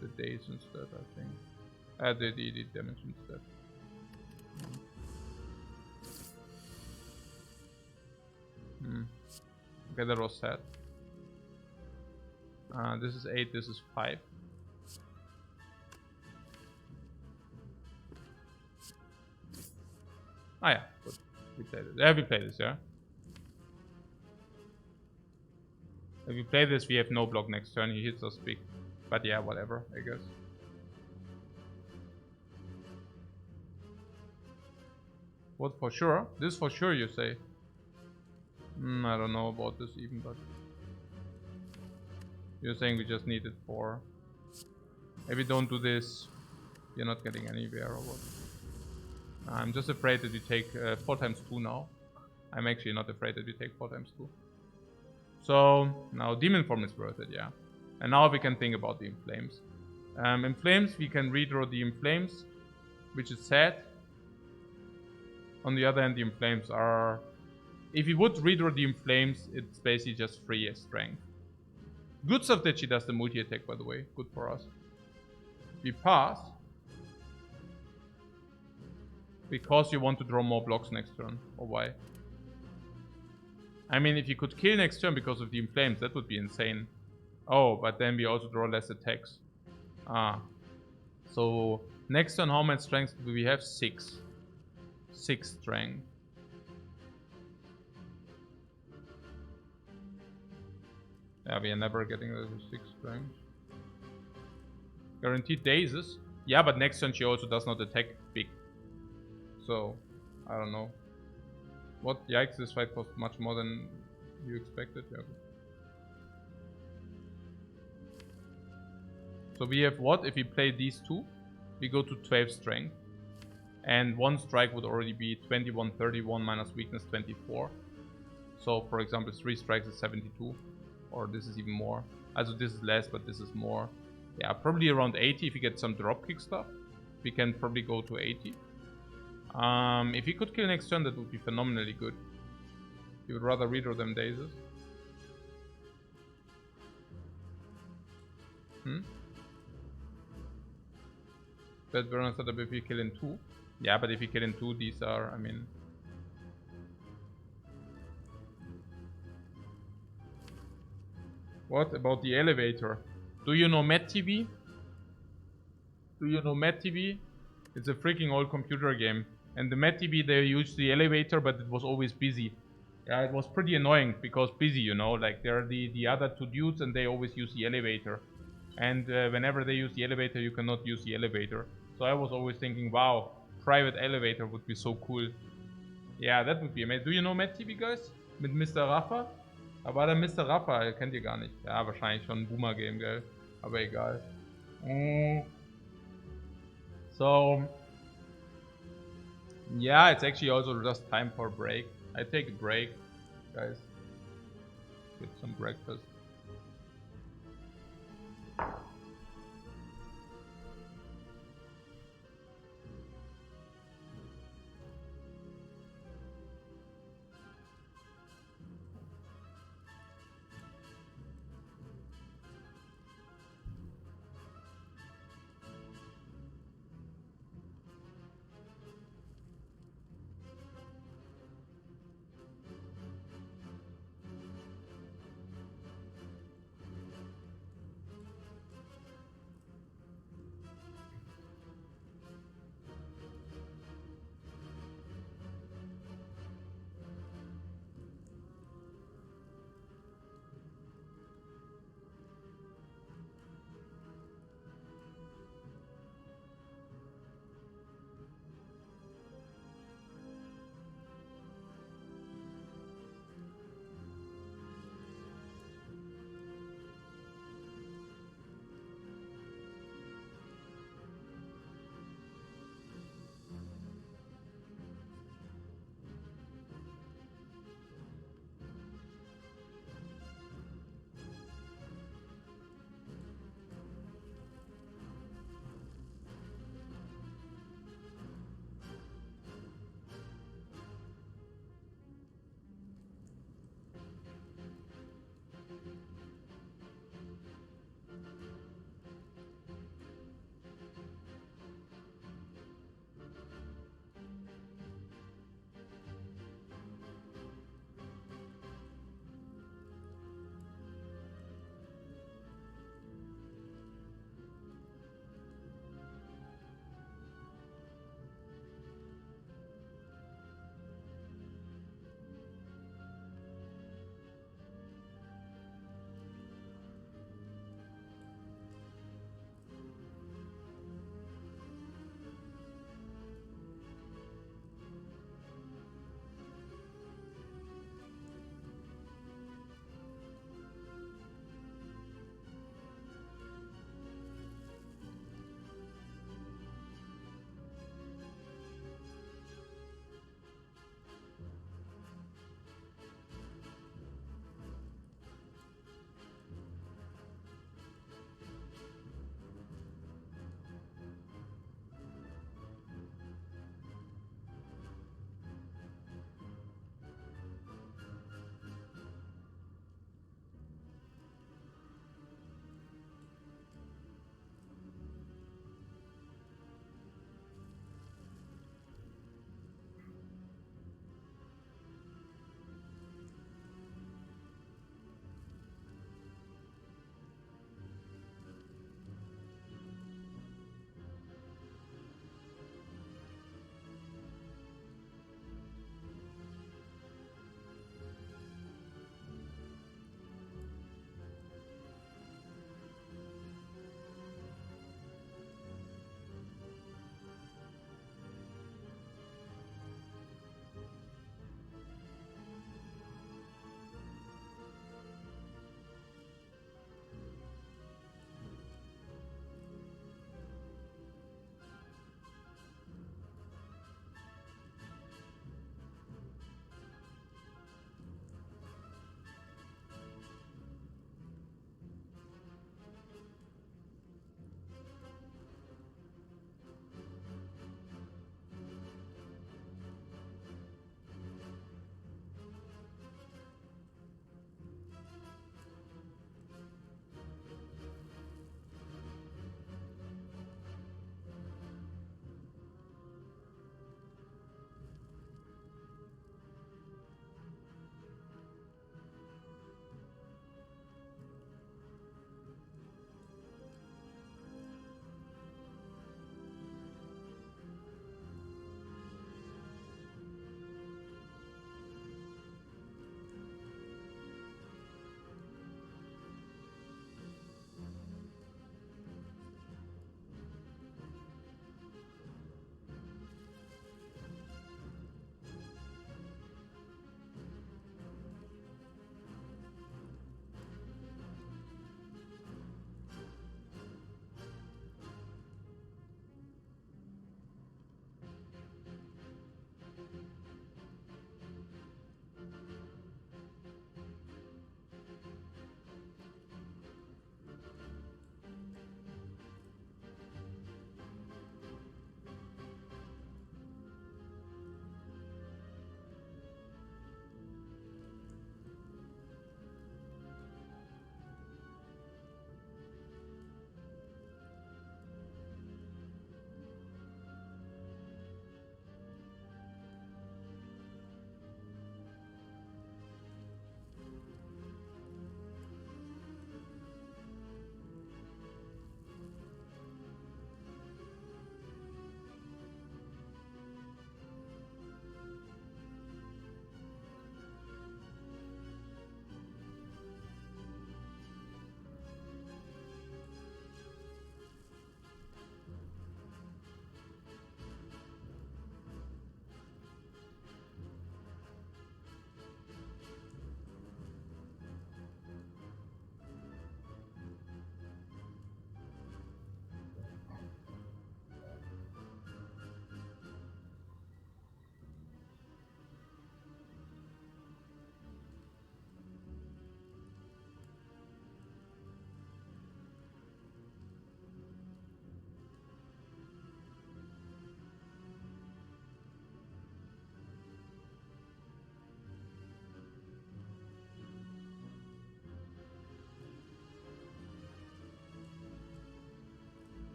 A: the days instead, I think. The damage instead. Okay, that was sad. This is 8, this is 5. Ah yeah, good. We play this. Yeah, we play this, yeah. If we play this, we have no block next turn. He hits us big. But yeah, whatever, I guess. What for sure? This for sure, you say? I don't know about this even, but... You're saying we just need it for... If we don't do this, you're not getting anywhere or what? I'm just afraid that we take 4 times 2 now. I'm actually not afraid that we take 4 times 2. So, now Demon Form is worth it, yeah. And now we can think about the Inflames. Inflames, we can redraw the Inflames, which is sad. On the other hand, the Inflames are... If we would redraw the Inflames, it's basically just free as strength. Good stuff that she does the multi-attack, by the way. Good for us. We pass. Because you want to draw more blocks next turn. Or why? I mean, if you could kill next turn because of the Inflames, that would be insane. Oh, but then we also draw less attacks. So, next turn, how much strength do we have? 6. 6 strength. Yeah, we are never getting the 6 strength. Guaranteed dazes. Yeah, but next turn she also does not attack big. So, I don't know. What? Yikes, this fight cost much more than you expected. Yeah. So we have what? If we play these 2, we go to 12 strength. And 1 strike would already be 21, 31 minus weakness 24. So, for example, 3 strikes is 72. Or this is even more. Also this is less, but this is more. Yeah, probably around 80 if you get some dropkick stuff. We can probably go to 80. If you could kill next turn, that would be phenomenally good. You would rather redraw them dazes. That burn setup if you kill in 2. Yeah, but if you kill in 2, these are, I mean... What about the elevator? Do you know MadTV? Do you know MadTV? It's a freaking old computer game. And the MadTV, they used the elevator, but it was always busy. Yeah, it was pretty annoying because busy, you know. Like, there are the other 2 dudes and they always use the elevator. And whenever they use the elevator, you cannot use the elevator. So I was always thinking, wow, private elevator would be so cool. Yeah, that would be amazing. Do you know MadTV, guys? Mit Mr. Rafa? Aber der Mr. Rafa, kennt ihr gar nicht. Ja, wahrscheinlich schon ein Boomer-Game, gell? Aber egal. So... Yeah, it's actually also just time for a break. I take a break, guys. Get some breakfast.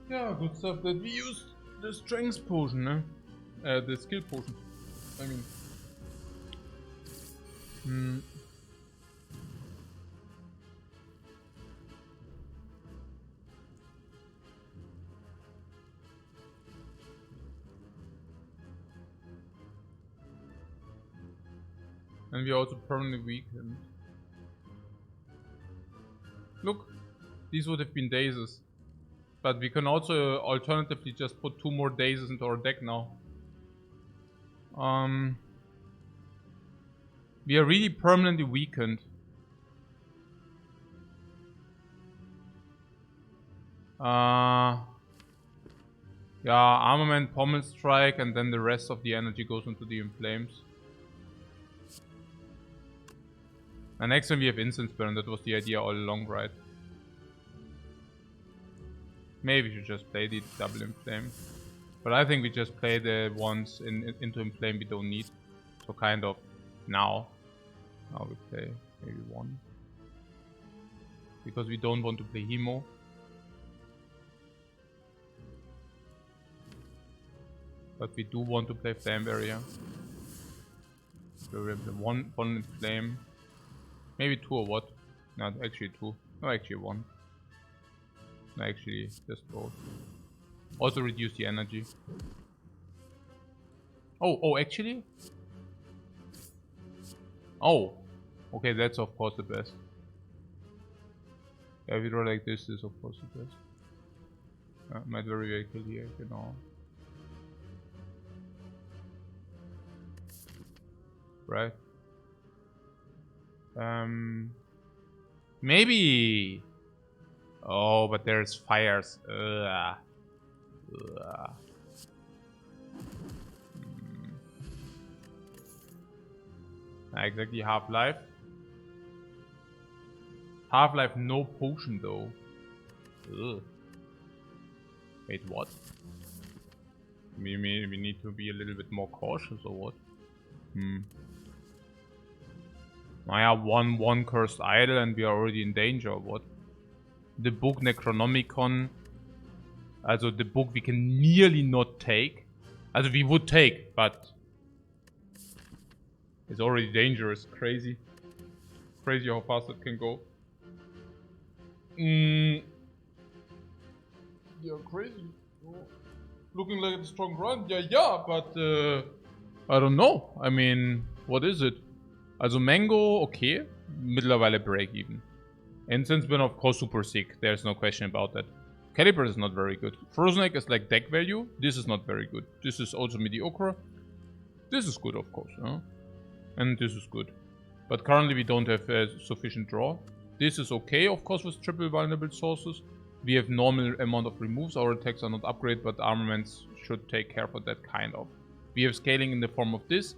A: Yeah, good stuff that we used the strength potion, ne? The skill potion. I mean. And we are also permanently weakened. Look, these would have been dazes. But we can also alternatively just put 2 more dazes into our deck now. We are really permanently weakened. Yeah, armament, pommel strike, and then the rest of the energy goes into the inflames. And next time we have incense burn. That was the idea all along, right? Maybe we should just play the double inflame. But I think we just play the ones into inflame we don't need. So kind of now. Now we play maybe 1. Because we don't want to play Hemo. But we do want to play Flame Barrier. So we have the one inflame. Maybe 2 or what? No, actually 2. No, actually 1. No, actually just both. Also reduce the energy. Oh, actually? Oh, okay, that's of course the best. Yeah, if you draw like this is of course the best. Might very well kill here, you know. Right. Maybe. Oh, but there's fires. Exactly, Half-Life. Half-Life, no potion though. Ugh. Wait, what? We need to be a little bit more cautious or what? Naja, one cursed idol and we are already in danger or what? The book Necronomicon. Also the book we can nearly not take. Also we would take, but it's already dangerous. Crazy. Crazy how fast it can go. Yeah, crazy. Looking like a strong run. Yeah, but I don't know. I mean, what is it? Also Mango, okay. Mittlerweile Break-Even. Incense Burn, of course, super sick. There's no question about that. Caliber is not very good. Frozen Egg is like deck value. This is not very good. This is also mediocre. This is good, of course. Huh? And this is good. But currently we don't have sufficient draw. This is okay, of course, with triple vulnerable sources. We have normal amount of removes. Our attacks are not upgraded, but armaments should take care for that kind of. We have scaling in the form of this.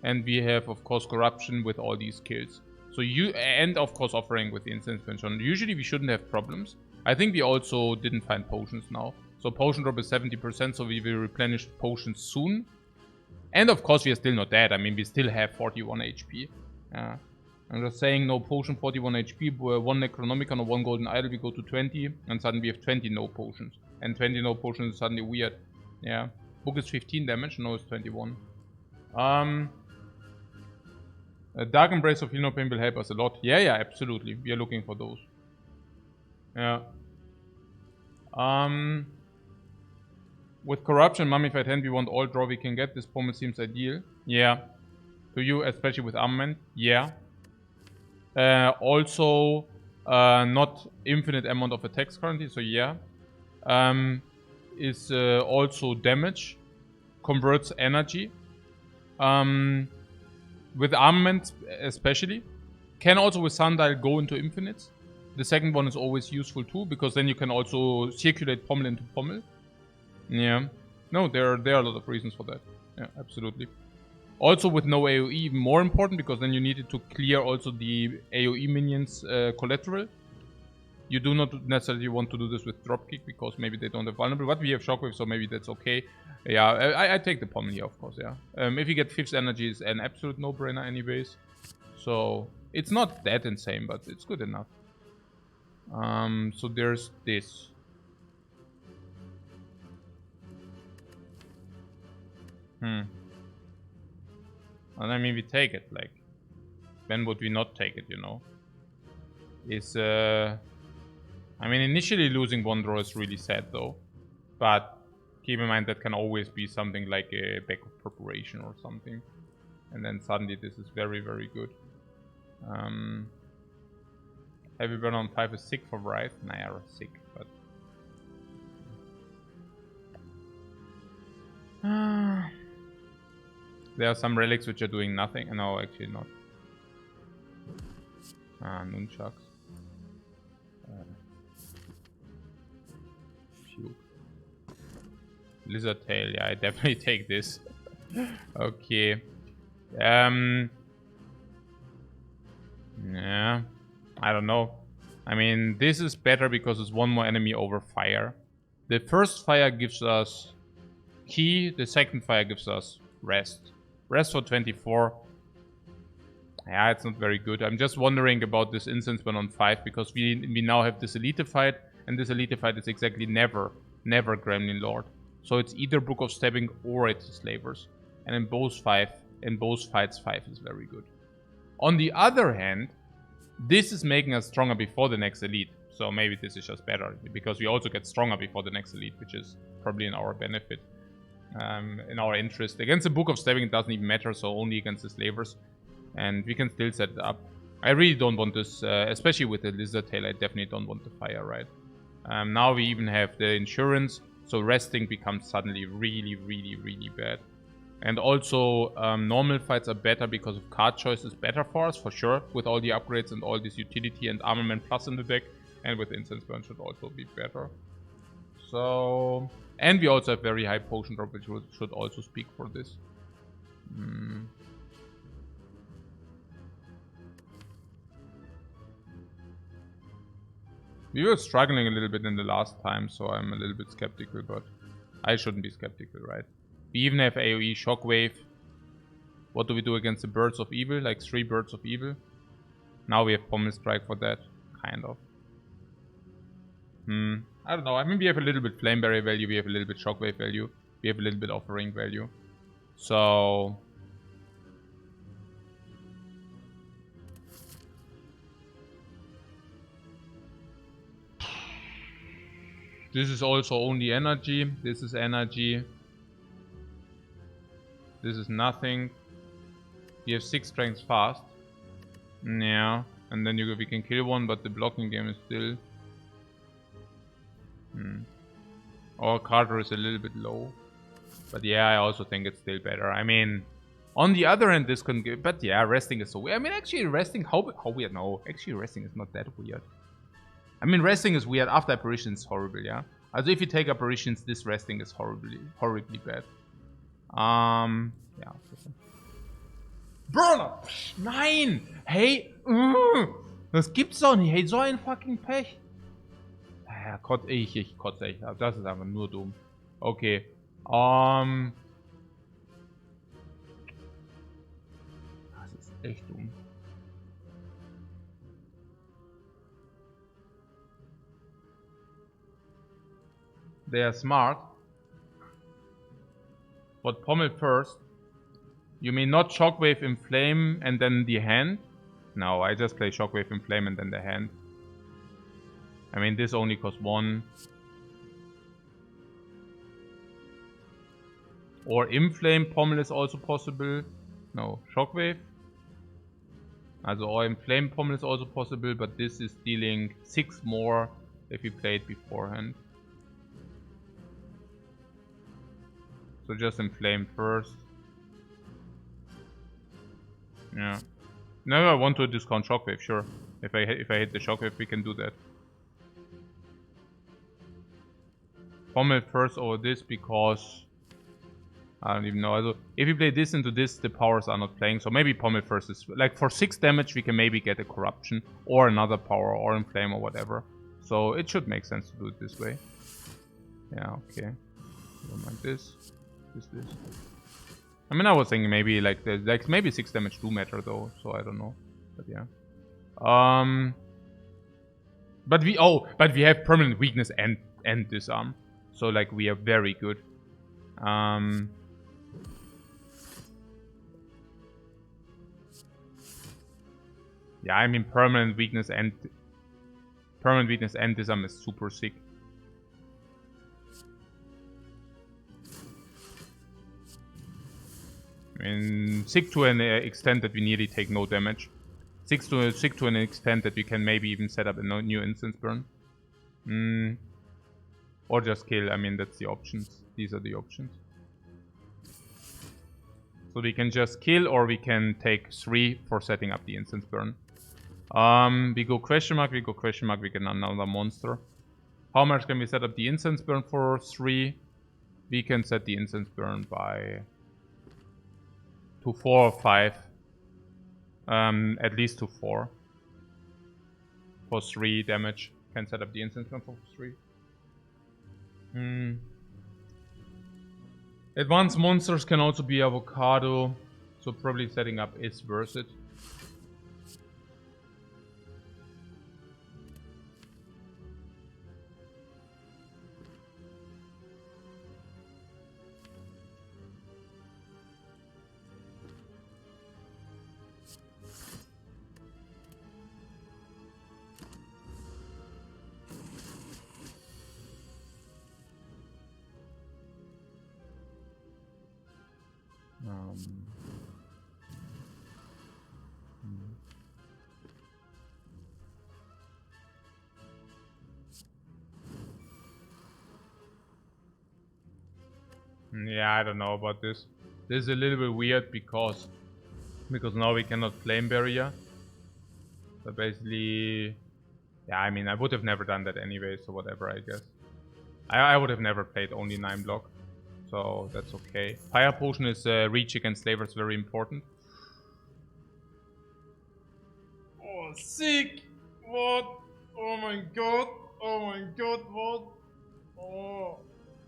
A: And we have, of course, corruption with all these kills. So and of course offering with the incense pension. Usually we shouldn't have problems. I think we also didn't find potions now. So potion drop is 70%, so we will replenish potions soon. And of course we are still not dead. I mean, we still have 41 HP. I'm just saying, no potion, 41 HP, 1 Necronomicon or 1 Golden Idol, we go to 20. And suddenly we have 20 no potions. And 20 no potions is suddenly weird. Yeah. Book is 15 damage, no it's 21. Dark Embrace of Heal No Pain will help us a lot. Yeah, absolutely. We are looking for those. Yeah. With Corruption, Mummified Hand, we want all draw we can get. This pommel seems ideal. Yeah. To you, especially with Armament. Yeah. Also, not infinite amount of attacks currently, so yeah. Is also damage. Converts energy. With Armament especially. Can also with Sundial go into infinites. The second one is always useful too, because then you can also circulate pommel into pommel. Yeah. No, there are a lot of reasons for that. Yeah, absolutely. Also with no AoE, even more important, because then you needed to clear also the AoE minions collateral. You do not necessarily want to do this with Dropkick, because maybe they don't have vulnerable, but we have Shockwave, so maybe that's okay. Yeah, I take the pommel here, of course, yeah. If you get 5th energy, is an absolute no-brainer anyways. So, it's not that insane, but it's good enough. So there's this. Well, I mean, we take it. Like, when would we not take it, you know? I mean, initially losing one draw is really sad, though. But keep in mind that can always be something like a backup preparation or something. And then suddenly this is very, very good. Heavy burn on 5 is sick for Wraith. Nah, sick, but... There are some relics which are doing nothing. No, actually not. Nunchucks. Phew. Lizard tail, yeah, I definitely take this. Okay. Yeah. I don't know. I mean, this is better because it's one more enemy over fire. The first fire gives us key, the second fire gives us rest. Rest for 24. Yeah, it's not very good. I'm just wondering about this incense burn on 5 because we now have this elitified, and this elitified is exactly never Gremlin Lord. So it's either Book of Stabbing or it's Slavers. And in both fights 5 is very good. On the other hand, this is making us stronger before the next elite. So maybe this is just better because we also get stronger before the next elite, which is probably in our benefit. In our interest. Against the Book of Stabbing it doesn't even matter, so only against the Slavers. And we can still set it up. I really don't want this, especially with the Lizard Tail, I definitely don't want the fire, right? Now we even have the insurance, so resting becomes suddenly really, really, really bad. And also, normal fights are better because of card choice is better for us, for sure, with all the upgrades and all this utility and armament plus in the deck. And with Incense Burn should also be better. So... And we also have very high potion drop, which should also speak for this. We were struggling a little bit in the last time, so I'm a little bit skeptical, but I shouldn't be skeptical, right? We even have AoE Shockwave. What do we do against the Birds of Evil? Like 3 Birds of Evil. Now we have Pommel Strike for that, kind of. I don't know. I mean, we have a little bit Flameberry value, we have a little bit Shockwave value, we have a little bit Offering value. So... This is also only energy. This is energy. This is nothing. We have 6 strengths fast. Yeah. And then we can kill one, but the blocking game is still... Our Carter is a little bit low. But yeah, I also think it's still better. I mean, on the other hand, this can give... But yeah, resting is so weird. I mean, actually, resting... How weird? No, actually, resting is not that weird. I mean, resting is weird. After apparitions, it's horrible, yeah? Also, if you take apparitions, this resting is horribly bad. Ja. Burner! Nein! Hey! Das gibt's doch nicht. Hey, so ein fucking Pech. Ja, ich kotze echt ab. Das ist einfach nur dumm. Okay. Das ist echt dumm. They are smart. But Pommel first. You mean not Shockwave Inflame and then the hand? No, I just play Shockwave Inflame and then the hand. I mean, this only costs 1. Or Inflame Pommel is also possible. No, Shockwave. Also, or Inflame Pommel is also possible, but this is dealing 6 more if you play it beforehand. So just Inflame first. Yeah. No, I want to discount Shockwave, sure. If I hit the Shockwave, we can do that. Pommel first over this because... I don't even know. Also, if you play this into this, the powers are not playing. So maybe Pommel first is... Like, for 6 damage, we can maybe get a Corruption. Or another power, or Inflame, or whatever. So it should make sense to do it this way. Yeah, okay. Don't mind this. This. I mean, I was thinking maybe like maybe 6 damage do matter though, so I don't know. But yeah. But we have permanent weakness and disarm. So like we are very good. Yeah, I mean permanent weakness and disarm is super sick. I mean, sick to an extent that we nearly take no damage. Sick to an extent that we can maybe even set up a new instance burn. Or just kill. I mean, that's the options. These are the options. So we can just kill, or we can take 3 for setting up the instance burn. We go question mark, we get another monster. How much can we set up the instance burn for 3? We can set the instance burn to 4 or 5. At least to 4. For 3 damage. Can set up the instance burn for 3. Advanced monsters can also be avocado, so probably setting up is worth it. Yeah, I don't know about this. This is a little bit weird because now we cannot flame barrier. So basically, yeah, I mean, I would have never done that anyway, so whatever, I guess. I would have never played only 9 block, so that's okay. Fire potion is reach against slavers, very important. Oh, sick! What? Oh my god! Oh my god! What?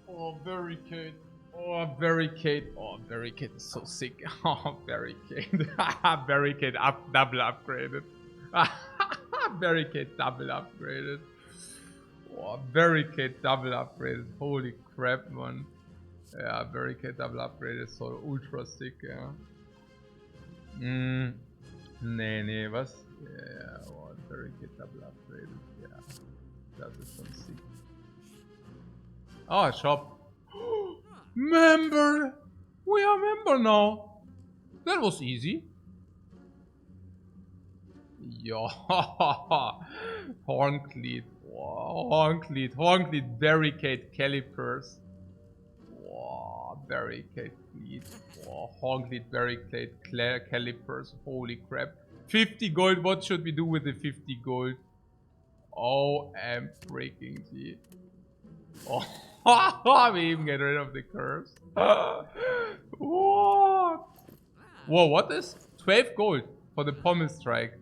A: Oh, barricade. Oh, barricade. Oh, barricade is so sick. Oh, barricade. Barricade up, double upgraded. Barricade double upgraded. Oh, barricade double upgraded. Holy crap, man. Yeah, barricade double upgraded. So ultra sick, yeah. Nee, was? Yeah, oh, barricade double upgraded. Yeah, that is so sick. Oh, shop. Member! We are member now. That was easy. Yeah. Horncleat. Wow. Horncleat barricade calipers. Wow. Barricade fleet. Wow. Horncleat barricade calipers. Holy crap. 50 gold. What should we do with the 50 gold? Oh, I'm freaking G. Oh, we even get rid of the curves. What? Whoa, what is 12 gold for the pommel strike?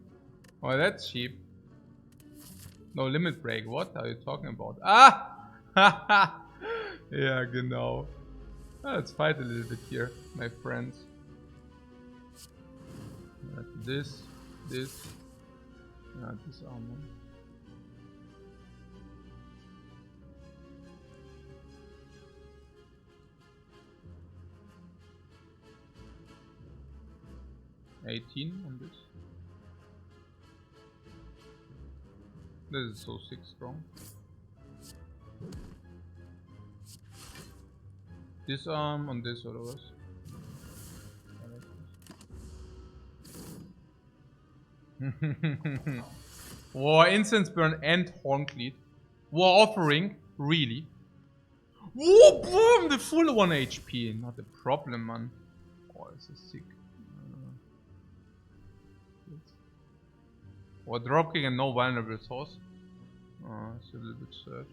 A: Oh, that's cheap. No limit break. What are you talking about? Ah! Yeah, genau. Let's fight a little bit here, my friends. This armor. $18 on this. This is so 6 strong. Disarm on this or was. War incense burn and Horncleat. War offering, really? Whoa, boom! The full 1 HP. Not a problem, man. Oh, this is sick. Or dropkick and no vulnerable source. Oh, it's a little bit sad.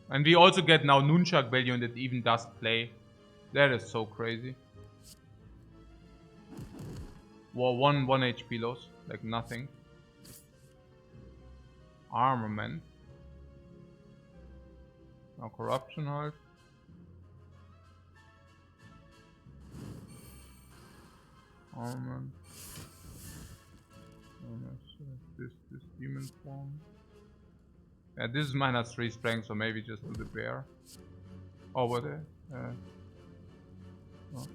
A: And we also get now Nunchuck value and it even does play. That is so crazy. War 1 HP loss. Like nothing. Armament. Now corruption halt. Armament. this demon form. Yeah, this is -3 strength, so maybe just do the bear. Over there. Oh.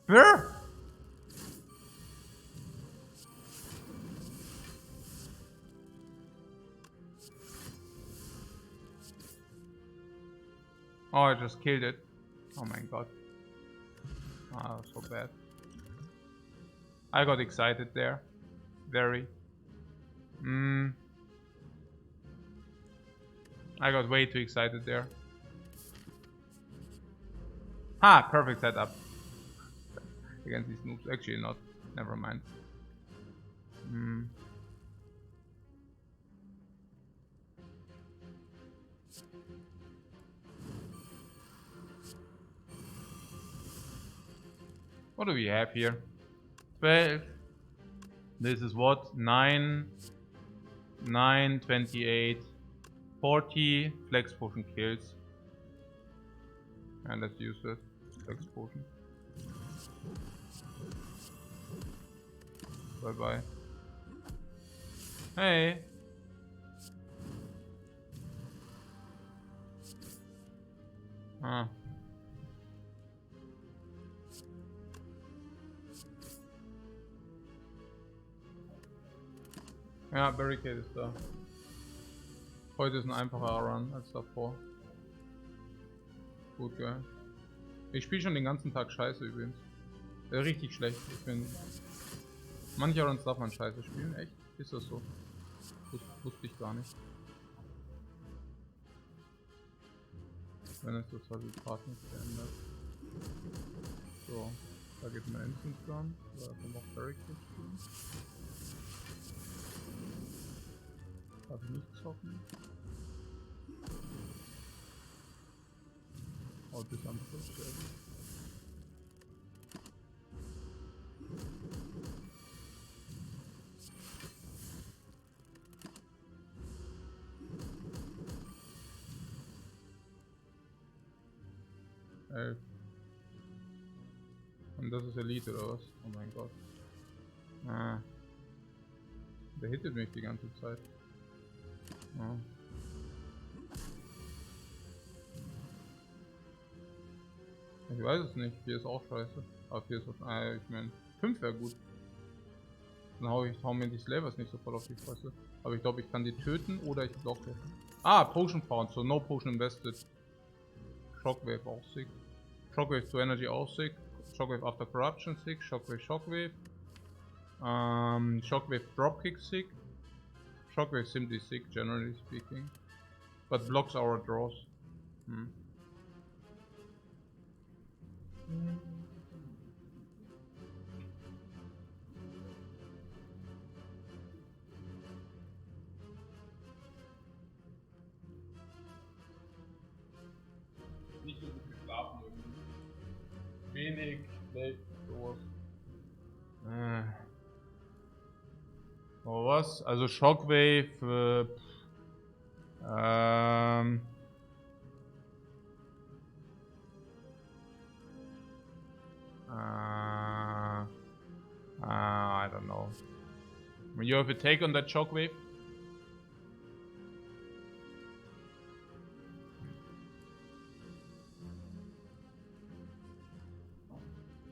A: Wer? Oh, I just killed it. Oh my god. Ah, so bad. I got excited there. Very. I got way too excited there. Ha! Perfect setup. Against these noobs. Actually not. Never mind. What do we have here? 12. This is what? 9, 28, 40 flex potion kills. And let's use this flex potion. Bye bye. Hey! Ah. Ja, Barricade ist da. Heute ist ein einfacher Run als davor. Gut, geil. Ich spiele schon den ganzen Tag Scheiße übrigens. Richtig schlecht. Ich bin... Manche Runs darf man Scheiße spielen, echt? Ist das so? Wusste ich gar nicht. Wenn es das Resultat nicht verändert. So, da geht mein Instance dran. Da kann man auch Barricade spielen. Darf ich nicht zocken? Oh, bis am Schluss. Und das ist Elite oder was? Oh mein Gott. Ah. Der hittet mich die ganze Zeit. Ja. Ich weiß es nicht, hier ist auch scheiße. Aber hier ist was. Ich meine, 5 wäre gut. Dann hau mir die Slavers nicht so voll auf die Fresse. Aber ich glaube, ich kann die töten oder ich blocke. Ah, Potion Found, so no Potion invested. Shockwave auch sick. Shockwave to Energy auch sick. Shockwave after Corruption sick. Shockwave, Shockwave. Shockwave Dropkick sick. Shockwave simply sick, generally speaking, but blocks our draws. Nicht so gut geschlafen irgendwie. Wenig, schlecht, sowas. Oh, was? Also Shockwave, I don't know. You have a take on that Shockwave?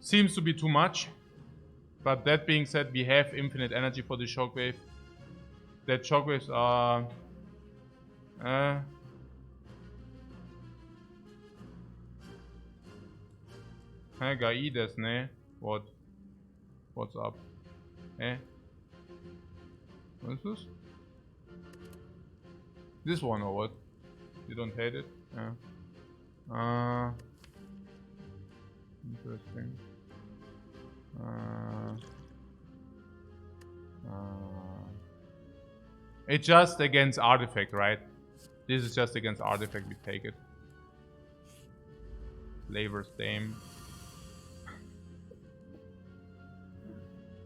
A: Seems to be too much. But that being said, we have infinite energy for the Shockwave. That Shockwaves are... Gai desu ne? What? What's up? What is this? This one or what? You don't hate it? Yeah. Interesting. It's just against artifact, right? This is just against artifact, we take it. Flavor's Dame.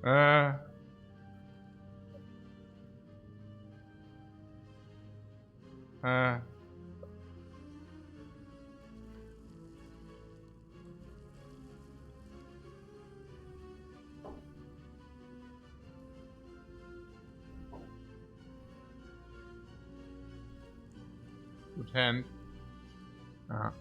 A: Good hand. I'll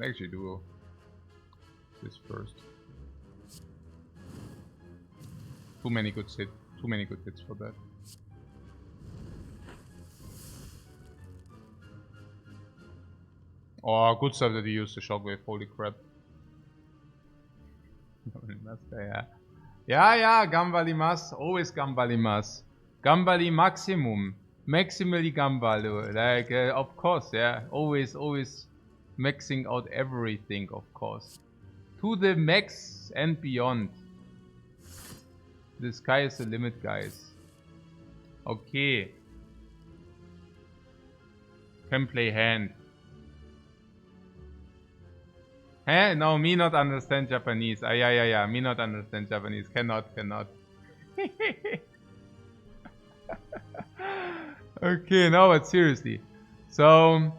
A: actually do this first. Too many good hits for that. Oh, good stuff that he used the shockwave. Holy crap! Yeah, gambalimas. Always gambalimas. Gambali maximum. Maximally gambalo. Like, of course, yeah. Always maxing out everything, of course. To the max and beyond. The sky is the limit, guys. Okay. Can play hand. Huh? No, me not understand Japanese. Yeah. Me not understand Japanese. Cannot. Okay, no, but seriously. So,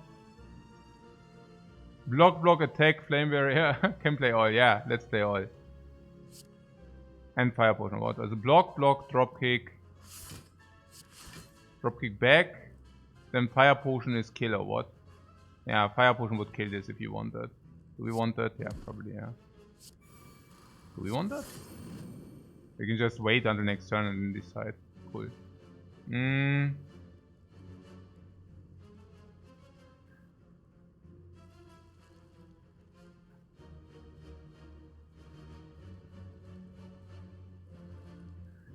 A: block, attack, flame barrier. Can play all. Yeah, let's play all. And fire potion. What? Also block, drop kick back. Then fire potion is kill or what? Yeah, fire potion would kill this if you want that. Do we want that? Yeah, probably, yeah. Do we want that? We can just wait until next turn and then decide. Cool.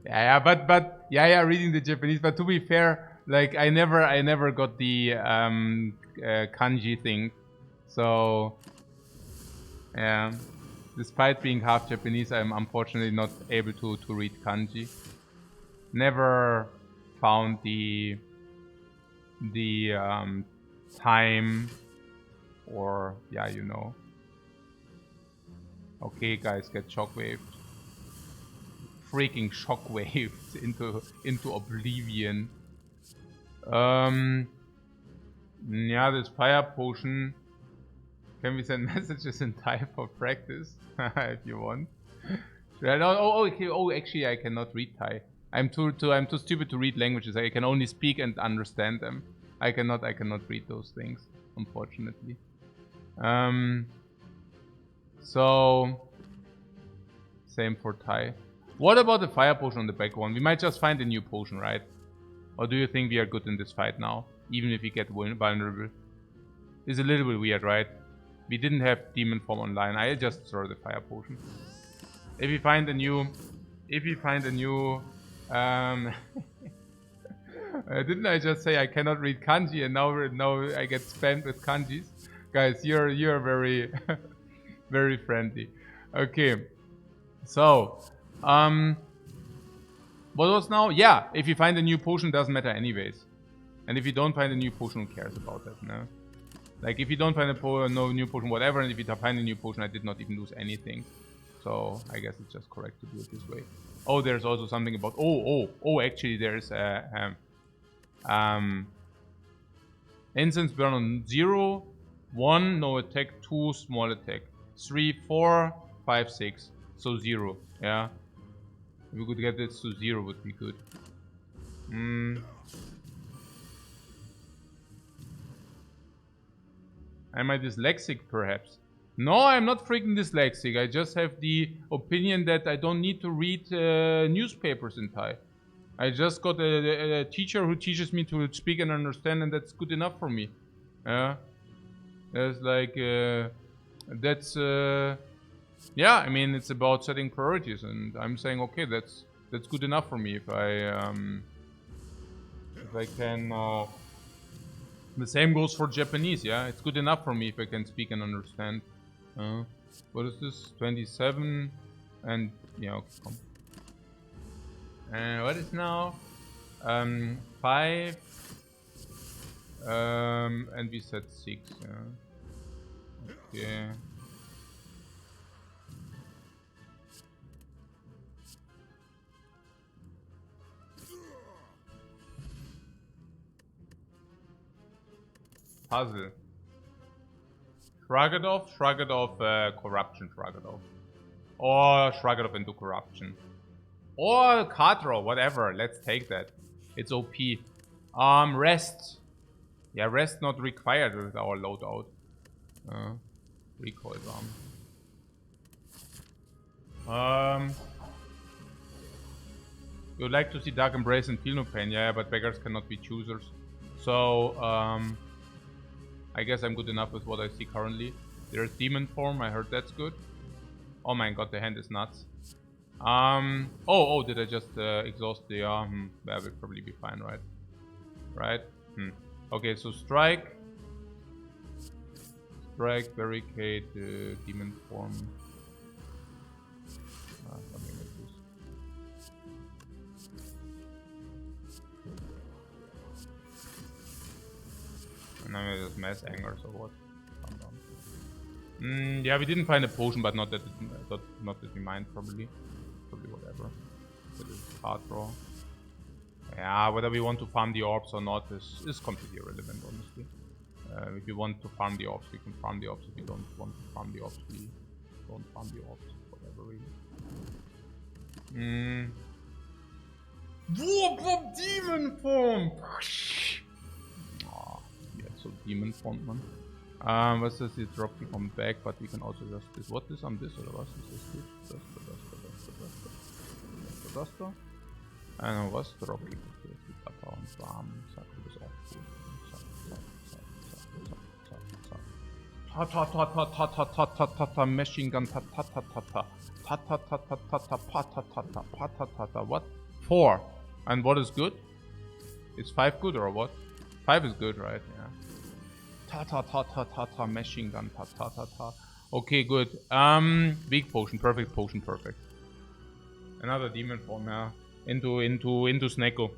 A: Yeah, but reading the Japanese. But to be fair, like I never got the kanji thing, so yeah. Despite being half Japanese, I'm unfortunately not able to read kanji. Never found the time, or yeah, you know. Okay, guys, get shockwaved. Freaking shockwaved into oblivion. Yeah, this fire potion. Can we send messages in Thai for practice? If you want. Okay. Oh, actually, I cannot read Thai. I'm too stupid to read languages. I can only speak and understand them. I cannot read those things, unfortunately. So same for Thai. What about the fire potion on the back one? We might just find a new potion, right? Or do you think we are good in this fight now, even if we get vulnerable? It's a little bit weird, right? We didn't have demon form online. I just throw the fire potion. If we find a new, didn't I just say I cannot read kanji and now I get spammed with kanjis? Guys, you're very very friendly. Okay, so what was now? Yeah, if you find a new potion, doesn't matter anyways. And if you don't find a new potion, who cares about that? No. Like if you don't find no new potion, whatever, and if you find a new potion, I did not even lose anything. So I guess it's just correct to do it this way. Oh, there's also something about actually there's incense burn on 0, 1, no attack, 2, small attack, 3, 4, 5, 6. So 0, yeah. If we could get this to 0 would be good. Am I dyslexic, perhaps? No, I'm not freaking dyslexic. I just have the opinion that I don't need to read newspapers in Thai. I just got a teacher who teaches me to speak and understand, and that's good enough for me. Yeah. There's like, that's, yeah, I mean, it's about setting priorities, and I'm saying, okay, that's good enough for me if I can, the same goes for Japanese, yeah? It's good enough for me if I can speak and understand. What is this? 27 and yeah, okay, come. What is now? 5 And we said 6, yeah. Okay. Puzzle. Shrug it off, corruption, shrug it off. Or shrug it off into corruption. Or card draw, whatever, let's take that. It's OP. Rest. Yeah, rest not required with our loadout. Recoil bomb. You would like to see Dark Embrace and Feel No Pain, yeah, but beggars cannot be choosers. So, I guess I'm good enough with what I see currently. There's Demon Form, I heard that's good. Oh my god, the hand is nuts. Did I just exhaust the, that would probably be fine, right? Right? Okay, so Strike. Strike, Barricade, Demon Form. Something like this. And then there's Mass Anger, so what? Calm down. Yeah, we didn't find a potion, but not that we mined, probably. Probably whatever. That is card draw. Yeah, whether we want to farm the orbs or not is completely irrelevant, honestly. If you want to farm the orbs, we can farm the orbs. If you don't want to farm the orbs, we don't farm the orbs. Whatever, really. Whoa, Demon Form! Oh, yeah, so Demon Form, man. What does it drop? We come back, but we can also just this. What is on this, or what is this? Duster. And was drop? Machine gun. What? 4. And what is good? Is 5 good or what? 5 is good, right? Yeah. Machine gun. Okay, good. Big potion, perfect potion, perfect. Another demon form, yeah. Into Sneko.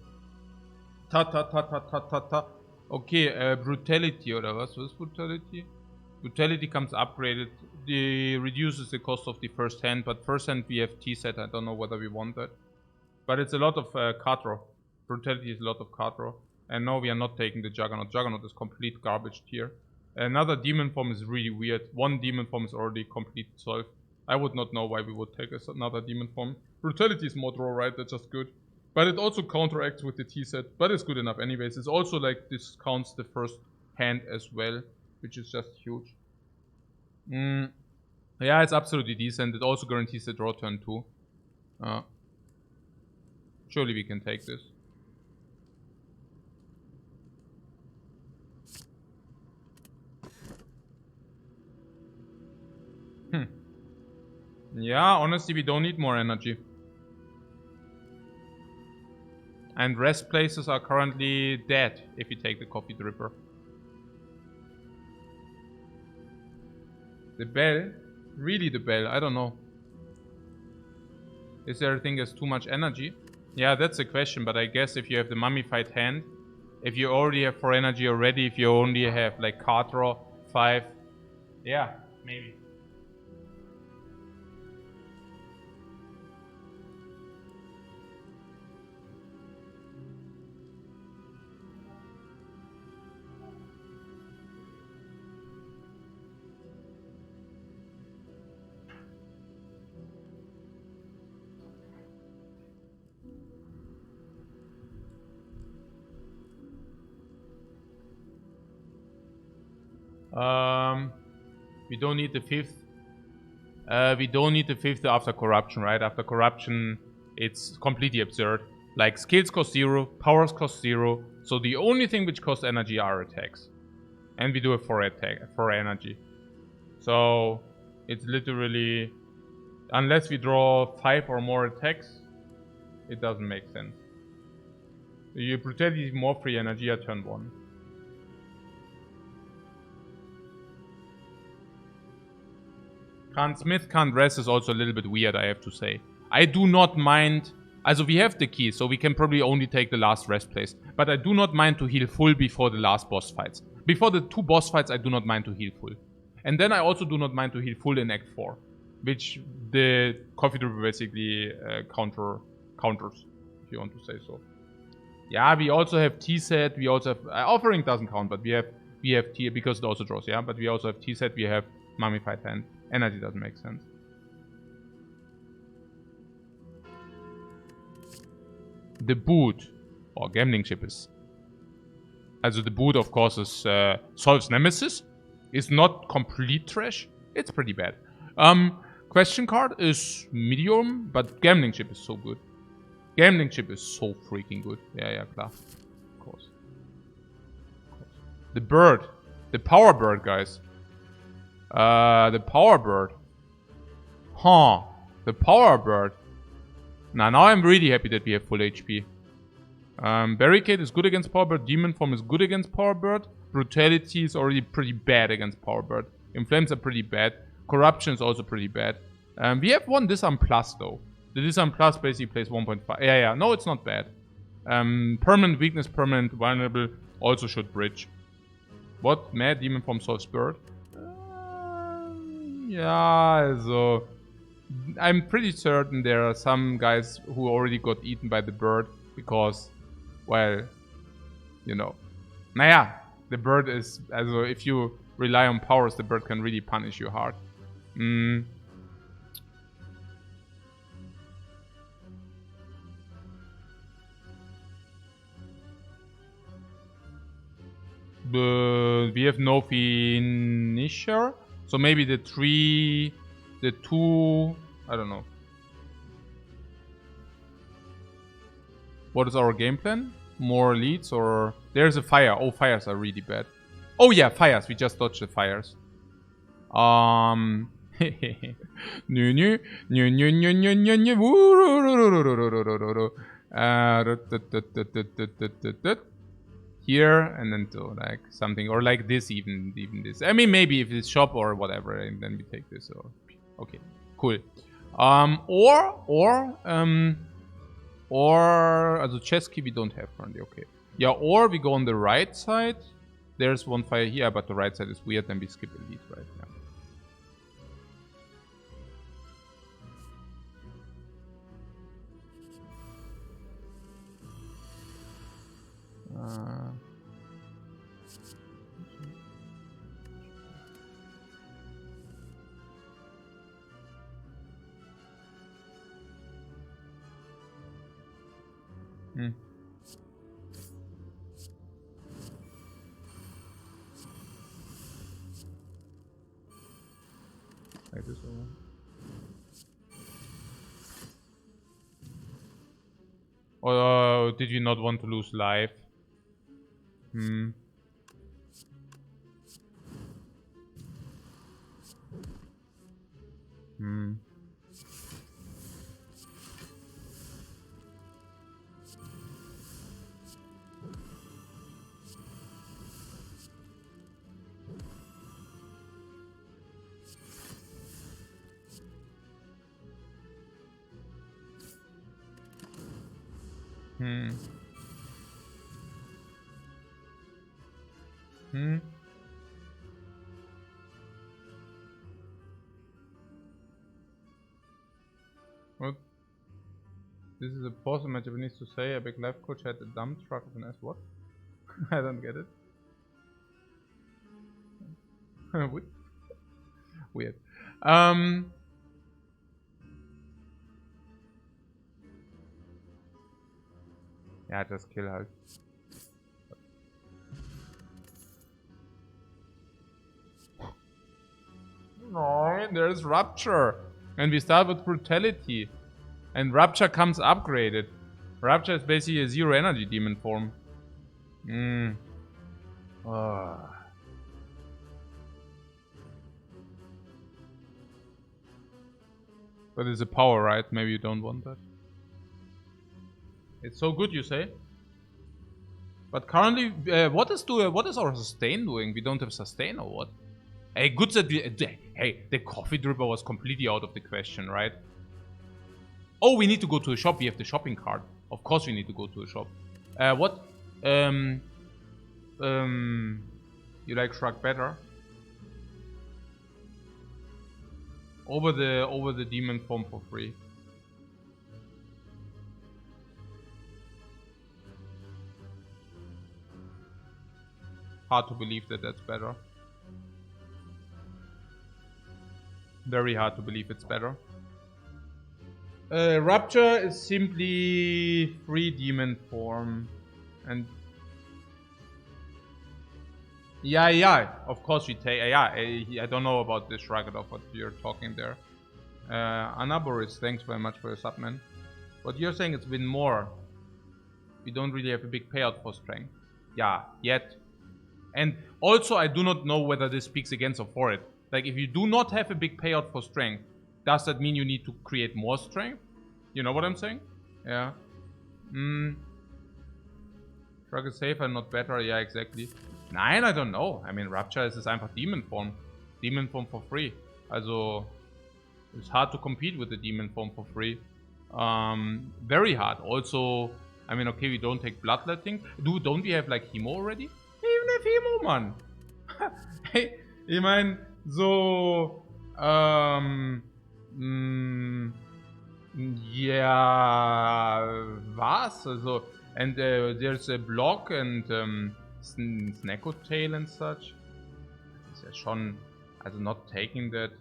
A: Okay, brutality oder was? What is brutality? Brutality comes upgraded. It reduces the cost of the first hand, but first hand we have T-set. I don't know whether we want that. But it's a lot of card draw. Brutality is a lot of card draw. And no, we are not taking the Juggernaut. Juggernaut is complete garbage tier. Another demon form is really weird. One demon form is already complete solved. I would not know why we would take another demon form. Brutality is more draw, right? That's just good. But it also counteracts with the T-set. But it's good enough anyways. It's also like this counts the first hand as well, which is just huge. Yeah, it's absolutely decent. It also guarantees the draw turn too. Surely we can take this. Yeah, honestly, we don't need more energy. And rest places are currently dead if you take the Coffee Dripper. The bell? Really the bell? I don't know. Is there a thing that's too much energy? Yeah, that's a question, but I guess if you have the mummified hand, if you already have 4 energy already, if you only have like card draw 5, yeah, maybe. We don't need the 5th. We don't need the 5th after corruption, right? After corruption, it's completely absurd. Like, skills cost 0, powers cost 0. So the only thing which costs energy are attacks. And we do it for energy. So it's literally, unless we draw 5 or more attacks, it doesn't make sense. You brutality more free energy at turn 1. Can't Smith, can't rest is also a little bit weird, I have to say. I do not mind Also, we have the key, so we can probably only take the last rest place. But I do not mind to heal full before the last boss fights. Before the 2 boss fights, I do not mind to heal full. And then I also do not mind to heal full in Act 4. Which the coffee dripper basically counters, if you want to say so. Yeah, we also have T-set, we also have... offering doesn't count, but we have T, because it also draws, yeah? But we also have T-set, we have Mummified Hand. Energy doesn't make sense. The boot, or gambling chip is... Also the boot, of course, is Solve's Nemesis. It's not complete trash. It's pretty bad. Question card is medium, but gambling chip is so good. Gambling chip is so freaking good. Yeah, klar. Of course. The bird. The power bird, guys. The power bird. Huh. The power bird. Now I'm really happy that we have full HP. Barricade is good against Power Bird. Demon Form is good against Power Bird. Brutality is already pretty bad against Power Bird. Inflames are pretty bad. Corruption is also pretty bad. We have one Disarm Plus though. The Disarm Plus basically plays 1.5. Yeah. No, it's not bad. Permanent Weakness, Permanent Vulnerable also should bridge. What? Mad Demon Form solves Bird? Yeah, so... I'm pretty certain there are some guys who already got eaten by the bird because, well, you know. Naja, the bird is, also if you rely on powers, the bird can really punish you hard. But we have no finisher, so maybe the 2, I don't know. What is our game plan? More leads or... There's a fire. Oh, fires are really bad. Oh yeah, fires. We just dodged the fires. Here and then to like something or like this even this. I mean maybe if it's shop or whatever and then we take this or okay. Cool. Or also chest key we don't have currently, okay. Yeah, or we go on the right side. There's one fire here, but the right side is weird, then we skip elite, right? Yeah. Like this one. Or did you not want to lose life? What? This is a pause in my Japanese to say. I beg Lifecoach had a dump truck of an S. What? I don't get it. Weird. Yeah, just kill halt. No, there's Rupture. And we start with Brutality. And Rupture comes upgraded. Rupture is basically a 0 energy demon form. But it's a power, right? Maybe you don't want that. It's so good, you say? But currently, what is our sustain doing? We don't have sustain or what? Hey, good that we... hey, the coffee dripper was completely out of the question, right? Oh, we need to go to a shop. We have the shopping cart. Of course we need to go to a shop. What? You like Shrug better? Over the demon form for free. Hard to believe that that's better. Very hard to believe it's better. Rupture is simply free demon form. And yeah, of course we take. I don't know about this Shrug of what you're talking there. Anaboris, thanks very much for your sub, man. What you're saying, it's been more. We don't really have a big payout for strength. Yeah, yet. And also, I do not know whether this speaks against or for it. Like, if you do not have a big payout for strength, does that mean you need to create more strength? You know what I'm saying? Yeah. Shrug is safer, not better. Yeah, exactly. Nein, I don't know. I mean, Rupture ist einfach Demon Form. Demon Form for free. Also, it's hard to compete with the Demon Form for free. Very hard. Also, I mean, okay, we don't take Bloodletting. Don't we have, like, Hemo already? Even have Hemo, man. Hey, ich mein, so, ja, was? Also, and there's a Block and, Snacko Tail and such. Ist ja schon, also not taking that,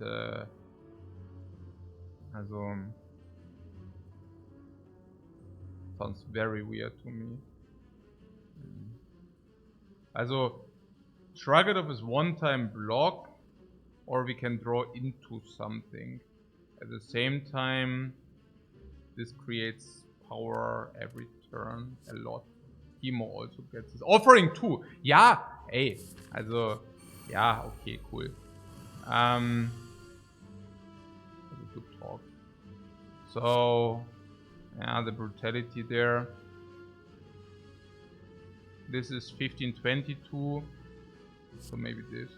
A: also, sounds very weird to me. Also, Shrug-it-off is one-time block, or we can draw into something. At the same time, this creates power every turn, a lot. Hemo also gets this. Offering too! Ja! Ey! Also, ja, okay, cool. Good talk. So, yeah, the brutality there. This is 1522, so maybe this.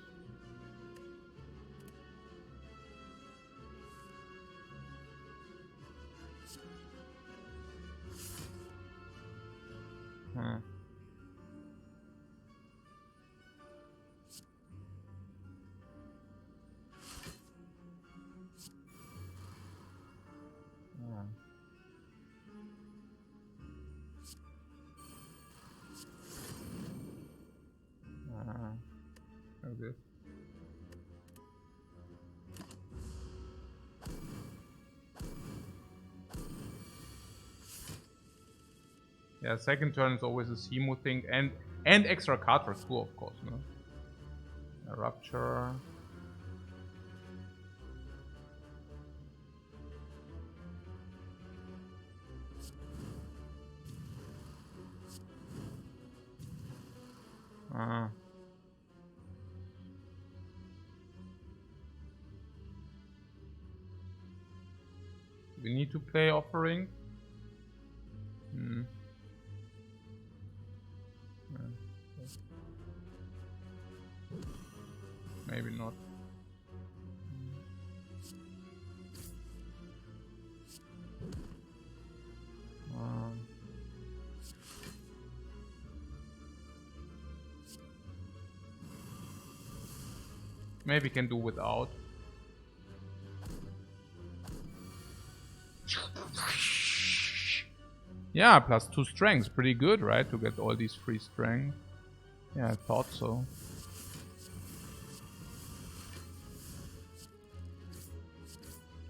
A: Huh. Okay. Yeah, second turn is always a Hemo thing, and extra card for two, of course, no? A Rupture. We need to play Offering. Maybe not. Maybe can do without. Yeah, plus 2 strengths. Pretty good, right? To get all these free strength. Yeah, I thought so.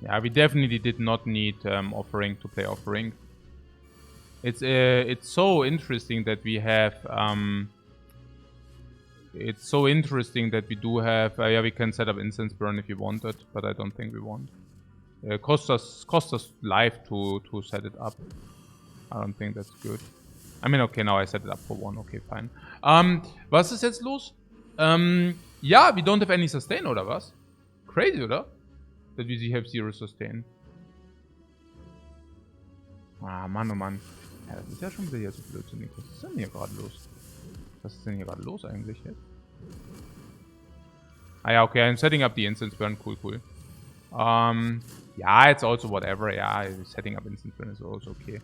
A: Yeah, we definitely did not need Offering to play Offering. It's so interesting that we have it's so interesting that we do have yeah, we can set up Incense Burn if you wanted, but I don't think we want. Cost us life to set it up. I don't think that's good. I mean, okay, now I set it up for 1. Okay, fine. Was ist jetzt los? Ja, we don't have any sustain, oder was? Crazy, oder? That we have 0 sustain. Ah, Mann, oh Mann. Ja, das ist ja schon wieder hier so blödsinnig. Was ist denn hier gerade los? Was ist denn hier gerade los eigentlich jetzt? Ah ja, okay, I'm setting up the Incense Burn. Cool, cool. Yeah, it's also whatever. Yeah, setting up instant win is also okay.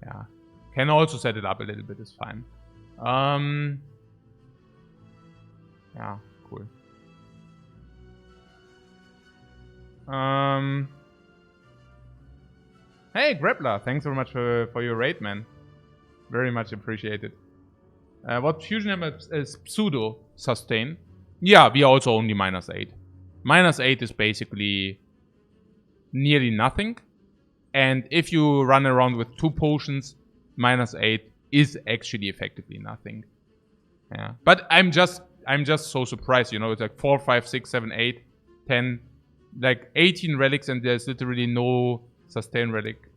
A: Yeah. Can also set it up a little bit, is fine. Yeah, cool. Hey, Grappler, thanks very much for your raid, man. Very much appreciated. What fusion hammer is pseudo sustain? Yeah, we are also only -8. -8 is basically nearly nothing. And if you run around with 2 potions, -8 is actually effectively nothing. Yeah. But I'm just so surprised, you know, it's like 4, 5, 6, 7, 8, 10, like 18 relics, and there's literally no sustain relic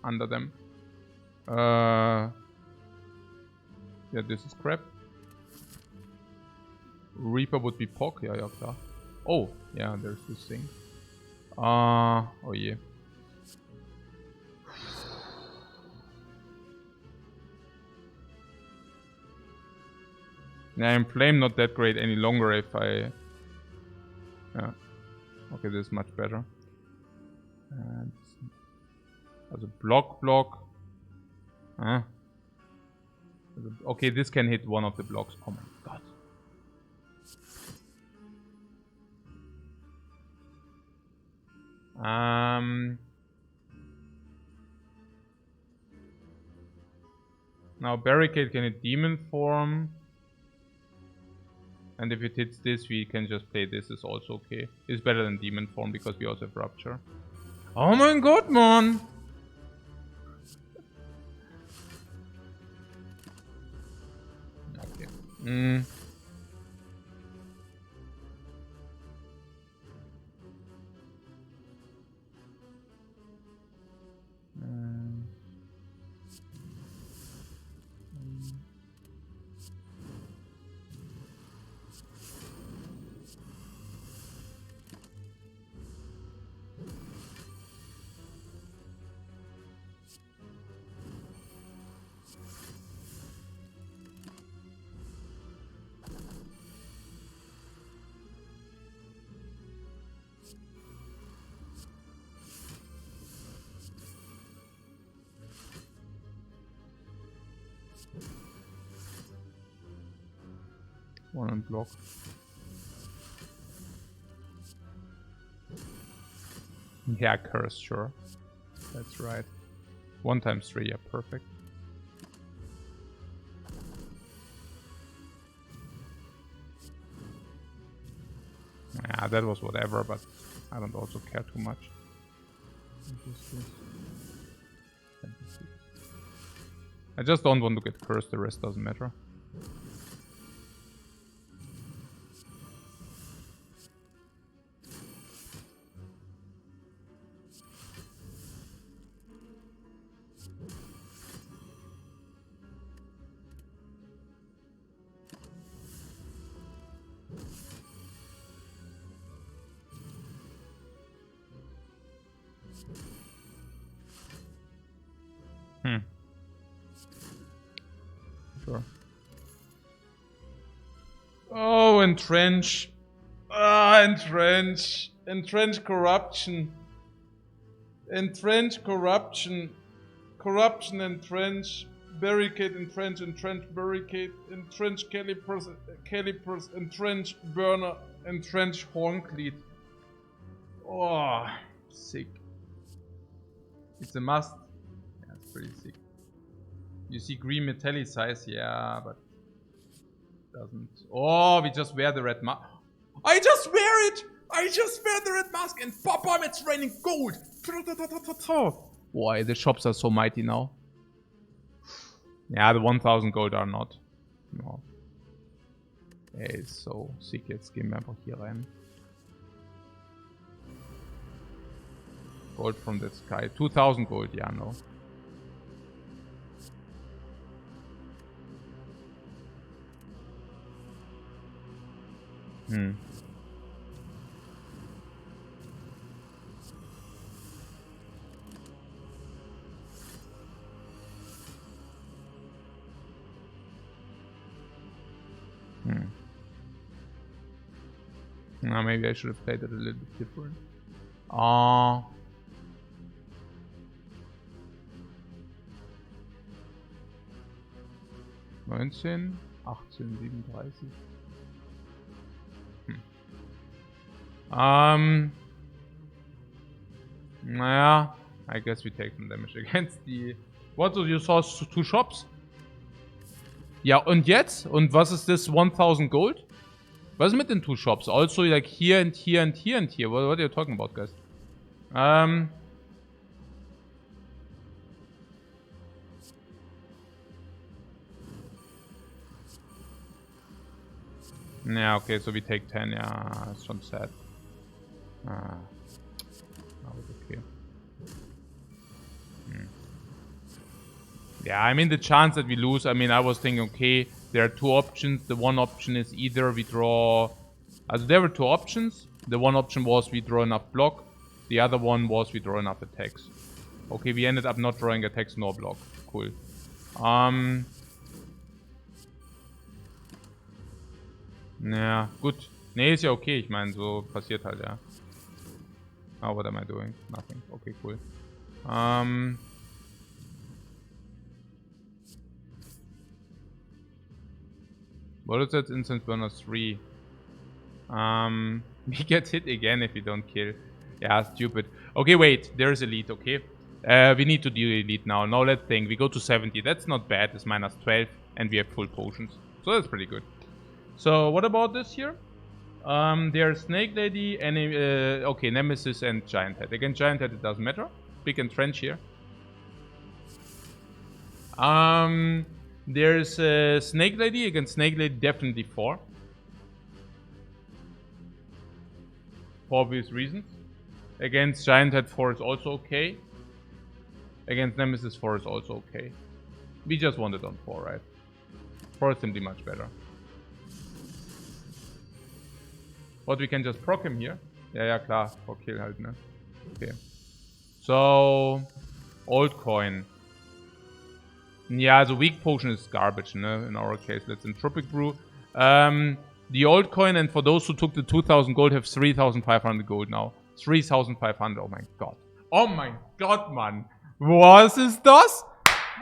A: under them. Yeah, this is crap. Reaper would be POC, yeah, klar. Oh, yeah, there's this thing. Oh yeah. Yeah, I'm flame not that great any longer if I... Yeah. Okay, this is much better. And also block. Huh? Okay, this can hit one of the blocks. Oh my god. Now barricade can hit demon form. And if it hits this, we can just play this. Is also okay. It's better than demon form because we also have rupture. Oh my god, man! Okay. One unblocked. Yeah, curse, sure. That's right. 1 times 3, yeah, perfect. Yeah, that was whatever, but I don't also care too much. I just don't want to get cursed, the rest doesn't matter. Sure. Oh, entrench. Ah, entrench. Entrench corruption. Entrench corruption. Corruption entrench. Barricade entrench. Entrench barricade. Entrench calipers. Entrench burner. Entrench horncleat. Oh, sick. It's a must. Yeah, it's pretty sick. You see green metallicize, yeah, but doesn't. Oh, we just wear the red mask. I just wear it! I just wear the red mask and pop-pop, it's raining gold! Boy, the shops are so mighty now. Yeah, the 1000 gold are not. No. Ey, so sick, jetzt gehen wir einfach hier rein. Gold from the sky. 2000 gold, yeah, no. Maybe I should have played it a little bit different. Ah. 19, 18, 37. Naja, I guess we take some damage against the... What, so you saw 2 shops? Ja, und jetzt? Und was ist das 1000 Gold? Was ist mit den 2 shops? Also like here and here and here and here. What are you talking about, guys? Yeah, okay, so we take 10. Yeah, it's schon sad. Ah. That was okay. Yeah, I mean, the chance that we lose, I mean, I was thinking, okay, there are 2 options. The one option is either we draw... there were 2 options. The one option was we draw enough block. The other one was we draw enough attacks. Okay, we ended up not drawing attacks nor block. Cool. Ja, gut. Nee, ist ja okay. Ich meine, so passiert halt, ja. Oh, what am I doing? Nothing. Okay, cool. What is that? Instant burner 3. We get hit again if we don't kill. Yeah, stupid. Okay, wait. There's elite, okay? We need to do elite now. Now let's think. We go to 70. That's not bad. It's minus 12. And we have full potions. So that's pretty good. So what about this here? There's Snake Lady, okay, Nemesis and Giant Head. Again, Giant Head, it doesn't matter. Big and trench here. There's Snake Lady. Against Snake Lady, definitely 4. For obvious reasons. Against Giant Head, 4 is also okay. Against Nemesis, 4 is also okay. We just want it on 4, right? 4 is simply much better. But we can just proc him here. Ja, klar. For kill halt, ne? Okay. So... Old Coin. Yeah, the weak potion is garbage, ne? In our case, let's Entropic Brew. The Old Coin, and for those who took the 2000 gold, have 3500 gold now. 3500, oh my god. Oh my god, man. Was ist das?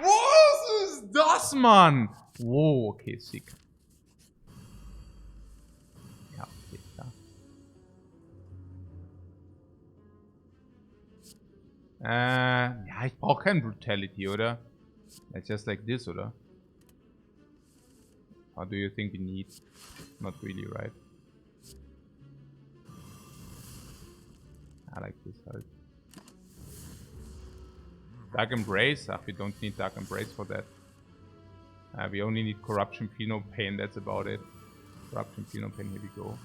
A: Was ist das, man? Wow, okay, sick. Ja, okay, klar. Ja, ich brauche kein Brutality, oder? It's just like this, oder? How do you think we need? Not really, right? I like this halt. Dark Embrace? Ach, we don't need Dark Embrace for that. We only need Corruption, Feel No Pain, that's about it. Corruption, Feel No Pain, here we go.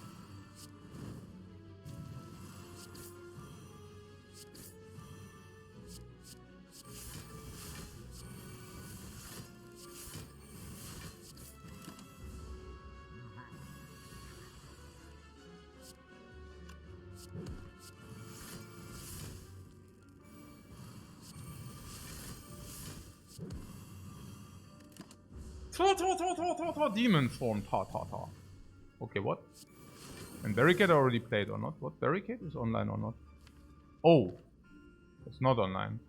A: Demon form, ta. Okay, what? And Barricade already played or not? What? Barricade is online or not? Oh, it's not online.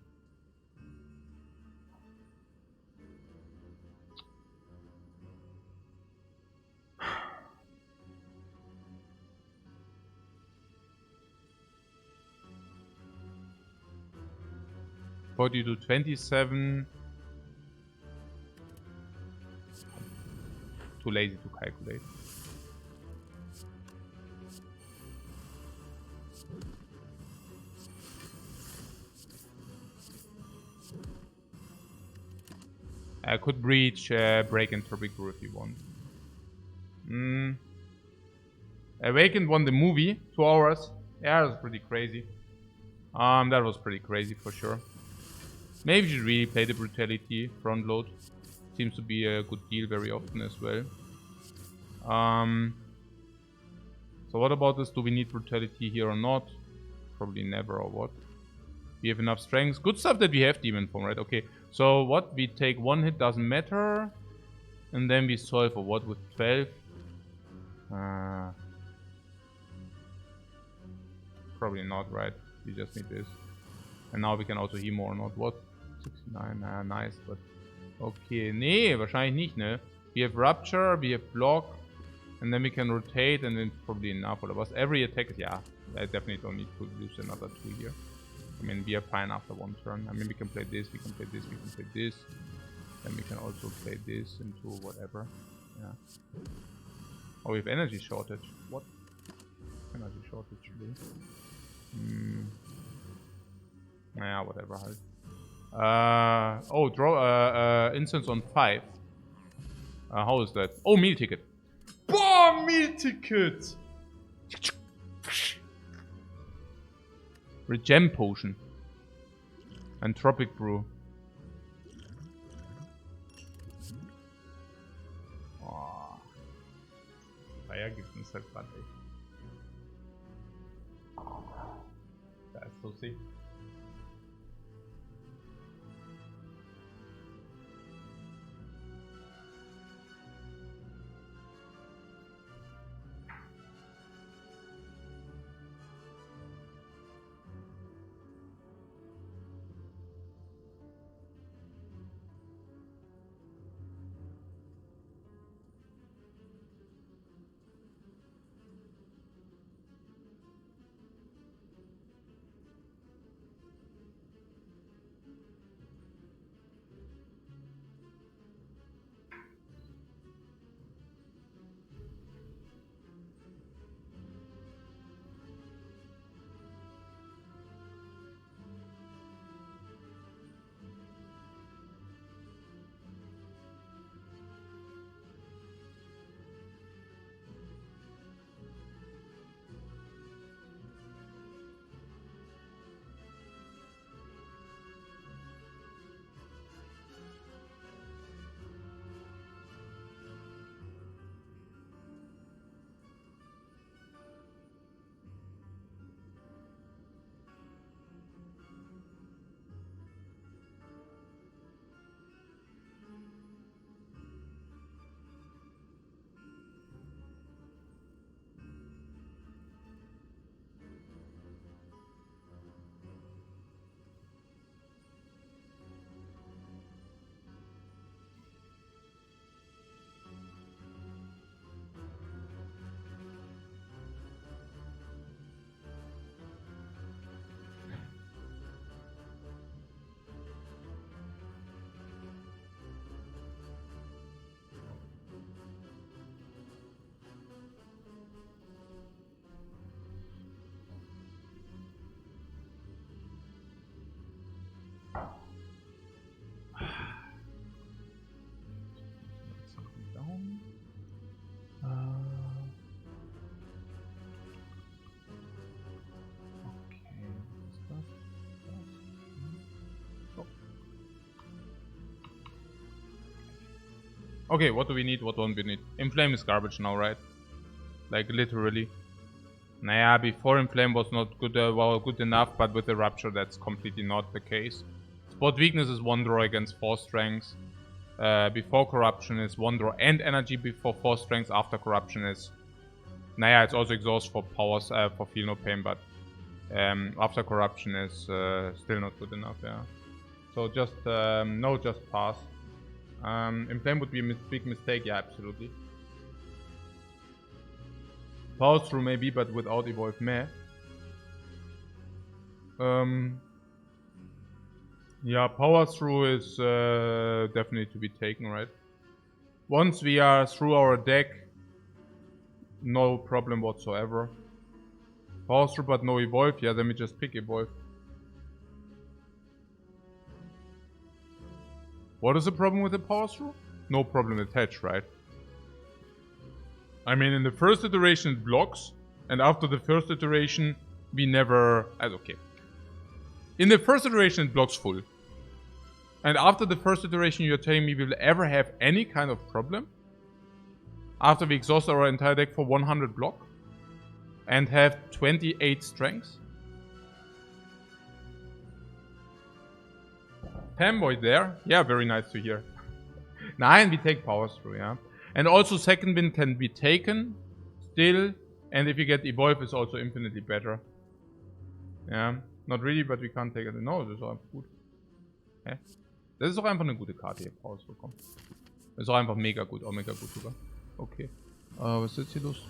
A: To 27. Too lazy to calculate. I could breach, break Entropic Brew if you want. Awakened won the movie, 2 hours. Yeah, that was pretty crazy. That was pretty crazy for sure. Maybe you should really play the Brutality front load. Seems to be a good deal very often as well. So what about this? Do we need Brutality here or not? Probably never, or what? We have enough strength. Good stuff that we have Demon Form, right? Okay, so what? We take 1 hit, doesn't matter. And then we solve for what with 12? Probably not, right? We just need this. And now we can also heal more, not what? 69, nice, but... Okay, nee, wahrscheinlich nicht, ne? We have Rupture, we have Block, and then we can rotate, and then it's probably enough. Or was every attack is, yeah, I definitely don't need to use another 2 here. I mean, we are fine after 1 turn. I mean, we can play this, we can play this, we can play this. Then we can also play this into whatever. Yeah. Oh, we have energy shortage. What? Energy shortage, really? Naja, whatever halt. Oh, draw instance on 5. How is that? Oh, meal ticket. Boah, meal ticket! Regen potion. And tropic brew. Oh. Fire gibt uns halt grad echt. That's so sick. Okay, what do we need? What don't we need? Inflame is garbage now, right? Like, literally. Naja, before Inflame was not good, well, good enough, but with the Rupture that's completely not the case. Spot Weakness is 1 draw against 4 strengths. Before Corruption is 1 draw and energy before 4 strengths. After Corruption is... Naja, it's also exhaust for powers, for Feel No Pain, but... after Corruption is still not good enough, yeah. So just, no, just pass. Inflame would be a big mistake, yeah, absolutely. Power Through maybe, but without Evolve meh. Yeah, Power Through is definitely to be taken, right? Once we are through our deck, no problem whatsoever. Power Through but no Evolve, yeah, then we just pick Evolve. What is the problem with the Power Through? No problem attached, right? I mean, in the first iteration it blocks, and after the first iteration we never... okay. In the first iteration it blocks full. And after the first iteration you're telling me we will ever have any kind of problem? After we exhaust our entire deck for 100 block? And have 28 strengths? Fanboy there. Yeah, very nice to hear. 9, we take Power Through, yeah. And also second wind can be taken still. And if you get Evolve, it's also infinitely better. Yeah. Not really, but we can't take it. No, das ist auch einfach gut. Hä? Das ist doch einfach eine gute Karte hier rausbekommen. Das ist auch einfach mega gut, sogar. Okay. Was ist jetzt hier los?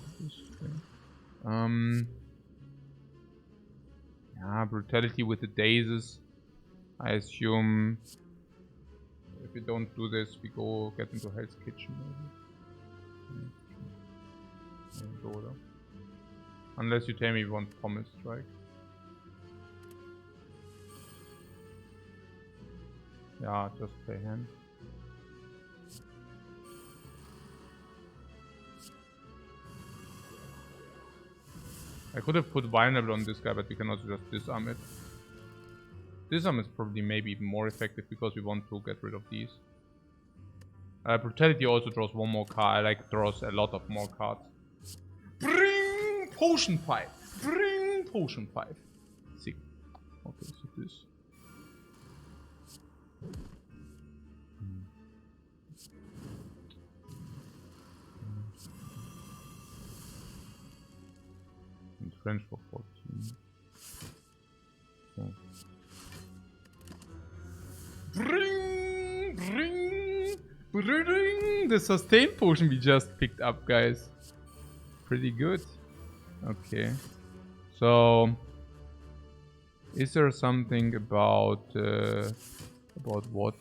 A: Ja, Brutality with the Daisies. I assume if we don't do this, we get into Hell's Kitchen maybe. So, oder? Unless you tell me you want Pummel Strike. Yeah, just play hand. I could have put Vulnerable on this guy, but we can also just disarm it. Disarm is probably maybe even more effective because we want to get rid of these. Brutality also draws one more card. Like draws a lot of more cards. Bring Potion Pipe! Bring Potion Pipe! Sick. Okay, so this. French for 14. Okay. Bring the sustain potion we just picked up, guys. Pretty good. Okay. So, is there something about what?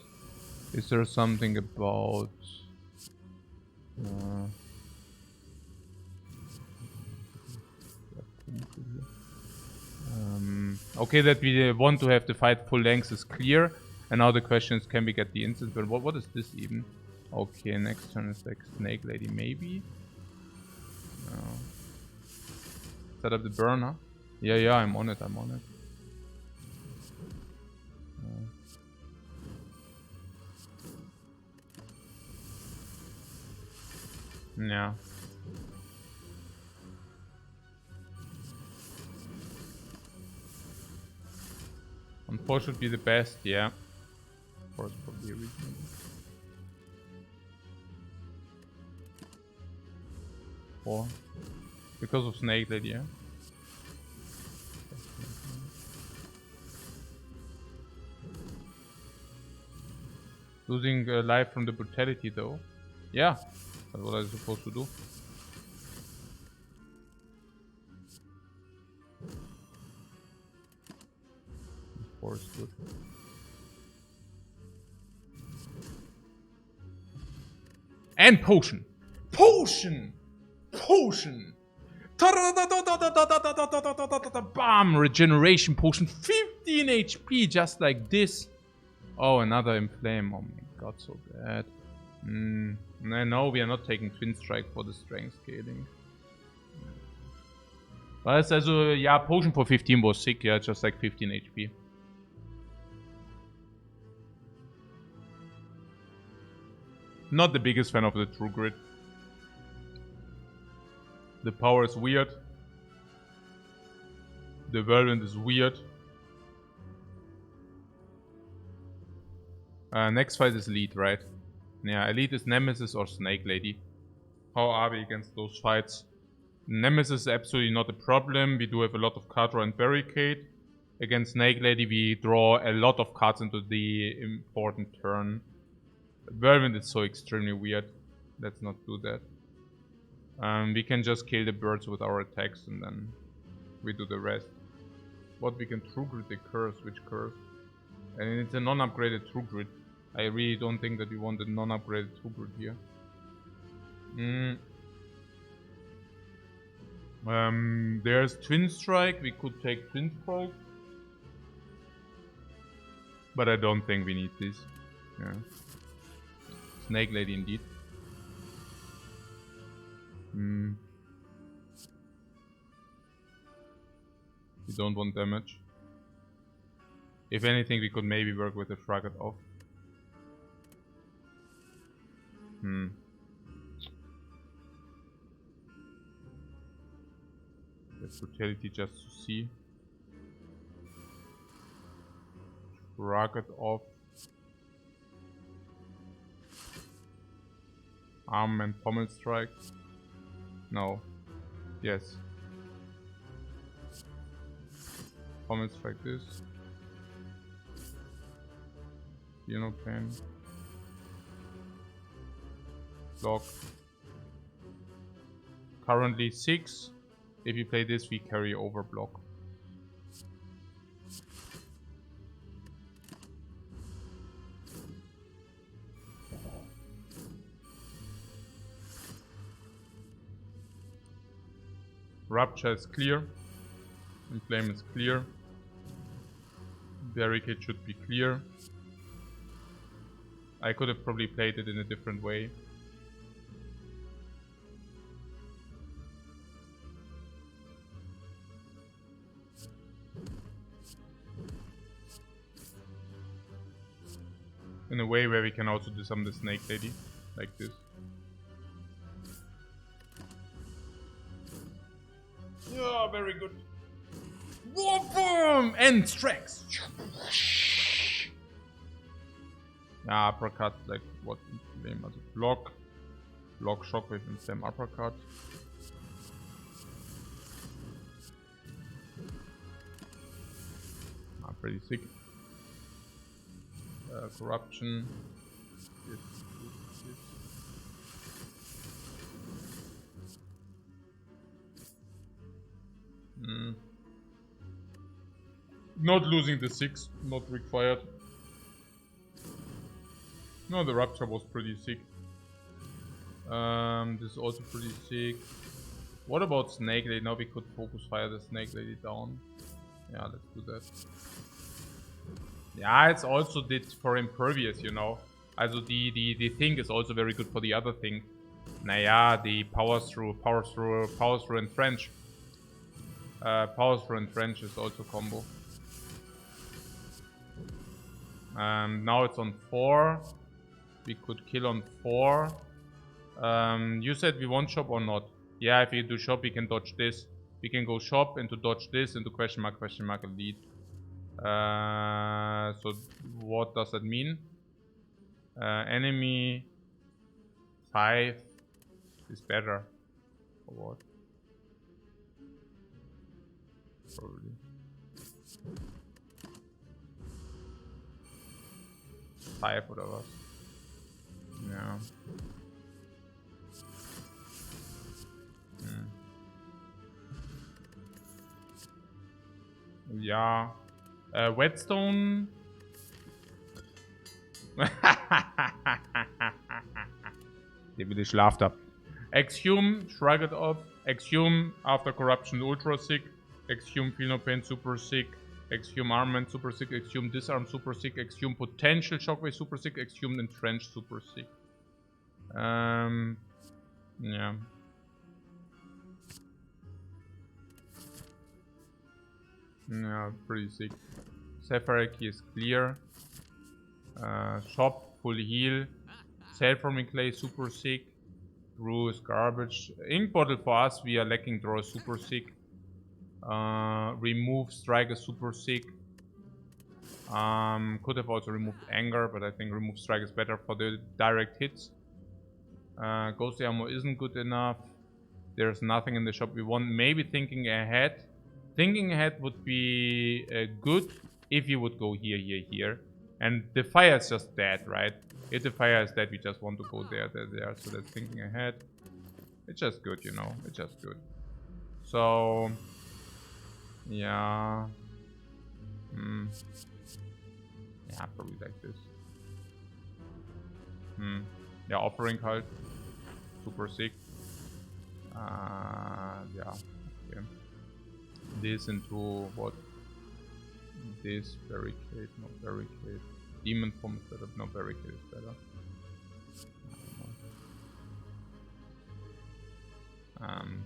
A: Is there something about? Okay, that we want to have the fight full length is clear. And now the question is, can we get the instance? But what is this even? Okay, next turn is like Snake Lady, maybe? No. Set up the burner. Yeah, I'm on it. Yeah. 4 should be the best, yeah. 4 is probably reasonable. Four. Because of Snake Lady, yeah. Losing life from the brutality though. Yeah, that's what I'm supposed to do. Four is good. And potion! Potion! Potion! Bam! Regeneration potion, 15 HP, just like this. Oh, another inflame. Oh my god, so bad. No, we are not taking Twin Strike for the strength scaling. Was? Also, yeah, potion for 15 was sick, yeah, just like 15 HP. Not the biggest fan of the True Grit. The power is weird. The variant is weird. Next fight is Elite, right? Yeah, Elite is Nemesis or Snake Lady. How are we against those fights? Nemesis is absolutely not a problem. We do have a lot of card draw and barricade. Against Snake Lady, we draw a lot of cards into the important turn. Variant is so extremely weird. Let's not do that. We can just kill the birds with our attacks and then we do the rest. What we can True Grit the curse, which curse? And it's a non-upgraded True Grit. I really don't think that we want a non-upgraded True Grit here. There's Twin Strike. We could take Twin Strike. But I don't think we need this. Yeah. Snake Lady indeed. We don't want damage. If anything, we could maybe work with the Shrug It Off. That's Brutality just to see. Shrug It Off. Arm and Pommel Strike. No. Yes. Common strike this. Feel no pain. Block. Currently 6. If you play this, we carry over block. Rupture is clear. Inflame is clear. Barricade should be clear. I could have probably played it in a different way. In a way where we can also do some of the snake lady, like this. Yeah, very good. Boom! And strikes. Uppercut, like what name as a block. Block shockwave and same uppercut. Pretty sick. Corruption. Yes. Not losing the 6, not required. No, the Rupture was pretty sick. This is also pretty sick. What about Snake Lady? Now we could focus fire the Snake Lady down. Yeah, let's do that. Yeah, it's also did for impervious, you know. Also the thing is also very good for the other thing. Naja, the power through and French. Power through and French is also combo. Now it's on 4. We could kill on 4. You said we want shop or not? Yeah, if we do shop, we can dodge this. We can go shop into dodge this into question mark elite. So what does that mean? Enemy 5 is better. Or what? Probably. 5 oder was? Ja. Ja. Whetstone. Der will schlaft ab. Exhume, shrug it off. Exhume after corruption ultra sick. Exhume feel no pain super sick. Exhume armament super sick. Exhume disarm super sick. Exhume potential shockwave super sick. Exhume entrench super sick. Yeah. Yeah, pretty sick. Sapphire key is clear. Shop, full heal. Self-forming clay, super sick. Brew is garbage. Ink bottle for us, we are lacking draw, super sick. Remove strike is super sick. Could have also removed anger, but I think remove strike is better for the direct hits. Ghostly ammo isn't good enough. There's nothing in the shop we want. Maybe thinking ahead. Thinking ahead would be good if you would go here, here, here. And the fire is just dead, right? If the fire is dead, we just want to go there, there, there. So that's thinking ahead. It's just good, you know. It's just good. So, yeah. Yeah, probably like this. Yeah, offering halt. Super sick. Yeah. Okay. This into what? This barricade, no barricade. Demon form is better, no barricade is better.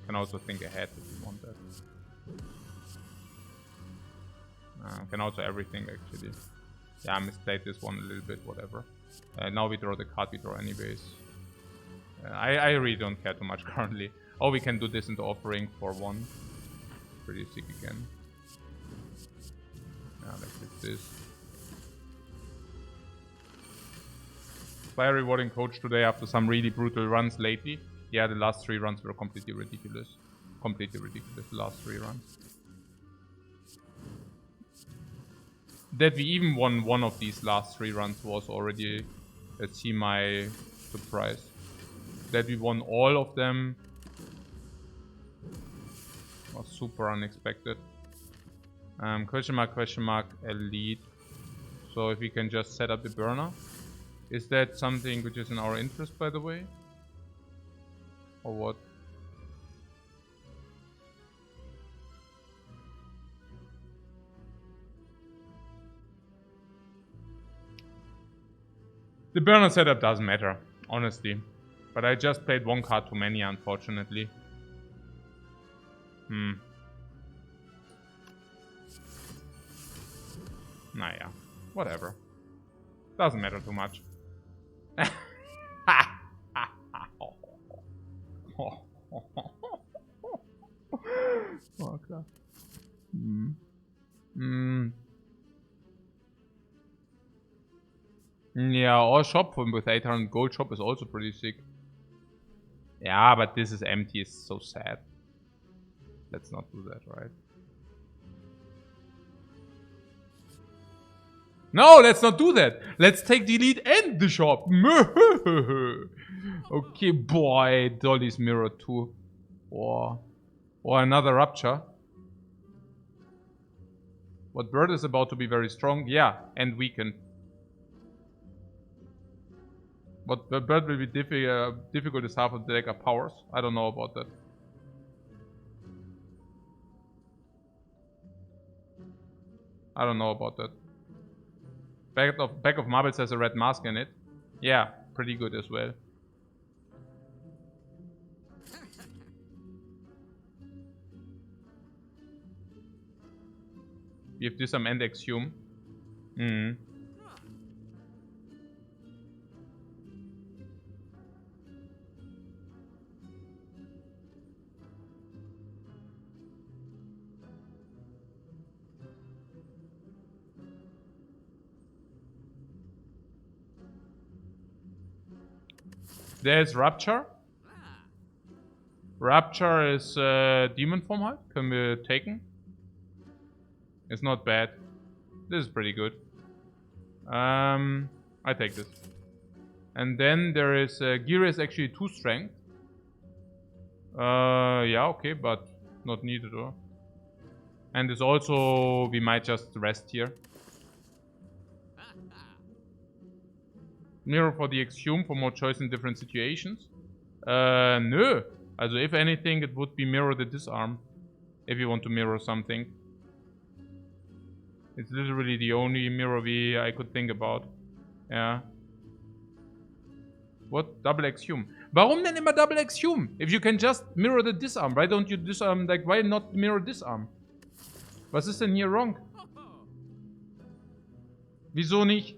A: Can also think ahead if you want that. Can also everything actually. Yeah, I misplayed this one a little bit, whatever. Now we draw the card, we draw anyways. I really don't care too much currently. Oh, we can do this into offering for 1. Pretty sick again. Yeah, like this. Spire rewarding coach today after some really brutal runs lately. Yeah, the last 3 runs were completely ridiculous. Completely ridiculous, the last 3 runs. That we even won one of these last 3 runs was already, let's see, my surprise. That we won all of them was super unexpected. Question mark, elite. So if we can just set up the burner. Is that something which is in our interest, by the way? Or what? The burner setup doesn't matter, honestly. But I just played 1 card too many, unfortunately. Naja, whatever. Doesn't matter too much. Oh, klar. Yeah, or shop with 800 gold shop is also pretty sick. Yeah, but this is empty. It's so sad. Let's not do that, right? No, let's not do that. Let's take the elite and the shop. Okay, boy. Dolly's mirror too. Or another rupture. What bird is about to be very strong? Yeah, and weakened. What bird will be difficult is half of the deck are powers. I don't know about that. I don't know about that. Back of Marbles has a red mask in it. Yeah, pretty good as well. We have Disarm and Exhume. There's Rupture. Rupture is demon form height. Can be taken. It's not bad. This is pretty good. I take this. And then there is Gira is actually 2 strength. Yeah, okay, but not needed, or. And it's also, we might just rest here. Mirror for the Exhume for more choice in different situations. No. Also, if anything, it would be mirror the disarm. If you want to mirror something. It's literally the only mirror I could think about. Yeah. What? Double Exhume. Warum denn immer Double Exhume? If you can just mirror the disarm, why don't you disarm, like, why not mirror disarm? Was ist denn hier wrong? Wieso nicht?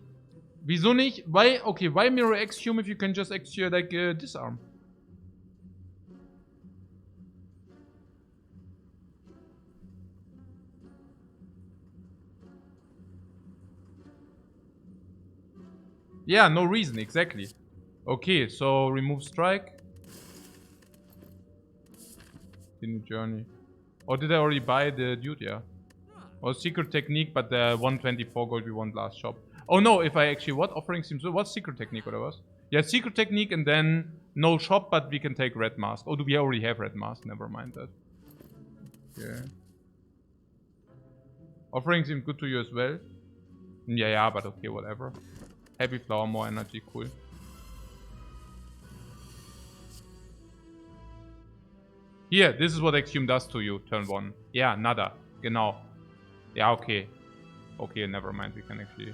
A: Wieso nicht? Why, okay, why mirror Exhume if you can just exhume, like, disarm? Yeah, no reason, exactly. Okay, so remove strike. Continue journey. Or did I already buy the dude? Yeah. Or secret technique, but the 124 gold we won last shop. Oh no, if I actually, what? Offering seems, what's secret technique, what it was? Yeah, secret technique and then no shop, but we can take red mask. Oh, do we already have red mask? Never mind that. Okay. Offering seemed good to you as well. Yeah, but okay, whatever. Happy flower, more energy, cool. Here, this is what Exhume does to you, turn 1. Yeah, nada. Genau. Yeah, okay. Okay, never mind, we can actually...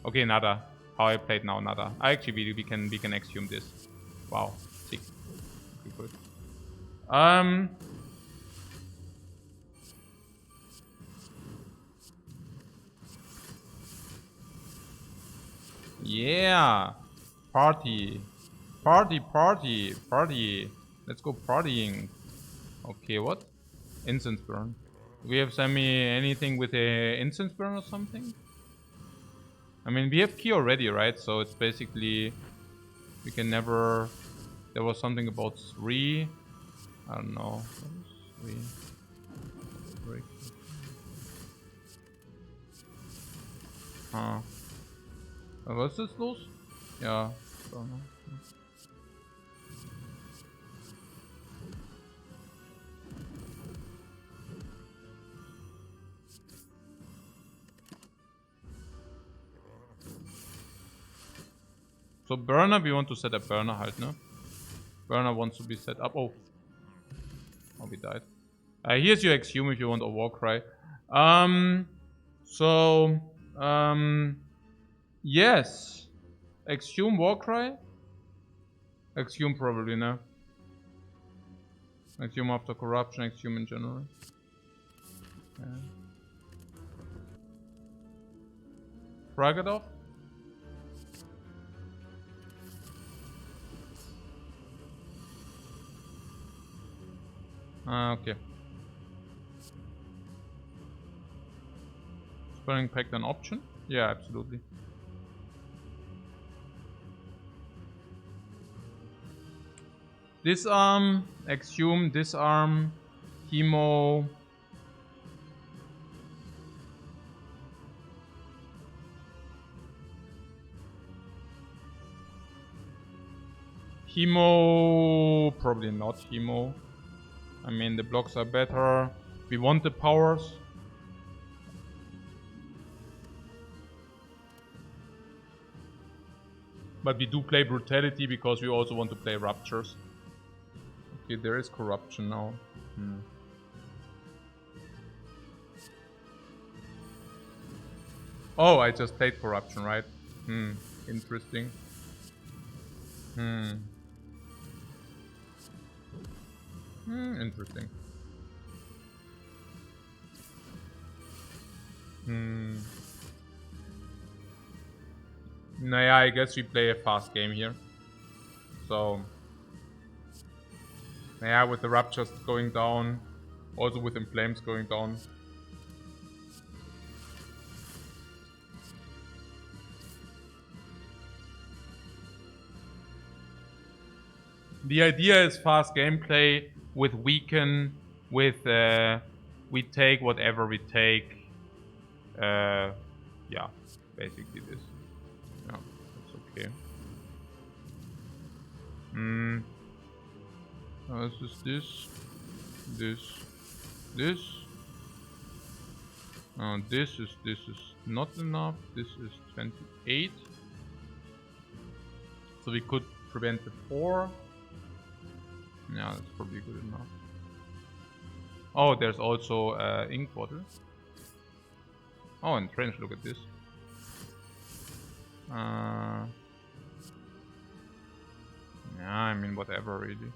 A: Okay, nada. How I played now, nada. Actually, we can Exhume this. Wow, sick. Okay, good. Yeah. Party. Party. Let's go partying. Okay, what? Incense burn. Do we have anything with a incense burn or something? I mean, we have key already, right? So it's basically... We can never... There was something about 3. I don't know. we break. Was ist los? Ja. So, ne? So burner, we want to set up burner halt, ne? Burner wants to be set up. Oh, we died. Here's your exhume if you want a warcry. Yes. Exhume warcry? Exhume probably, no? Exhume after corruption, exhume in general. Yeah. Frag it off? Okay. Spelling pact an option? Yeah, absolutely. Disarm, exhume, disarm, chemo. Chemo, probably not chemo. I mean, the blocks are better. We want the powers. But we do play brutality because we also want to play ruptures. Okay, there is corruption now. Oh, I just played corruption, right? Interesting. Interesting. Naja, I guess we play a fast game here. So... yeah, with the ruptures going down, also with inflames going down. The idea is fast gameplay with weaken, with we take whatever we take. Yeah, basically this. Yeah, that's okay. This is this. This is not enough. This is 28. So we could prevent the 4. Yeah, that's probably good enough. Oh, there's also ink bottle. Oh, and trench, look at this. Yeah, I mean, whatever, really.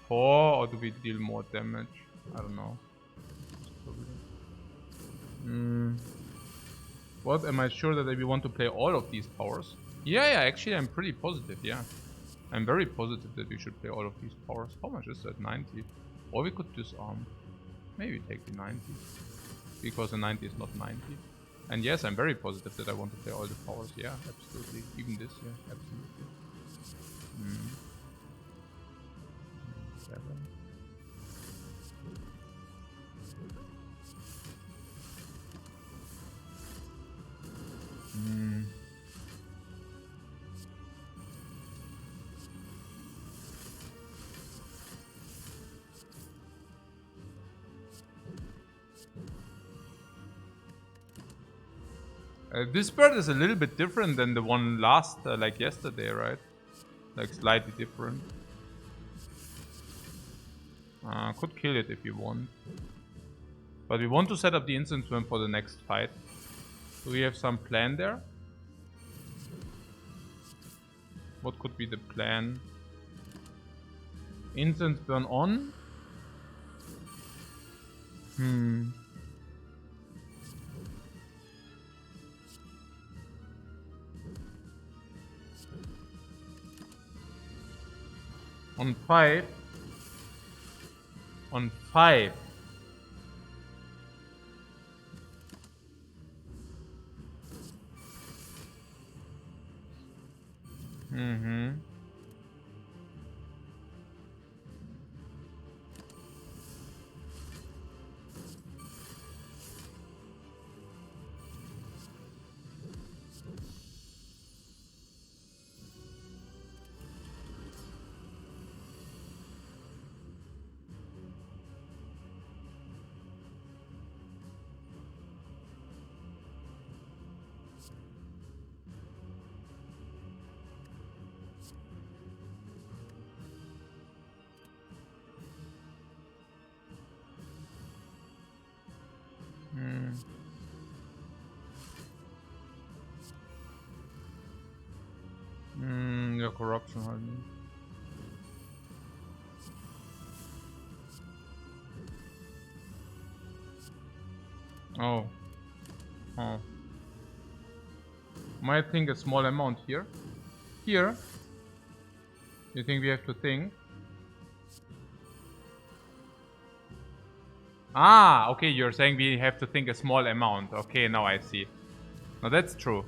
A: 4, or do we deal more damage? I don't know. What? Am I sure that we want to play all of these powers? Yeah, actually, I'm pretty positive, yeah. I'm very positive that we should play all of these powers. How much is that? 90. Or we could disarm. Maybe take the 90. Because the 90 is not 90. And yes, I'm very positive that I want to play all the powers. Yeah, absolutely. Even this, yeah, absolutely. 7. This bird is a little bit different than the one last, like yesterday, right? Like slightly different. Could kill it if you want. But we want to set up the instance burn for the next fight. Do we have some plan there? What could be the plan? Instance burn on? On 5. On 5. Ja, Corruption halt. Ne? Oh. Oh. Might think a small amount here. Here? You think we have to think? Ah, okay, you're saying we have to think a small amount. Okay, now I see. Now that's true.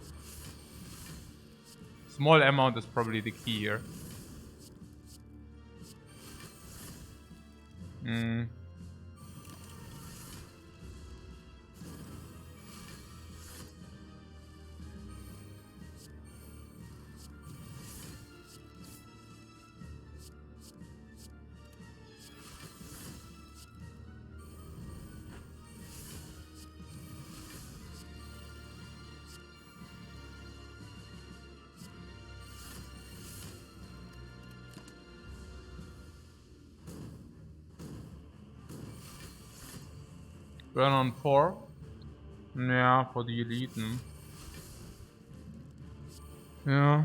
A: Small amount is probably the key here. Hmm. Burn on 4. Yeah, for the elite. Yeah.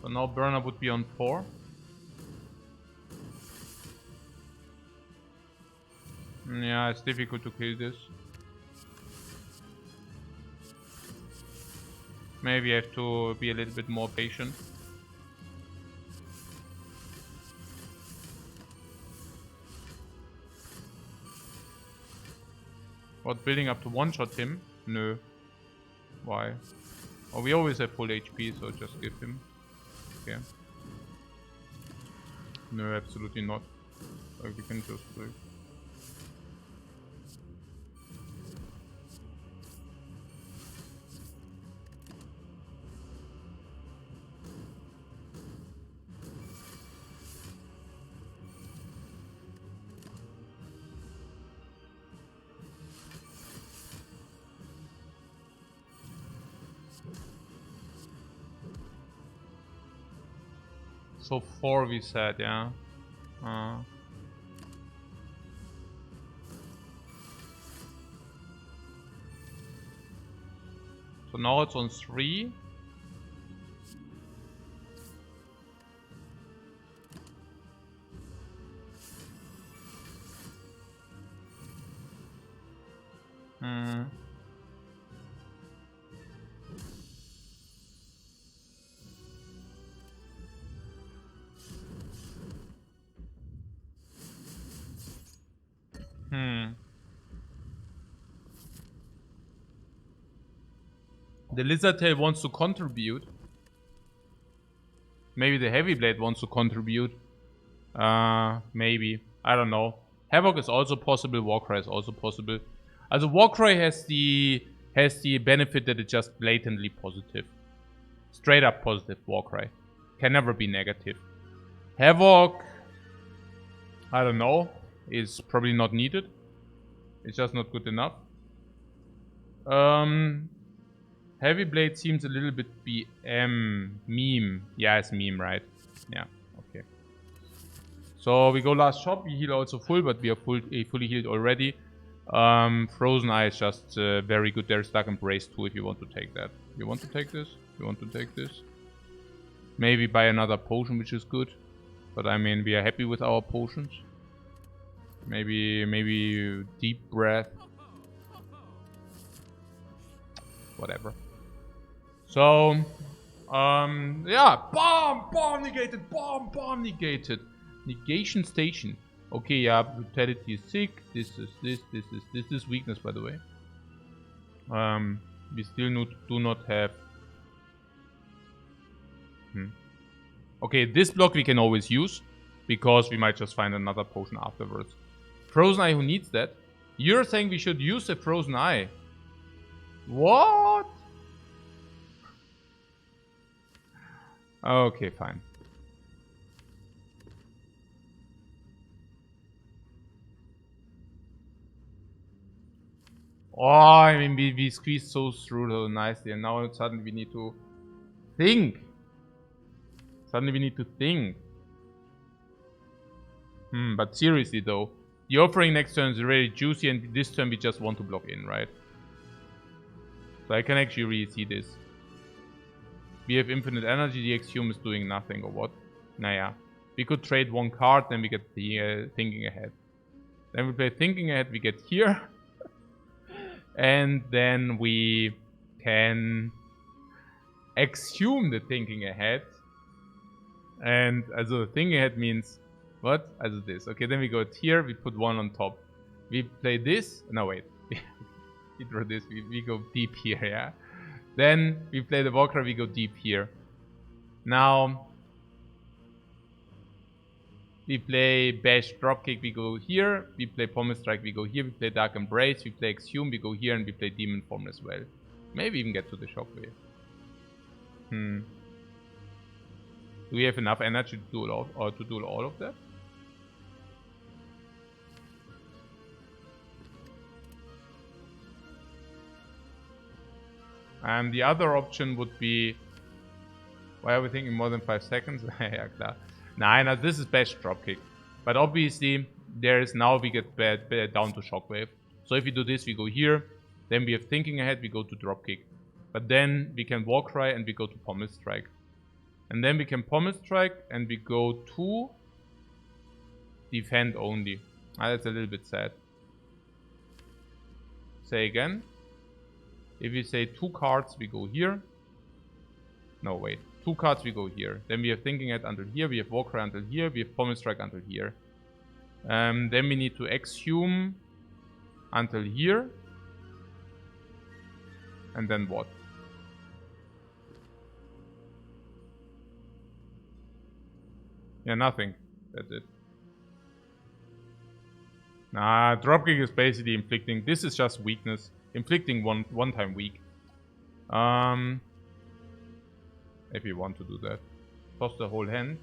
A: So now burner would be on 4. Yeah, it's difficult to kill this. Maybe I have to be a little bit more patient. What, building up to one-shot him? No. Why? Oh, we always have full HP, so just give him. Okay. No, absolutely not. Like, we can just like... So 4 we said, yeah. So now it's on 3. The Lizard Tail wants to contribute. Maybe the Heavy Blade wants to contribute. Maybe. I don't know. Havoc is also possible. Warcry is also possible. Also Warcry has the benefit that it's just blatantly positive. Straight up positive Warcry. Can never be negative. Havoc, I don't know, is probably not needed. It's just not good enough. Heavy Blade seems a little bit meme. Yeah, it's meme, right? Yeah, okay. So we go last shop. We heal also full, but we are fully healed already. Frozen Eye is just very good. There's Dark Embrace too if you want to take that. You want to take this? You want to take this? Maybe buy another potion, which is good. But I mean, we are happy with our potions. Maybe Deep Breath. Whatever. So, yeah, bomb negated, bomb negated. Negation station. Okay, yeah, brutality is sick. This is weakness, by the way. We still do not have. Okay, this block we can always use because we might just find another potion afterwards. Frozen Eye, who needs that? You're saying we should use the Frozen Eye. What? Okay, fine. Oh, I mean, we squeezed so through so nicely, and now suddenly we need to think. Suddenly we need to think. But seriously though, the offering next turn is really juicy, and this turn we just want to block in, right? So I can actually really see this. We have infinite energy, the Axiom is doing nothing or what? Naja. We could trade one card, then we get the Thinking Ahead. Then we play Thinking Ahead, we get here. And then we can Axiom the Thinking Ahead. And also Thinking Ahead means what? Also this. Okay, then we go here, we put one on top. We play this. No, wait. We draw this, we go deep here, yeah? Then we play the Walker, we go deep here. Now we play Bash Dropkick, we go here. We play Pommel Strike, we go here. We play Dark Embrace, we play Axiom, we go here. And we play Demon Form as well. Maybe even get to the Shockwave. Do we have enough energy to do all of that? And the other option would be... Why are we thinking more than 5 seconds? Yeah, klar. Nah, this is best dropkick. But obviously, there is now we get down to Shockwave. So if we do this, we go here. Then we have Thinking Ahead, we go to Dropkick. But then we can Warcry and we go to Pommel Strike. And then we can Pommel Strike and we go to Defend only. That's a little bit sad. Say again. If we say 2 cards, we go here. No, wait. 2 cards, we go here. Then we have Thinking Ahead until here. We have Warcry until here. We have Pommel Strike until here. Then we need to Axiom until here. And then what? Yeah, nothing. That's it. Nah, Dropkick is basically inflicting. This is just weakness. Inflicting one time weak. If you want to do that. Toss the whole hand.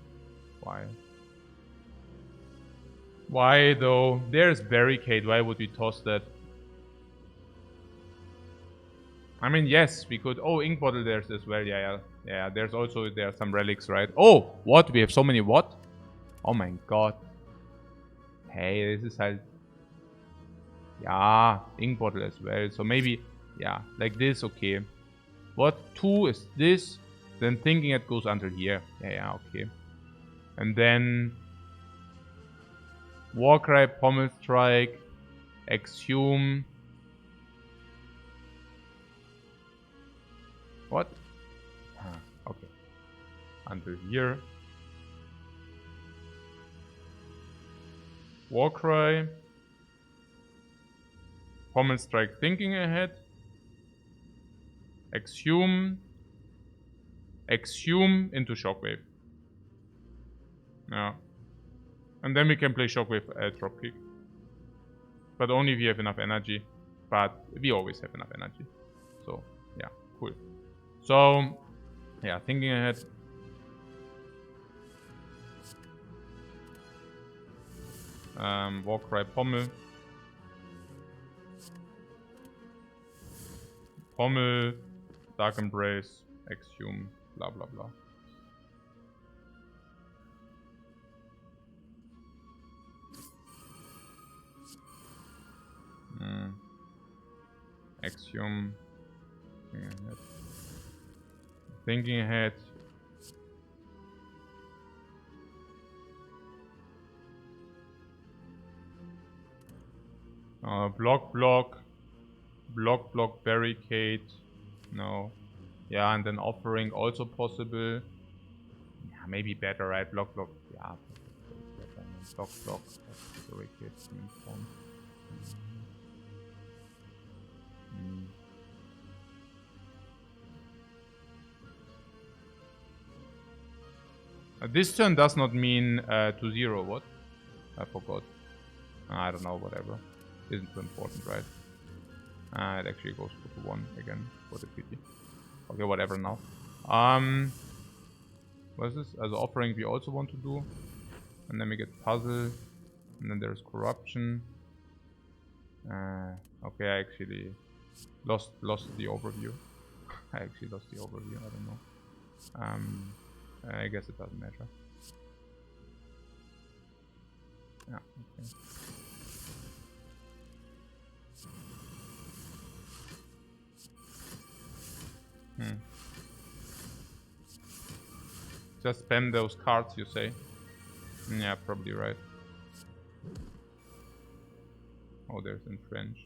A: Why? Why though? There's Barricade. Why would we toss that? I mean, yes, we could. Oh, Ink Bottle there's as well. Yeah. There are some relics, right? Oh, what? We have so many what? Oh my god. Hey, this is halt. Yeah, Ink Bottle as well. So maybe, yeah, like this, okay. What? 2 is this. Then Thinking it goes until here. Yeah, okay. And then Warcry, Pommel Strike, Axiom. What? Okay. Until here. Warcry. Pommel Strike, Thinking Ahead. Axiom into Shockwave. Yeah. And then we can play Shockwave Dropkick. But only if you have enough energy. But we always have enough energy. So, yeah, cool. So, yeah, Thinking Ahead. Warcry, Pommel. Pommel, Dark Embrace, Axiom, blah blah blah. Axiom. Thinking Ahead. Block, Barricade. No. Yeah, and then Offering also possible. Yeah, maybe better, right? Block. Yeah. Block. Barricade. This turn does not mean to 0. What? I forgot. I don't know. Whatever. Isn't too important, right? It actually goes to 1 again for the pity. Okay, whatever now. What is this? As Offering we also want to do. And then we get Puzzle. And then there's Corruption. Okay, I actually lost the overview. I actually lost the overview, I don't know. I guess it doesn't matter. Yeah, okay. Just spam those cards, you say? Yeah, probably right. Oh, there's Entrench.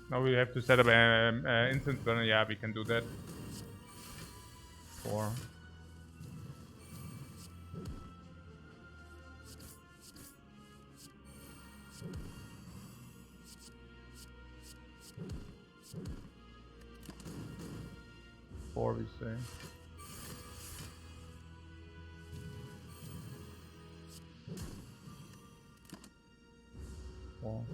A: Now we have to set up an instant burner. Yeah, we can do that. 4. We say. 4.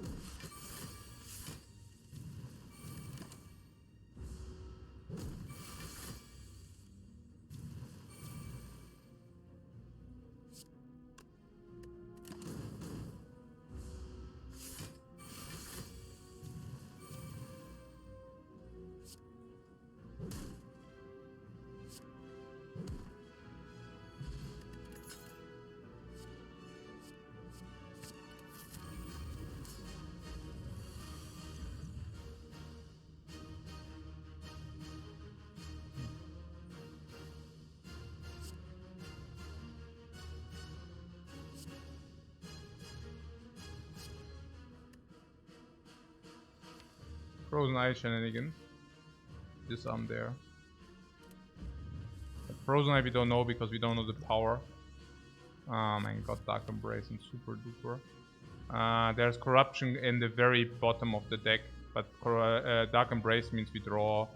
A: Frozen Eye shenanigans. Disarm there. But Frozen Eye we don't know because we don't know the power. And got Dark Embrace and Super Duper. There's Corruption in the very bottom of the deck, but Dark Embrace means we draw.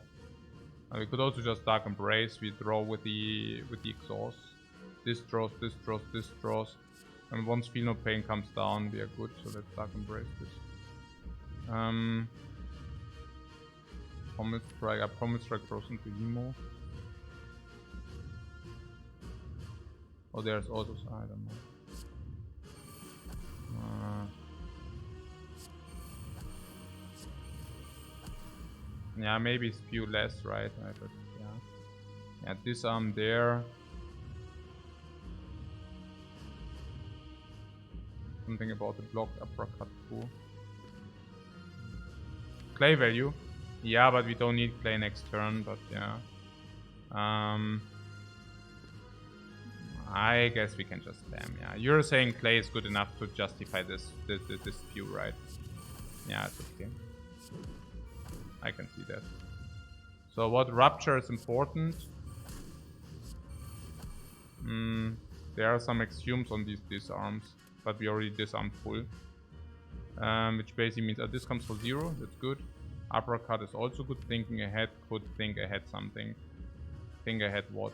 A: We could also just Dark Embrace. We draw with the exhaust. This draws, this draws, this draws, and once Feel No Pain comes down, we are good. So let's Dark Embrace this. Promise Strike. Promise Strike throws into Emo. Oh, there's also I don't know. Yeah, maybe spew less, right? But yeah, disarm there. Something about the block uppercut too. Clay value. Yeah, but we don't need clay next turn, but yeah. I guess we can just spam, yeah. You're saying clay is good enough to justify this spew, right? Yeah, it's okay. I can see that. So what rupture is important? There are some exhumes on these disarms, but we already disarmed full. Which basically means this comes for 0, that's good. Uppercut is also good. Thinking ahead, could think ahead something. Think ahead what?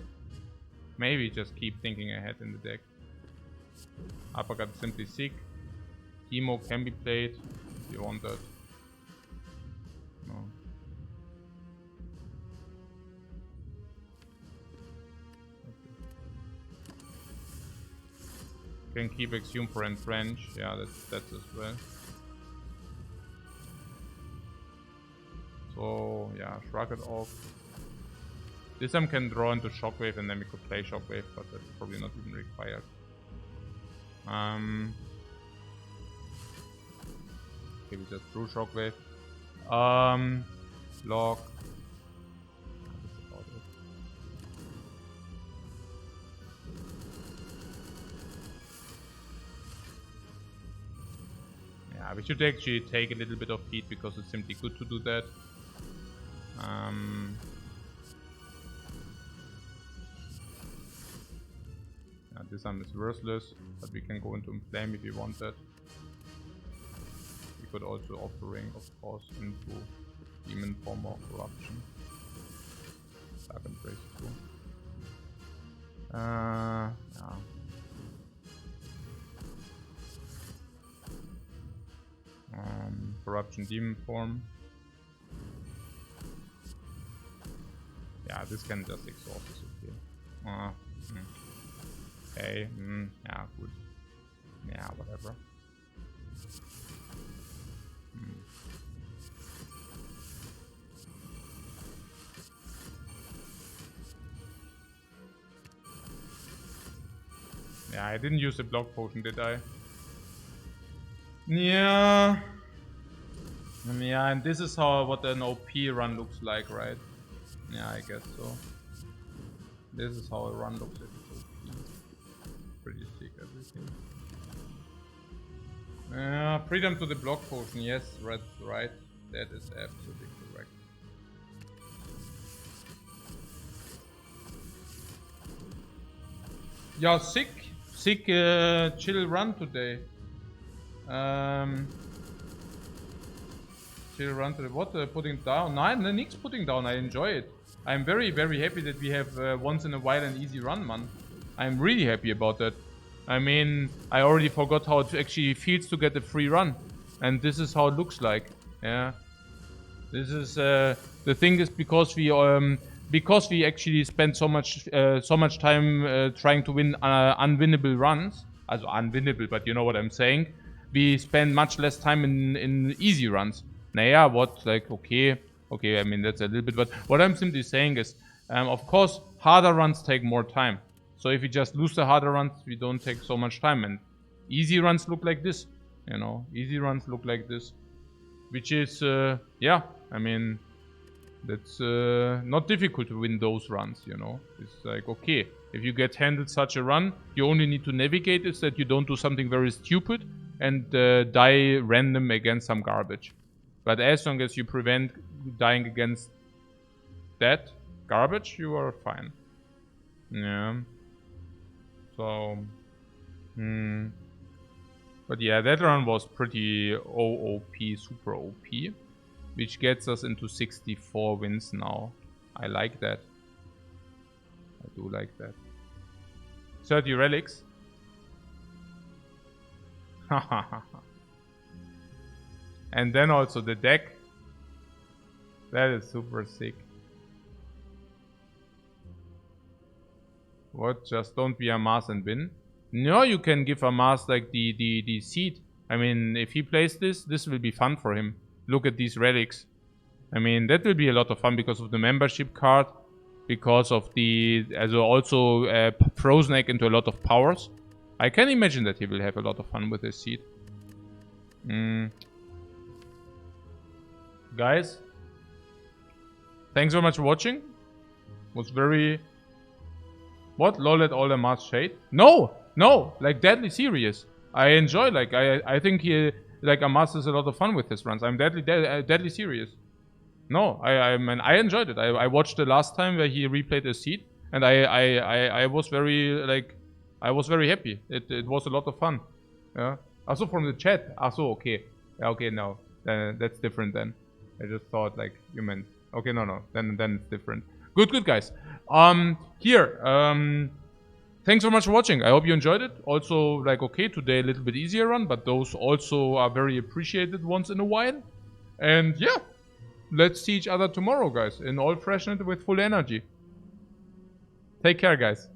A: Maybe just keep thinking ahead in the deck. Uppercut is simply sick. Chemo can be played if you want that. No. Okay. Can keep Exhume for Entrench. Yeah, that's as well. So yeah, shrug it off. This time can draw into Shockwave and then we could play Shockwave, but that's probably not even required. Okay, we just drew Shockwave. Lock. That's about it. Yeah, we should actually take a little bit of heat because it's simply good to do that. Yeah, this arm is worthless, but we can go into Inflame if we want that. We could also Offering, of course, into Demon Form or Corruption. Dark Embrace too. Yeah. Corruption demon form. Yeah, this can just exhaust us, okay. Okay, yeah, good. Yeah, whatever. Yeah, I didn't use the block potion, did I? Yeah. Yeah, and this is how what an OP run looks like, right? Yeah, I guess so. This is how a run looks like. Pretty sick, everything. Freedom to the block potion, yes, right. That is absolutely correct. Yeah, sick, chill run today. Chill run to the what? Putting down? No, nix putting down. I enjoy it. I'm very, very happy that we have once in a while an easy run, man. I'm really happy about that. I mean, I already forgot how it actually feels to get a free run, and this is how it looks like. Yeah, this is the thing is because we actually spent so much time trying to win unwinnable runs. Also unwinnable, but you know what I'm saying. We spend much less time in easy runs. Naja, what, like, okay, I mean, that's a little bit, but what I'm simply saying is, of course, harder runs take more time. So if we just lose the harder runs, we don't take so much time, and easy runs look like this, you know, easy runs look like this, which is, yeah, I mean, that's not difficult to win those runs, you know. It's like, okay, if you get handed such a run, you only need to navigate it so that you don't do something very stupid and die random against some garbage. But as long as you prevent dying against that garbage, you are fine. Yeah. So, but yeah, that run was pretty OOP, super OP, which gets us into 64 wins now. I like that. I do like that. 30 relics. And then also the deck. That is super sick. What? Just don't be a mass and win? No, you can give a mass like the seed. I mean, if he plays this will be fun for him. Look at these relics. I mean, that will be a lot of fun because of the membership card. Because of the... also frozen egg into a lot of powers. I can imagine that he will have a lot of fun with his seed. Guys, thanks very much for watching. Was very... What? Lol at all the mass shade? No! Like, deadly serious. I enjoy, like, I think he... Like, Amas is a lot of fun with his runs. I'm deadly serious. No, I enjoyed it. I watched the last time where he replayed his seed, and I was very, like... I was very happy. It was a lot of fun. Yeah. Also from the chat. Also, okay. Okay, no. That's different then. I just thought, like, you meant... Okay, no. Then it's different. Good, guys. Thanks so much for watching. I hope you enjoyed it. Also, like, okay, today a little bit easier run, but those also are very appreciated once in a while. And yeah, let's see each other tomorrow, guys, in all fresh and with full energy. Take care, guys.